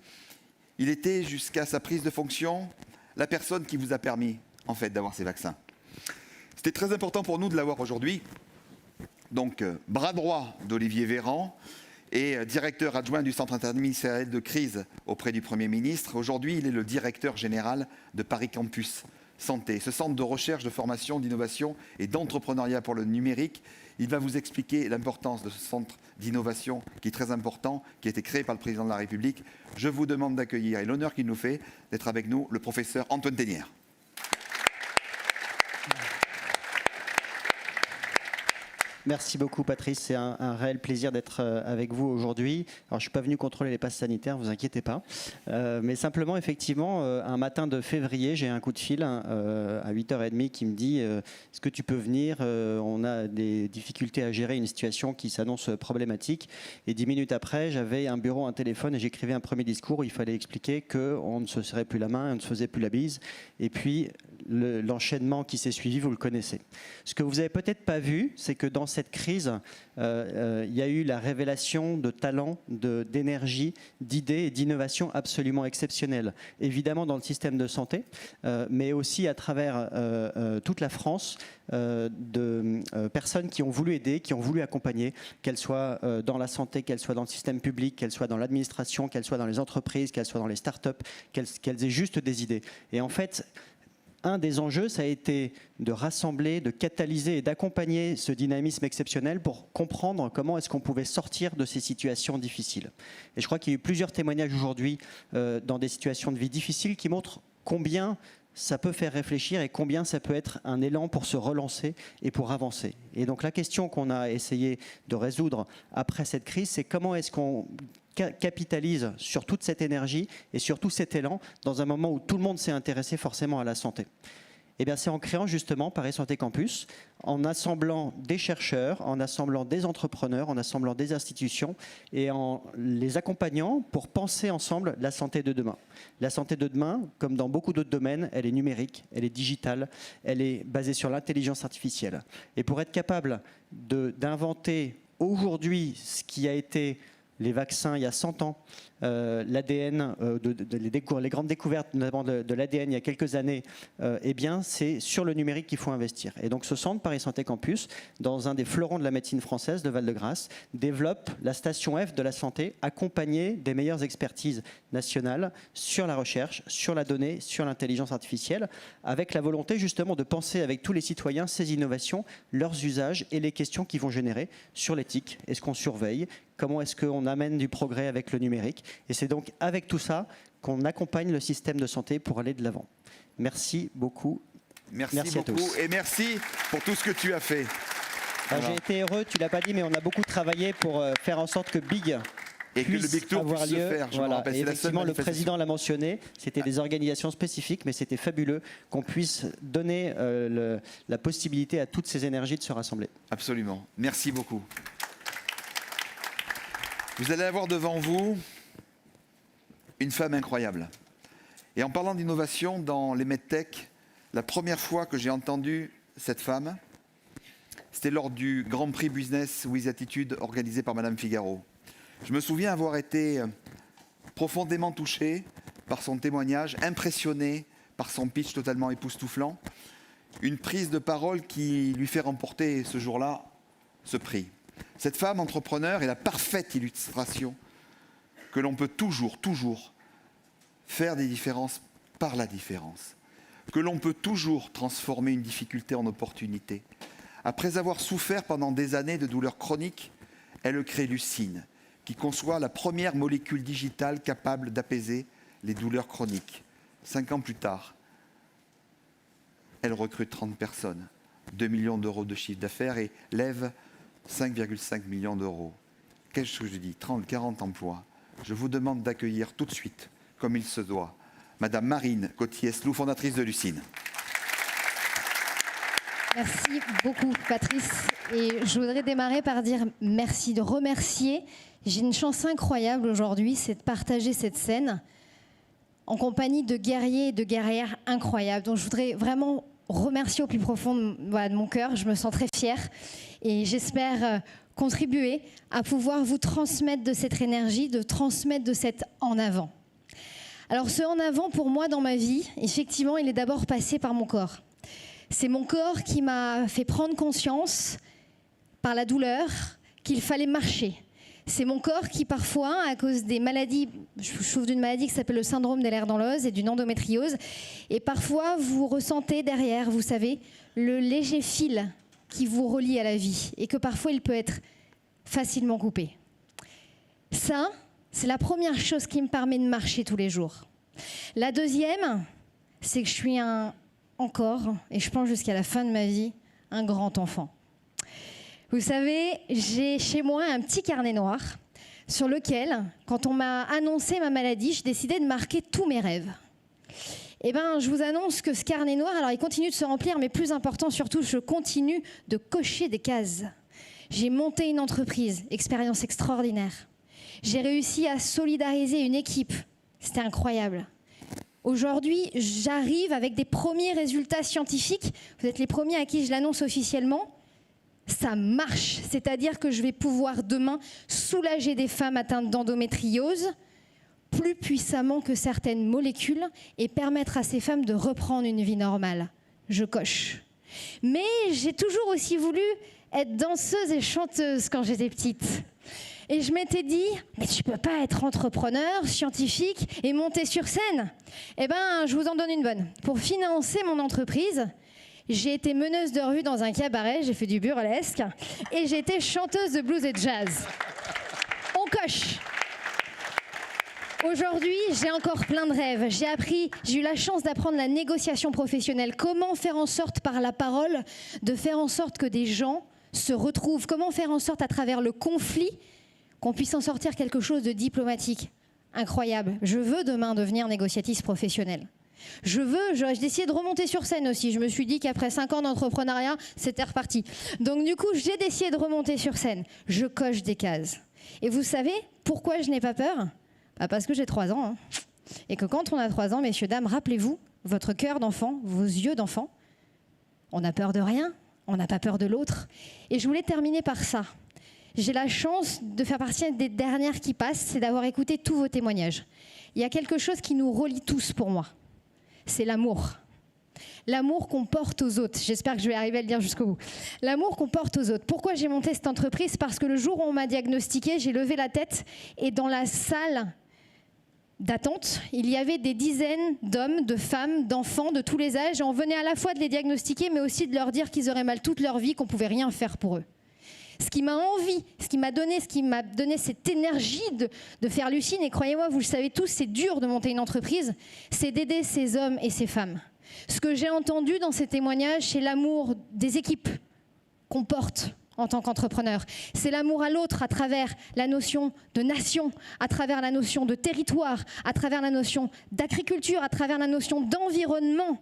il était, jusqu'à sa prise de fonction, la personne qui vous a permis, en fait, d'avoir ces vaccins. C'était très important pour nous de l'avoir aujourd'hui. Donc, bras droit d'Olivier Véran et directeur adjoint du Centre interministériel de crise auprès du Premier ministre. Aujourd'hui, il est le directeur général de Paris Campus Santé, ce centre de recherche, de formation, d'innovation et d'entrepreneuriat pour le numérique. Il va vous expliquer l'importance de ce centre d'innovation qui est très important, qui a été créé par le Président de la République. Je vous demande d'accueillir, et l'honneur qu'il nous fait, d'être avec nous, le professeur Antoine Ténière. Merci beaucoup Patrice, c'est un réel plaisir d'être avec vous aujourd'hui. Alors je ne suis pas venu contrôler les passes sanitaires, ne vous inquiétez pas. Mais simplement, effectivement, un matin de février, j'ai un coup de fil à 8h30 qui me dit est-ce que tu peux venir, on a des difficultés à gérer une situation qui s'annonce problématique. Et 10 minutes après, j'avais un bureau, un téléphone et j'écrivais un premier discours où il fallait expliquer qu'on ne se serrait plus la main, on ne se faisait plus la bise. Et puis l'enchaînement qui s'est suivi, vous le connaissez. Ce que vous n'avez peut-être pas vu, c'est que dans cette crise, il y a eu la révélation de talents, d'énergie, d'idées et d'innovations absolument exceptionnelles. Évidemment dans le système de santé, mais aussi à travers toute la France, de personnes qui ont voulu aider, qui ont voulu accompagner, qu'elles soient dans la santé, qu'elles soient dans le système public, qu'elles soient dans l'administration, qu'elles soient dans les entreprises, qu'elles soient dans les start-up, qu'elles aient juste des idées. Et en fait, un des enjeux, ça a été de rassembler, de catalyser et d'accompagner ce dynamisme exceptionnel pour comprendre comment est-ce qu'on pouvait sortir de ces situations difficiles. Et je crois qu'il y a eu plusieurs témoignages aujourd'hui dans des situations de vie difficiles qui montrent combien ça peut faire réfléchir et combien ça peut être un élan pour se relancer et pour avancer. Et donc la question qu'on a essayé de résoudre après cette crise, c'est comment est-ce qu'on capitalise sur toute cette énergie et sur tout cet élan dans un moment où tout le monde s'est intéressé forcément à la santé. Eh bien, c'est en créant justement Paris Santé Campus, en assemblant des chercheurs, en assemblant des entrepreneurs, en assemblant des institutions et en les accompagnant pour penser ensemble la santé de demain. La santé de demain, comme dans beaucoup d'autres domaines, elle est numérique, elle est digitale, elle est basée sur l'intelligence artificielle. Et pour être capable d'inventer aujourd'hui ce qui a été les vaccins il y a 100 ans, l'ADN, les grandes découvertes notamment de l'ADN il y a quelques années, eh bien c'est sur le numérique qu'il faut investir. Et donc ce centre Paris Santé Campus, dans un des fleurons de la médecine française de Val-de-Grâce, développe la station F de la santé, accompagnée des meilleures expertises nationales sur la recherche, sur la donnée, sur l'intelligence artificielle, avec la volonté justement de penser avec tous les citoyens ces innovations, leurs usages et les questions qu'ils vont générer sur l'éthique. Est-ce qu'on surveille ? Comment est-ce qu'on amène du progrès avec le numérique? Et c'est donc avec tout ça qu'on accompagne le système de santé pour aller de l'avant. Merci beaucoup. Merci beaucoup à tous. Et merci pour tout ce que tu as fait. Voilà. J'ai été heureux, tu ne l'as pas dit, mais on a beaucoup travaillé pour faire en sorte que Big et que le Big Tour puisse se faire. Voilà. Et effectivement, le président l'a mentionné, c'était des organisations spécifiques, mais c'était fabuleux qu'on puisse donner la possibilité à toutes ces énergies de se rassembler. Absolument. Merci beaucoup. Vous allez avoir devant vous une femme incroyable. Et en parlant d'innovation dans les medtech, la première fois que j'ai entendu cette femme, c'était lors du Grand Prix Business with Attitude organisé par Madame Figaro. Je me souviens avoir été profondément touché par son témoignage, impressionné par son pitch totalement époustouflant, une prise de parole qui lui fait remporter ce jour-là ce prix. Cette femme entrepreneur est la parfaite illustration que l'on peut toujours faire des différences par la différence, que l'on peut toujours transformer une difficulté en opportunité. Après avoir souffert pendant des années de douleurs chroniques, elle crée Lucine, qui conçoit la première molécule digitale capable d'apaiser les douleurs chroniques. 5 ans plus tard, elle recrute 30 personnes, 2 millions d'euros de chiffre d'affaires et lève 5,5 millions d'euros. Qu'est-ce que je dis? 30, 40 emplois. Je vous demande d'accueillir tout de suite, comme il se doit, Madame Marine Gauthier-Slou, fondatrice de Lucine. Merci beaucoup, Patrice. Et je voudrais démarrer par dire merci, de remercier. J'ai une chance incroyable aujourd'hui, c'est de partager cette scène en compagnie de guerriers et de guerrières incroyables. Donc je voudrais vraiment remercier au plus profond de mon cœur. Je me sens très fière et j'espère contribuer à pouvoir vous transmettre de cette énergie, de transmettre de cet en avant. Alors ce en avant, pour moi, dans ma vie, effectivement, il est d'abord passé par mon corps. C'est mon corps qui m'a fait prendre conscience, par la douleur, qu'il fallait marcher. C'est mon corps qui, parfois, à cause des maladies, je souffre d'une maladie qui s'appelle le syndrome des Ehlers-Danlos et d'une endométriose, et parfois, vous ressentez derrière, vous savez, le léger fil qui vous relie à la vie, et que parfois, il peut être facilement coupé. Ça, c'est la première chose qui me permet de marcher tous les jours. La deuxième, c'est que je suis encore, et je pense jusqu'à la fin de ma vie, un grand enfant. Vous savez, j'ai chez moi un petit carnet noir sur lequel, quand on m'a annoncé ma maladie, j'ai décidé de marquer tous mes rêves. Eh bien, je vous annonce que ce carnet noir, alors il continue de se remplir, mais plus important surtout, je continue de cocher des cases. J'ai monté une entreprise, expérience extraordinaire. J'ai réussi à solidariser une équipe, c'était incroyable. Aujourd'hui, j'arrive avec des premiers résultats scientifiques. Vous êtes les premiers à qui je l'annonce officiellement. Ça marche, c'est-à-dire que je vais pouvoir demain soulager des femmes atteintes d'endométriose plus puissamment que certaines molécules et permettre à ces femmes de reprendre une vie normale. Je coche. Mais j'ai toujours aussi voulu être danseuse et chanteuse quand j'étais petite. Et je m'étais dit, mais tu peux pas être entrepreneur, scientifique et monter sur scène. Eh bien, je vous en donne une bonne. Pour financer mon entreprise, j'ai été meneuse de revue dans un cabaret, j'ai fait du burlesque et j'ai été chanteuse de blues et de jazz. On coche. Aujourd'hui, j'ai encore plein de rêves. J'ai eu la chance d'apprendre la négociation professionnelle. Comment faire en sorte, par la parole, de faire en sorte que des gens se retrouvent. Comment faire en sorte, à travers le conflit, qu'on puisse en sortir quelque chose de diplomatique. Incroyable. Je veux demain devenir négociatrice professionnelle. J'ai décidé de remonter sur scène aussi. Je me suis dit qu'après 5 ans d'entrepreneuriat, c'était reparti. Donc du coup, j'ai décidé de remonter sur scène. Je coche des cases. Et vous savez pourquoi je n'ai pas peur ? Parce que j'ai 3 ans. Et que quand on a 3 ans, messieurs, dames, rappelez-vous, votre cœur d'enfant, vos yeux d'enfant, on n'a peur de rien, on n'a pas peur de l'autre. Et je voulais terminer par ça. J'ai la chance de faire partie des dernières qui passent, c'est d'avoir écouté tous vos témoignages. Il y a quelque chose qui nous relie tous pour moi. C'est l'amour. L'amour qu'on porte aux autres. J'espère que je vais arriver à le dire jusqu'au bout. L'amour qu'on porte aux autres. Pourquoi j'ai monté cette entreprise ? Parce que le jour où on m'a diagnostiqué, j'ai levé la tête et dans la salle d'attente, il y avait des dizaines d'hommes, de femmes, d'enfants de tous les âges. Et on venait à la fois de les diagnostiquer, mais aussi de leur dire qu'ils auraient mal toute leur vie, qu'on ne pouvait rien faire pour eux. Ce qui m'a donné cette énergie de faire Lucine, et croyez-moi, vous le savez tous, c'est dur de monter une entreprise, c'est d'aider ces hommes et ces femmes. Ce que j'ai entendu dans ces témoignages, c'est l'amour des équipes qu'on porte en tant qu'entrepreneur. C'est l'amour à l'autre à travers la notion de nation, à travers la notion de territoire, à travers la notion d'agriculture, à travers la notion d'environnement.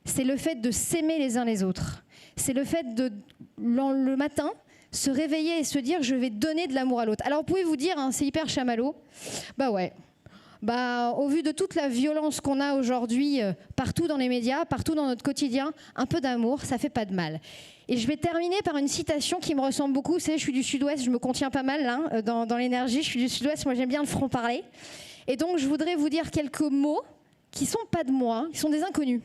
C'est le fait de s'aimer les uns les autres. C'est le fait de, le matin, se réveiller et se dire je vais donner de l'amour à l'autre. Alors vous pouvez vous dire, hein, c'est hyper chamallow. Bah ouais. Au vu de toute la violence qu'on a aujourd'hui partout dans les médias, partout dans notre quotidien, un peu d'amour, ça fait pas de mal. Et je vais terminer par une citation qui me ressemble beaucoup. Vous savez, je suis du Sud-Ouest, je me contiens pas mal hein, dans l'énergie. Je suis du Sud-Ouest, moi j'aime bien le franc-parler. Et donc je voudrais vous dire quelques mots qui sont pas de moi, qui sont des inconnus.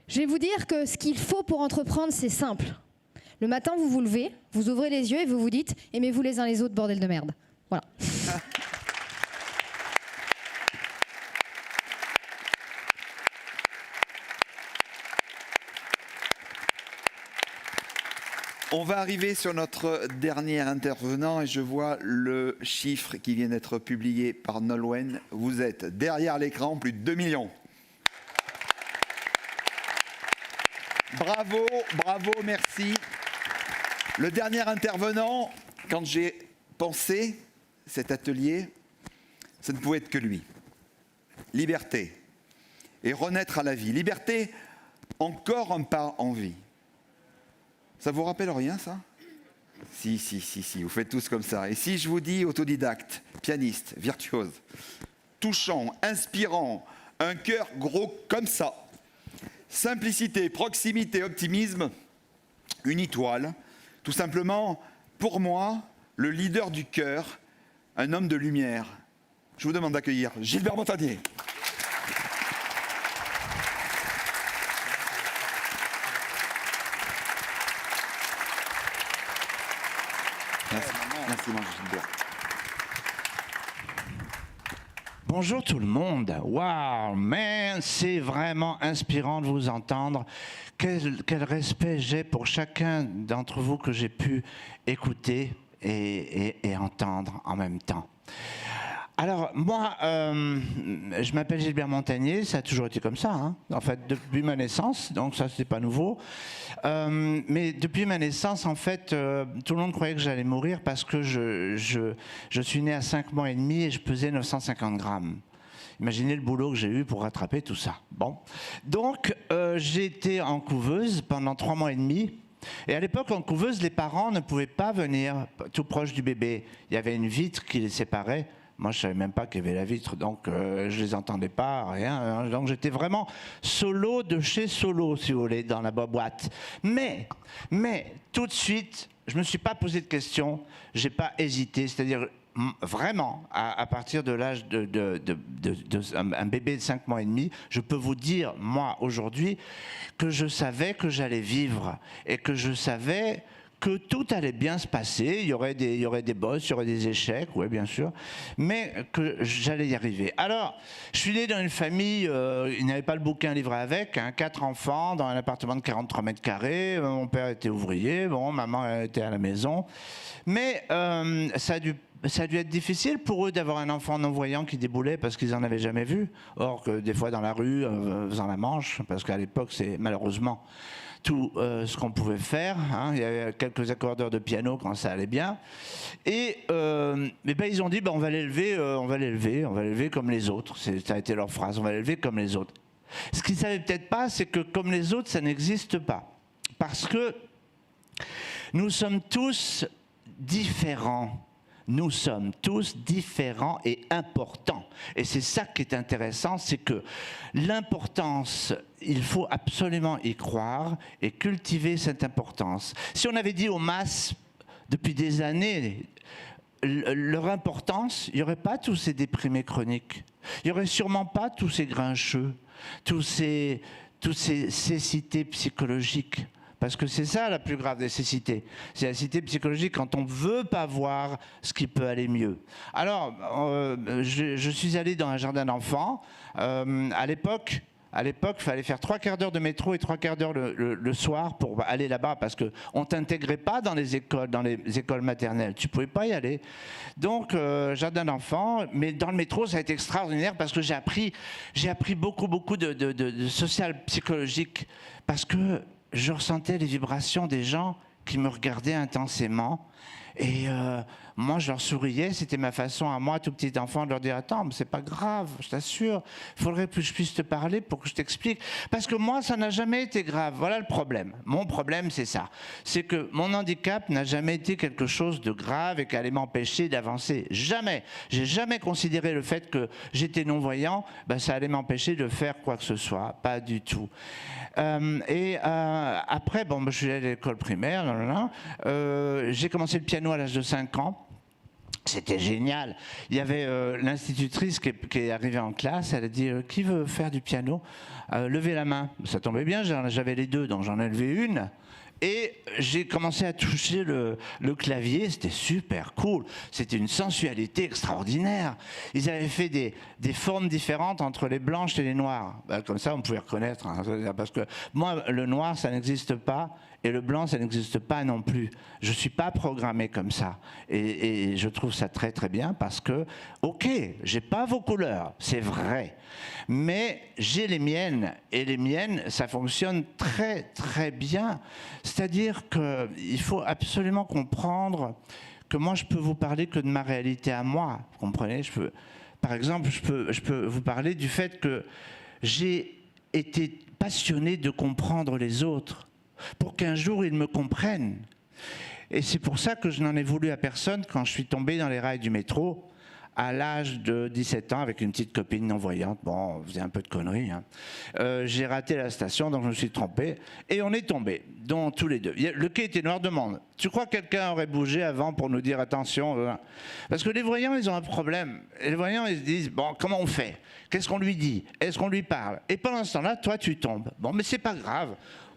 Je vais vous dire que ce qu'il faut pour entreprendre, c'est simple. Le matin, vous vous levez, vous ouvrez les yeux et vous vous dites « Aimez-vous les uns les autres, bordel de merde ». Voilà. On va arriver sur notre dernier intervenant et je vois le chiffre qui vient d'être publié par Nolwenn. Vous êtes derrière l'écran, plus de 2 millions. Bravo, bravo, merci. Le dernier intervenant, quand j'ai pensé cet atelier, ça ne pouvait être que lui. Liberté et renaître à la vie. Liberté, encore un pas en vie. Ça vous rappelle rien, ça? Si, vous faites tous comme ça. Et si je vous dis autodidacte, pianiste, virtuose, touchant, inspirant, un cœur gros comme ça, simplicité, proximité, optimisme, une étoile, tout simplement, pour moi, le leader du cœur, un homme de lumière. Je vous demande d'accueillir Gilbert Montagnier. Merci, Gilbert. Bonjour tout le monde. Waouh, man, c'est vraiment inspirant de vous entendre. Quel respect j'ai pour chacun d'entre vous que j'ai pu écouter et entendre en même temps. Alors, moi, je m'appelle Gilbert Montagnier, ça a toujours été comme ça, hein, en fait, depuis ma naissance, donc ça, c'est pas nouveau. Mais depuis ma naissance, en fait, tout le monde croyait que j'allais mourir parce que je suis né à 5 mois et demi et je pesais 950 grammes. Imaginez le boulot que j'ai eu pour rattraper tout ça. Bon. Donc, j'ai été en couveuse pendant 3 mois et demi. Et à l'époque, en couveuse, les parents ne pouvaient pas venir tout proche du bébé. Il y avait une vitre qui les séparait. Moi, je ne savais même pas qu'il y avait la vitre, donc je ne les entendais pas, rien. Donc j'étais vraiment solo de chez solo, si vous voulez, dans la boîte. Mais tout de suite, je ne me suis pas posé de questions, je n'ai pas hésité, c'est-à-dire vraiment, à partir de l'âge un bébé de 5 mois et demi, je peux vous dire, moi, aujourd'hui, que je savais que j'allais vivre et que je savais que tout allait bien se passer, il y aurait des bosses, il y aurait des échecs, oui bien sûr, mais que j'allais y arriver. Alors, je suis né dans une famille, il n'y avait pas le bouquin livré avec, hein, 4 enfants dans un appartement de 43 mètres carrés, mon père était ouvrier, bon, maman était à la maison, mais ça a dû être difficile pour eux d'avoir un enfant non-voyant qui déboulait parce qu'ils n'en avaient jamais vu. Or que des fois dans la rue, faisant la manche, parce qu'à l'époque, c'est malheureusement tout ce qu'on pouvait faire. Hein. Il y avait quelques accordeurs de piano quand ça allait bien. Et ils ont dit, on va l'élever comme les autres. Ça a été leur phrase, on va l'élever comme les autres. Ce qu'ils ne savaient peut-être pas, c'est que comme les autres, ça n'existe pas. Parce que nous sommes tous différents. Nous sommes tous différents et importants. Et c'est ça qui est intéressant, c'est que l'importance, il faut absolument y croire et cultiver cette importance. Si on avait dit aux masses depuis des années leur importance, il n'y aurait pas tous ces déprimés chroniques. Il n'y aurait sûrement pas tous ces grincheux, toutes ces cécités psychologiques. Parce que c'est ça la plus grave des cécités. C'est la cécité psychologique quand on ne veut pas voir ce qui peut aller mieux. Alors, je suis allé dans un jardin d'enfants. À l'époque, il fallait faire 3 quarts d'heure de métro et 3 quarts d'heure le soir pour aller là-bas parce qu'on ne t'intégrait pas dans les écoles maternelles. Tu ne pouvais pas y aller. Donc, jardin d'enfants, mais dans le métro, ça a été extraordinaire parce que j'ai appris beaucoup de social psychologique parce que je ressentais les vibrations des gens qui me regardaient intensément. Et moi, je leur souriais. C'était ma façon à moi, tout petit enfant, de leur dire « Attends, mais c'est pas grave, je t'assure. Il faudrait que je puisse te parler pour que je t'explique. » Parce que moi, ça n'a jamais été grave. Voilà le problème. Mon problème, c'est ça. C'est que mon handicap n'a jamais été quelque chose de grave et qui allait m'empêcher d'avancer. Jamais. J'ai jamais considéré le fait que j'étais non-voyant, ça allait m'empêcher de faire quoi que ce soit. Pas du tout. Après, je suis allé à l'école primaire. J'ai commencé le piano à l'âge de 5 ans. C'était génial. Il y avait l'institutrice qui est arrivée en classe. Elle a dit « Qui veut faire du piano ?» Levez la main. Ça tombait bien, j'avais les deux, donc j'en ai levé une. Et j'ai commencé à toucher le clavier, c'était super cool. C'était une sensualité extraordinaire. Ils avaient fait des formes différentes entre les blanches et les noires. Comme ça, on pouvait reconnaître. Hein, parce que moi, le noir, ça n'existe pas. Et le blanc, ça n'existe pas non plus. Je ne suis pas programmé comme ça. Et je trouve ça très très bien parce que, ok, j'ai pas vos couleurs, c'est vrai. Mais j'ai les miennes. Et les miennes, ça fonctionne très très bien. C'est-à-dire qu'il faut absolument comprendre que moi, je peux vous parler que de ma réalité à moi. Vous comprenez ? Par exemple, je peux vous parler du fait que j'ai été passionné de comprendre les autres pour qu'un jour ils me comprennent. Et c'est pour ça que je n'en ai voulu à personne quand je suis tombé dans les rails du métro à l'âge de 17 ans avec une petite copine non-voyante. Bon, on faisait un peu de conneries. Hein. J'ai raté la station, donc je me suis trompé. Et on est tombés, dont tous les deux. Le quai était noir de monde. Tu crois que quelqu'un aurait bougé avant pour nous dire attention Parce que les voyants, ils ont un problème. Et les voyants, ils se disent, bon, comment on fait? Qu'est-ce qu'on lui dit? Est-ce qu'on lui parle? Et pendant ce temps-là, toi, tu tombes. Bon, mais c'est pas grave.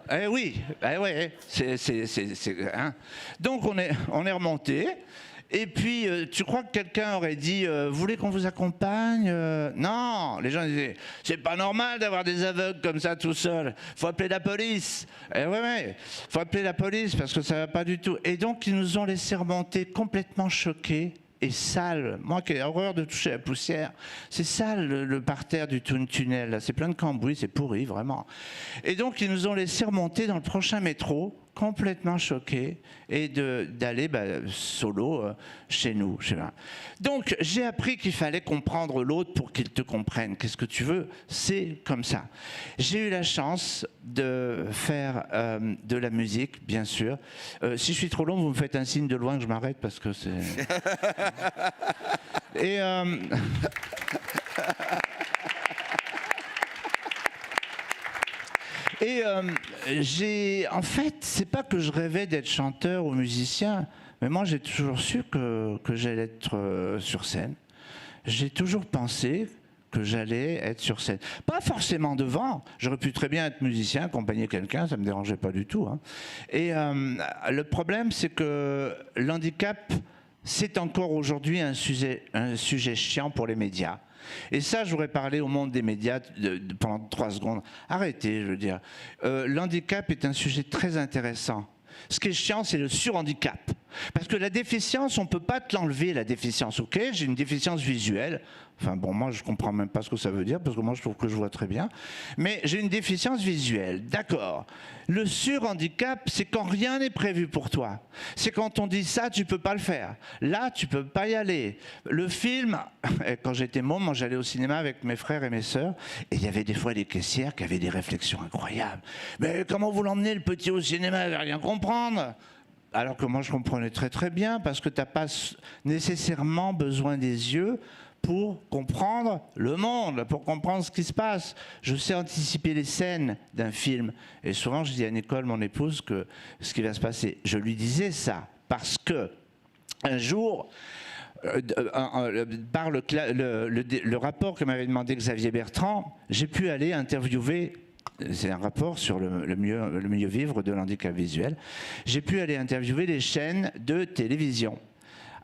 Eh oui, ouais, hein. Donc on est remonté. Et puis, tu crois que quelqu'un aurait dit vous voulez qu'on vous accompagne? Non, les gens disaient c'est pas normal d'avoir des aveugles comme ça tout seuls. Faut appeler la police. Eh ouais, faut appeler la police parce que ça va pas du tout. Et donc ils nous ont laissé remonter complètement choqués et sale. Moi qui ai horreur de toucher la poussière, c'est sale le parterre du tunnel. C'est plein de cambouis, c'est pourri vraiment. Et donc ils nous ont laissé remonter dans le prochain métro, complètement choqués, et d'aller solo chez nous. Donc j'ai appris qu'il fallait comprendre l'autre pour qu'il te comprenne. Qu'est-ce que tu veux? C'est comme ça. J'ai eu la chance de faire de la musique, bien sûr. Si je suis trop long, vous me faites un signe de loin que je m'arrête parce que c'est... Et... en fait, c'est pas que je rêvais d'être chanteur ou musicien, mais moi j'ai toujours su que j'allais être sur scène. J'ai toujours pensé que j'allais être sur scène. Pas forcément devant, j'aurais pu très bien être musicien, accompagner quelqu'un, ça me dérangeait pas du tout. Hein. Et le problème, c'est que l'handicap, c'est encore aujourd'hui un sujet chiant pour les médias. Et ça, j'aurais parlé au monde des médias pendant 3 secondes. Arrêtez, je veux dire. L'handicap est un sujet très intéressant. Ce qui est chiant, c'est le surhandicap. Parce que la déficience, on ne peut pas te l'enlever, la déficience. Ok, j'ai une déficience visuelle. Enfin bon, moi je ne comprends même pas ce que ça veut dire, parce que moi je trouve que je vois très bien. Mais j'ai une déficience visuelle, d'accord. Le surhandicap, c'est quand rien n'est prévu pour toi. C'est quand on dit ça, tu ne peux pas le faire. Là, tu ne peux pas y aller. Le film, quand j'étais môme, moi j'allais au cinéma avec mes frères et mes sœurs, et il y avait des fois des caissières qui avaient des réflexions incroyables. Mais comment vous l'emmenez le petit au cinéma? Elle ne va rien comprendre. Alors que moi je comprenais très très bien, parce que tu n'as pas nécessairement besoin des yeux pour comprendre le monde, pour comprendre ce qui se passe. Je sais anticiper les scènes d'un film. Et souvent, je dis à Nicole, mon épouse, que ce qui va se passer. Je lui disais ça parce que un jour, par le rapport que m'avait demandé Xavier Bertrand, j'ai pu aller interviewer. C'est un rapport sur le mieux vivre de l'handicap visuel. J'ai pu aller interviewer les chaînes de télévision.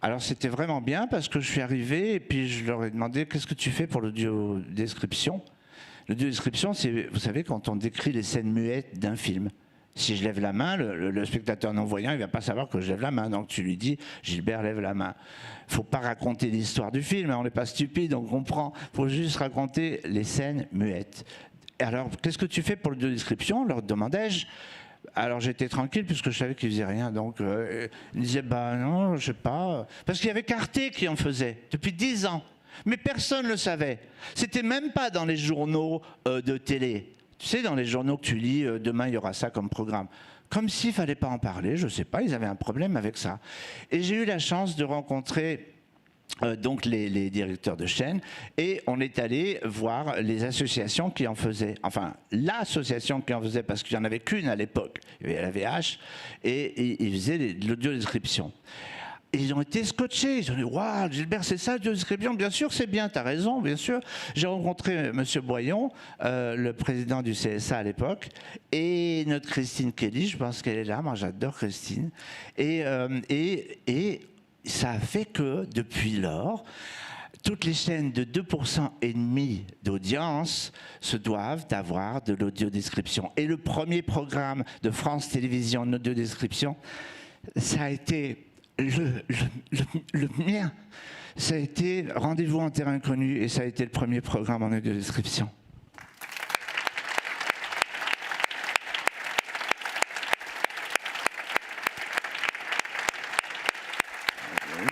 Alors c'était vraiment bien parce que je suis arrivé et puis je leur ai demandé qu'est-ce que tu fais pour l'audiodescription. L'audiodescription, c'est, vous savez, quand on décrit les scènes muettes d'un film. Si je lève la main, le spectateur non-voyant, il ne va pas savoir que je lève la main. Donc tu lui dis, Gilbert, lève la main. Il ne faut pas raconter l'histoire du film, on n'est pas stupide, on comprend. Il faut juste raconter les scènes muettes. Alors, qu'est-ce que tu fais pour l'audiodescription, leur demandai-je. Alors j'étais tranquille puisque je savais qu'ils faisaient rien. Donc ils disaient bah non, je sais pas. Parce qu'il y avait Carté qui en faisait depuis 10 ans. Mais personne ne le savait. C'était même pas dans les journaux de télé. Tu sais, dans les journaux que tu lis, demain il y aura ça comme programme. Comme s'il fallait pas en parler, je sais pas, ils avaient un problème avec ça. Et j'ai eu la chance de rencontrer donc les directeurs de chaîne, et on est allé voir les associations qui en faisaient, enfin l'association qui en faisait, parce qu'il n'y en avait qu'une à l'époque, il y avait la VH, et ils faisaient de l'audiodescription. Et ils ont été scotchés, ils ont dit « Waouh, Gilbert, c'est ça l'audiodescription ?» Bien sûr, c'est bien, tu as raison, bien sûr. J'ai rencontré M. Boyon, le président du CSA à l'époque, et notre Christine Kelly, je pense qu'elle est là, moi j'adore Christine, et ça a fait que, depuis lors, toutes les chaînes de 2,5% d'audience se doivent d'avoir de l'audiodescription. Et le premier programme de France Télévisions en audiodescription, ça a été le mien. Ça a été Rendez-vous en terrain inconnu et ça a été le premier programme en audiodescription.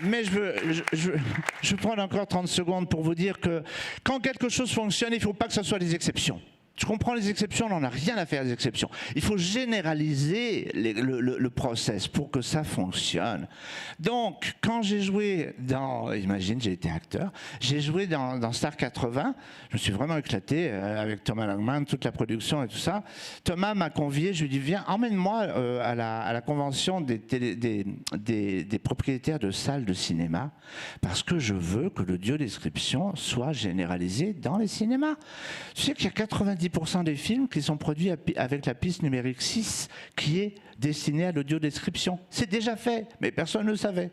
Mais je veux prendre encore 30 secondes pour vous dire que quand quelque chose fonctionne, il ne faut pas que ce soit des exceptions. Je comprends les exceptions, on n'en a rien à faire des exceptions. Il faut généraliser le process pour que ça fonctionne. Donc, quand j'ai joué dans, imagine, j'ai été acteur, j'ai joué dans Star 80, je me suis vraiment éclaté avec Thomas Langman, toute la production et tout ça. Thomas m'a convié, je lui ai dit, viens, emmène-moi à la convention des propriétaires de salles de cinéma, parce que je veux que l'audiodescription soit généralisée dans les cinémas. Tu sais qu'il y a 90% des films qui sont produits avec la piste numérique 6 qui est destinée à l'audiodescription. C'est déjà fait, mais personne ne le savait.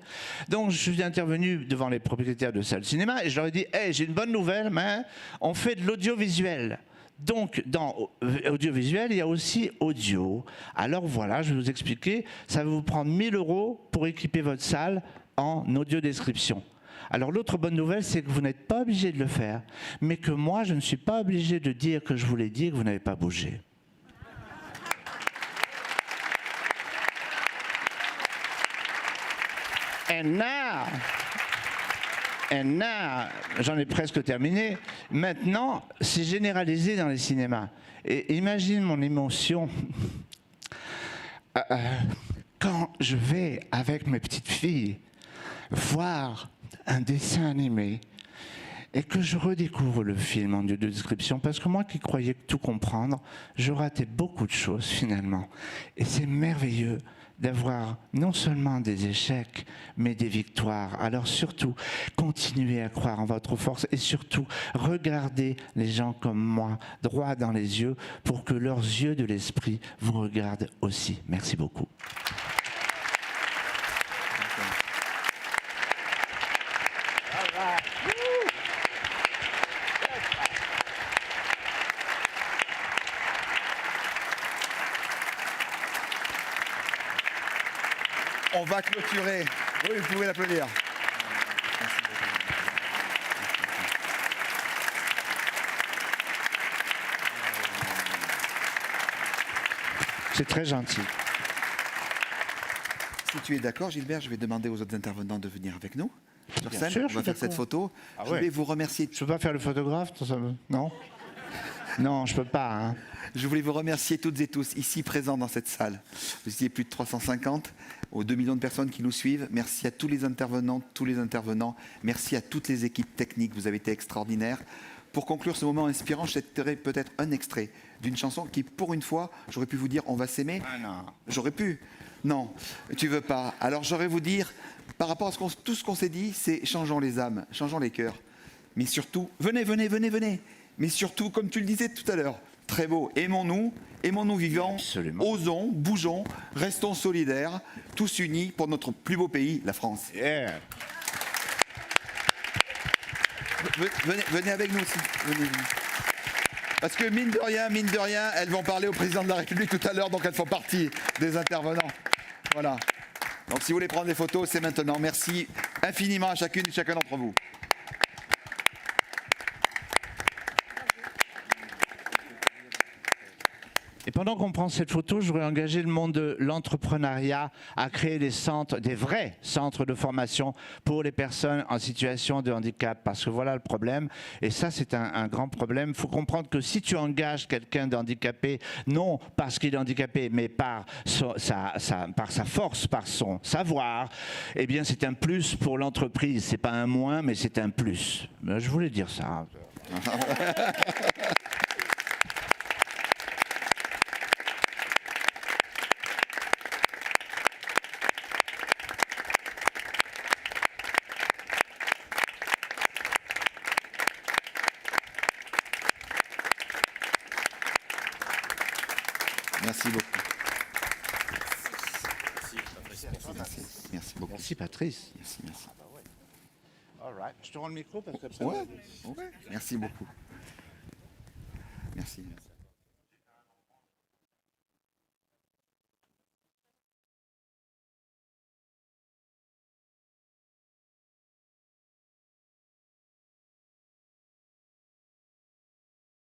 Donc je suis intervenu devant les propriétaires de salles de cinéma et je leur ai dit hey, j'ai une bonne nouvelle, mais on fait de l'audiovisuel. Donc, dans audiovisuel, il y a aussi audio. Alors voilà, je vais vous expliquer, ça va vous prendre 1 000 € pour équiper votre salle en audiodescription. Alors l'autre bonne nouvelle, c'est que vous n'êtes pas obligé de le faire, mais que moi, je ne suis pas obligé de dire que je vous l'ai dit et que vous n'avez pas bougé. And now, j'en ai presque terminé. Maintenant, c'est généralisé dans les cinémas. Et imagine mon émotion quand je vais avec mes petites filles voir un dessin animé et que je redécouvre le film en audiodescription, parce que moi qui croyais tout comprendre, je ratais beaucoup de choses finalement. Et c'est merveilleux d'avoir non seulement des échecs, mais des victoires. Alors surtout, continuez à croire en votre force et surtout, regardez les gens comme moi, droit dans les yeux, pour que leurs yeux de l'esprit vous regardent aussi. Merci beaucoup. On va clôturer. Oui, vous pouvez l'applaudir. C'est très gentil. Si tu es d'accord, Gilbert, je vais demander aux autres intervenants de venir avec nous. Sur Bien scène, sûr, on va faire cette photo. Je vais vous remercier. Je ne peux pas faire le photographe, non? Non, je ne peux pas. Hein. Je voulais vous remercier toutes et tous ici présents dans cette salle. Vous étiez plus de 350, aux 2 millions de personnes qui nous suivent. Merci à tous les intervenants, Merci à toutes les équipes techniques, vous avez été extraordinaires. Pour conclure ce moment inspirant, je citerai peut-être un extrait d'une chanson qui, pour une fois, j'aurais pu vous dire on va s'aimer. Ah non. J'aurais pu. Non, tu veux pas. Alors j'aurais vous dire, par rapport à tout ce qu'on s'est dit, c'est changeons les âmes, changeons les cœurs. Mais surtout, venez. Mais surtout, comme tu le disais tout à l'heure, très beau, aimons-nous vivants, absolument. Osons, bougeons, restons solidaires, tous unis pour notre plus beau pays, la France. Yeah. Venez avec nous aussi. Venez. Parce que mine de rien, elles vont parler au président de la République tout à l'heure, donc elles font partie des intervenants. Voilà. Donc si vous voulez prendre des photos, c'est maintenant. Merci infiniment à chacune et chacun d'entre vous. Et pendant qu'on prend cette photo, je voudrais engager le monde de l'entrepreneuriat à créer des centres, des vrais centres de formation pour les personnes en situation de handicap. Parce que voilà le problème. Et ça, c'est un grand problème. Il faut comprendre que si tu engages quelqu'un d'handicapé, non parce qu'il est handicapé, mais par sa force, par son savoir, eh bien, c'est un plus pour l'entreprise. C'est pas un moins, mais c'est un plus. Je voulais dire ça. Merci beaucoup. Merci beaucoup. Merci Patrice. Merci. All right. Je te rends le micro parce que... Ouais. Merci beaucoup. Merci.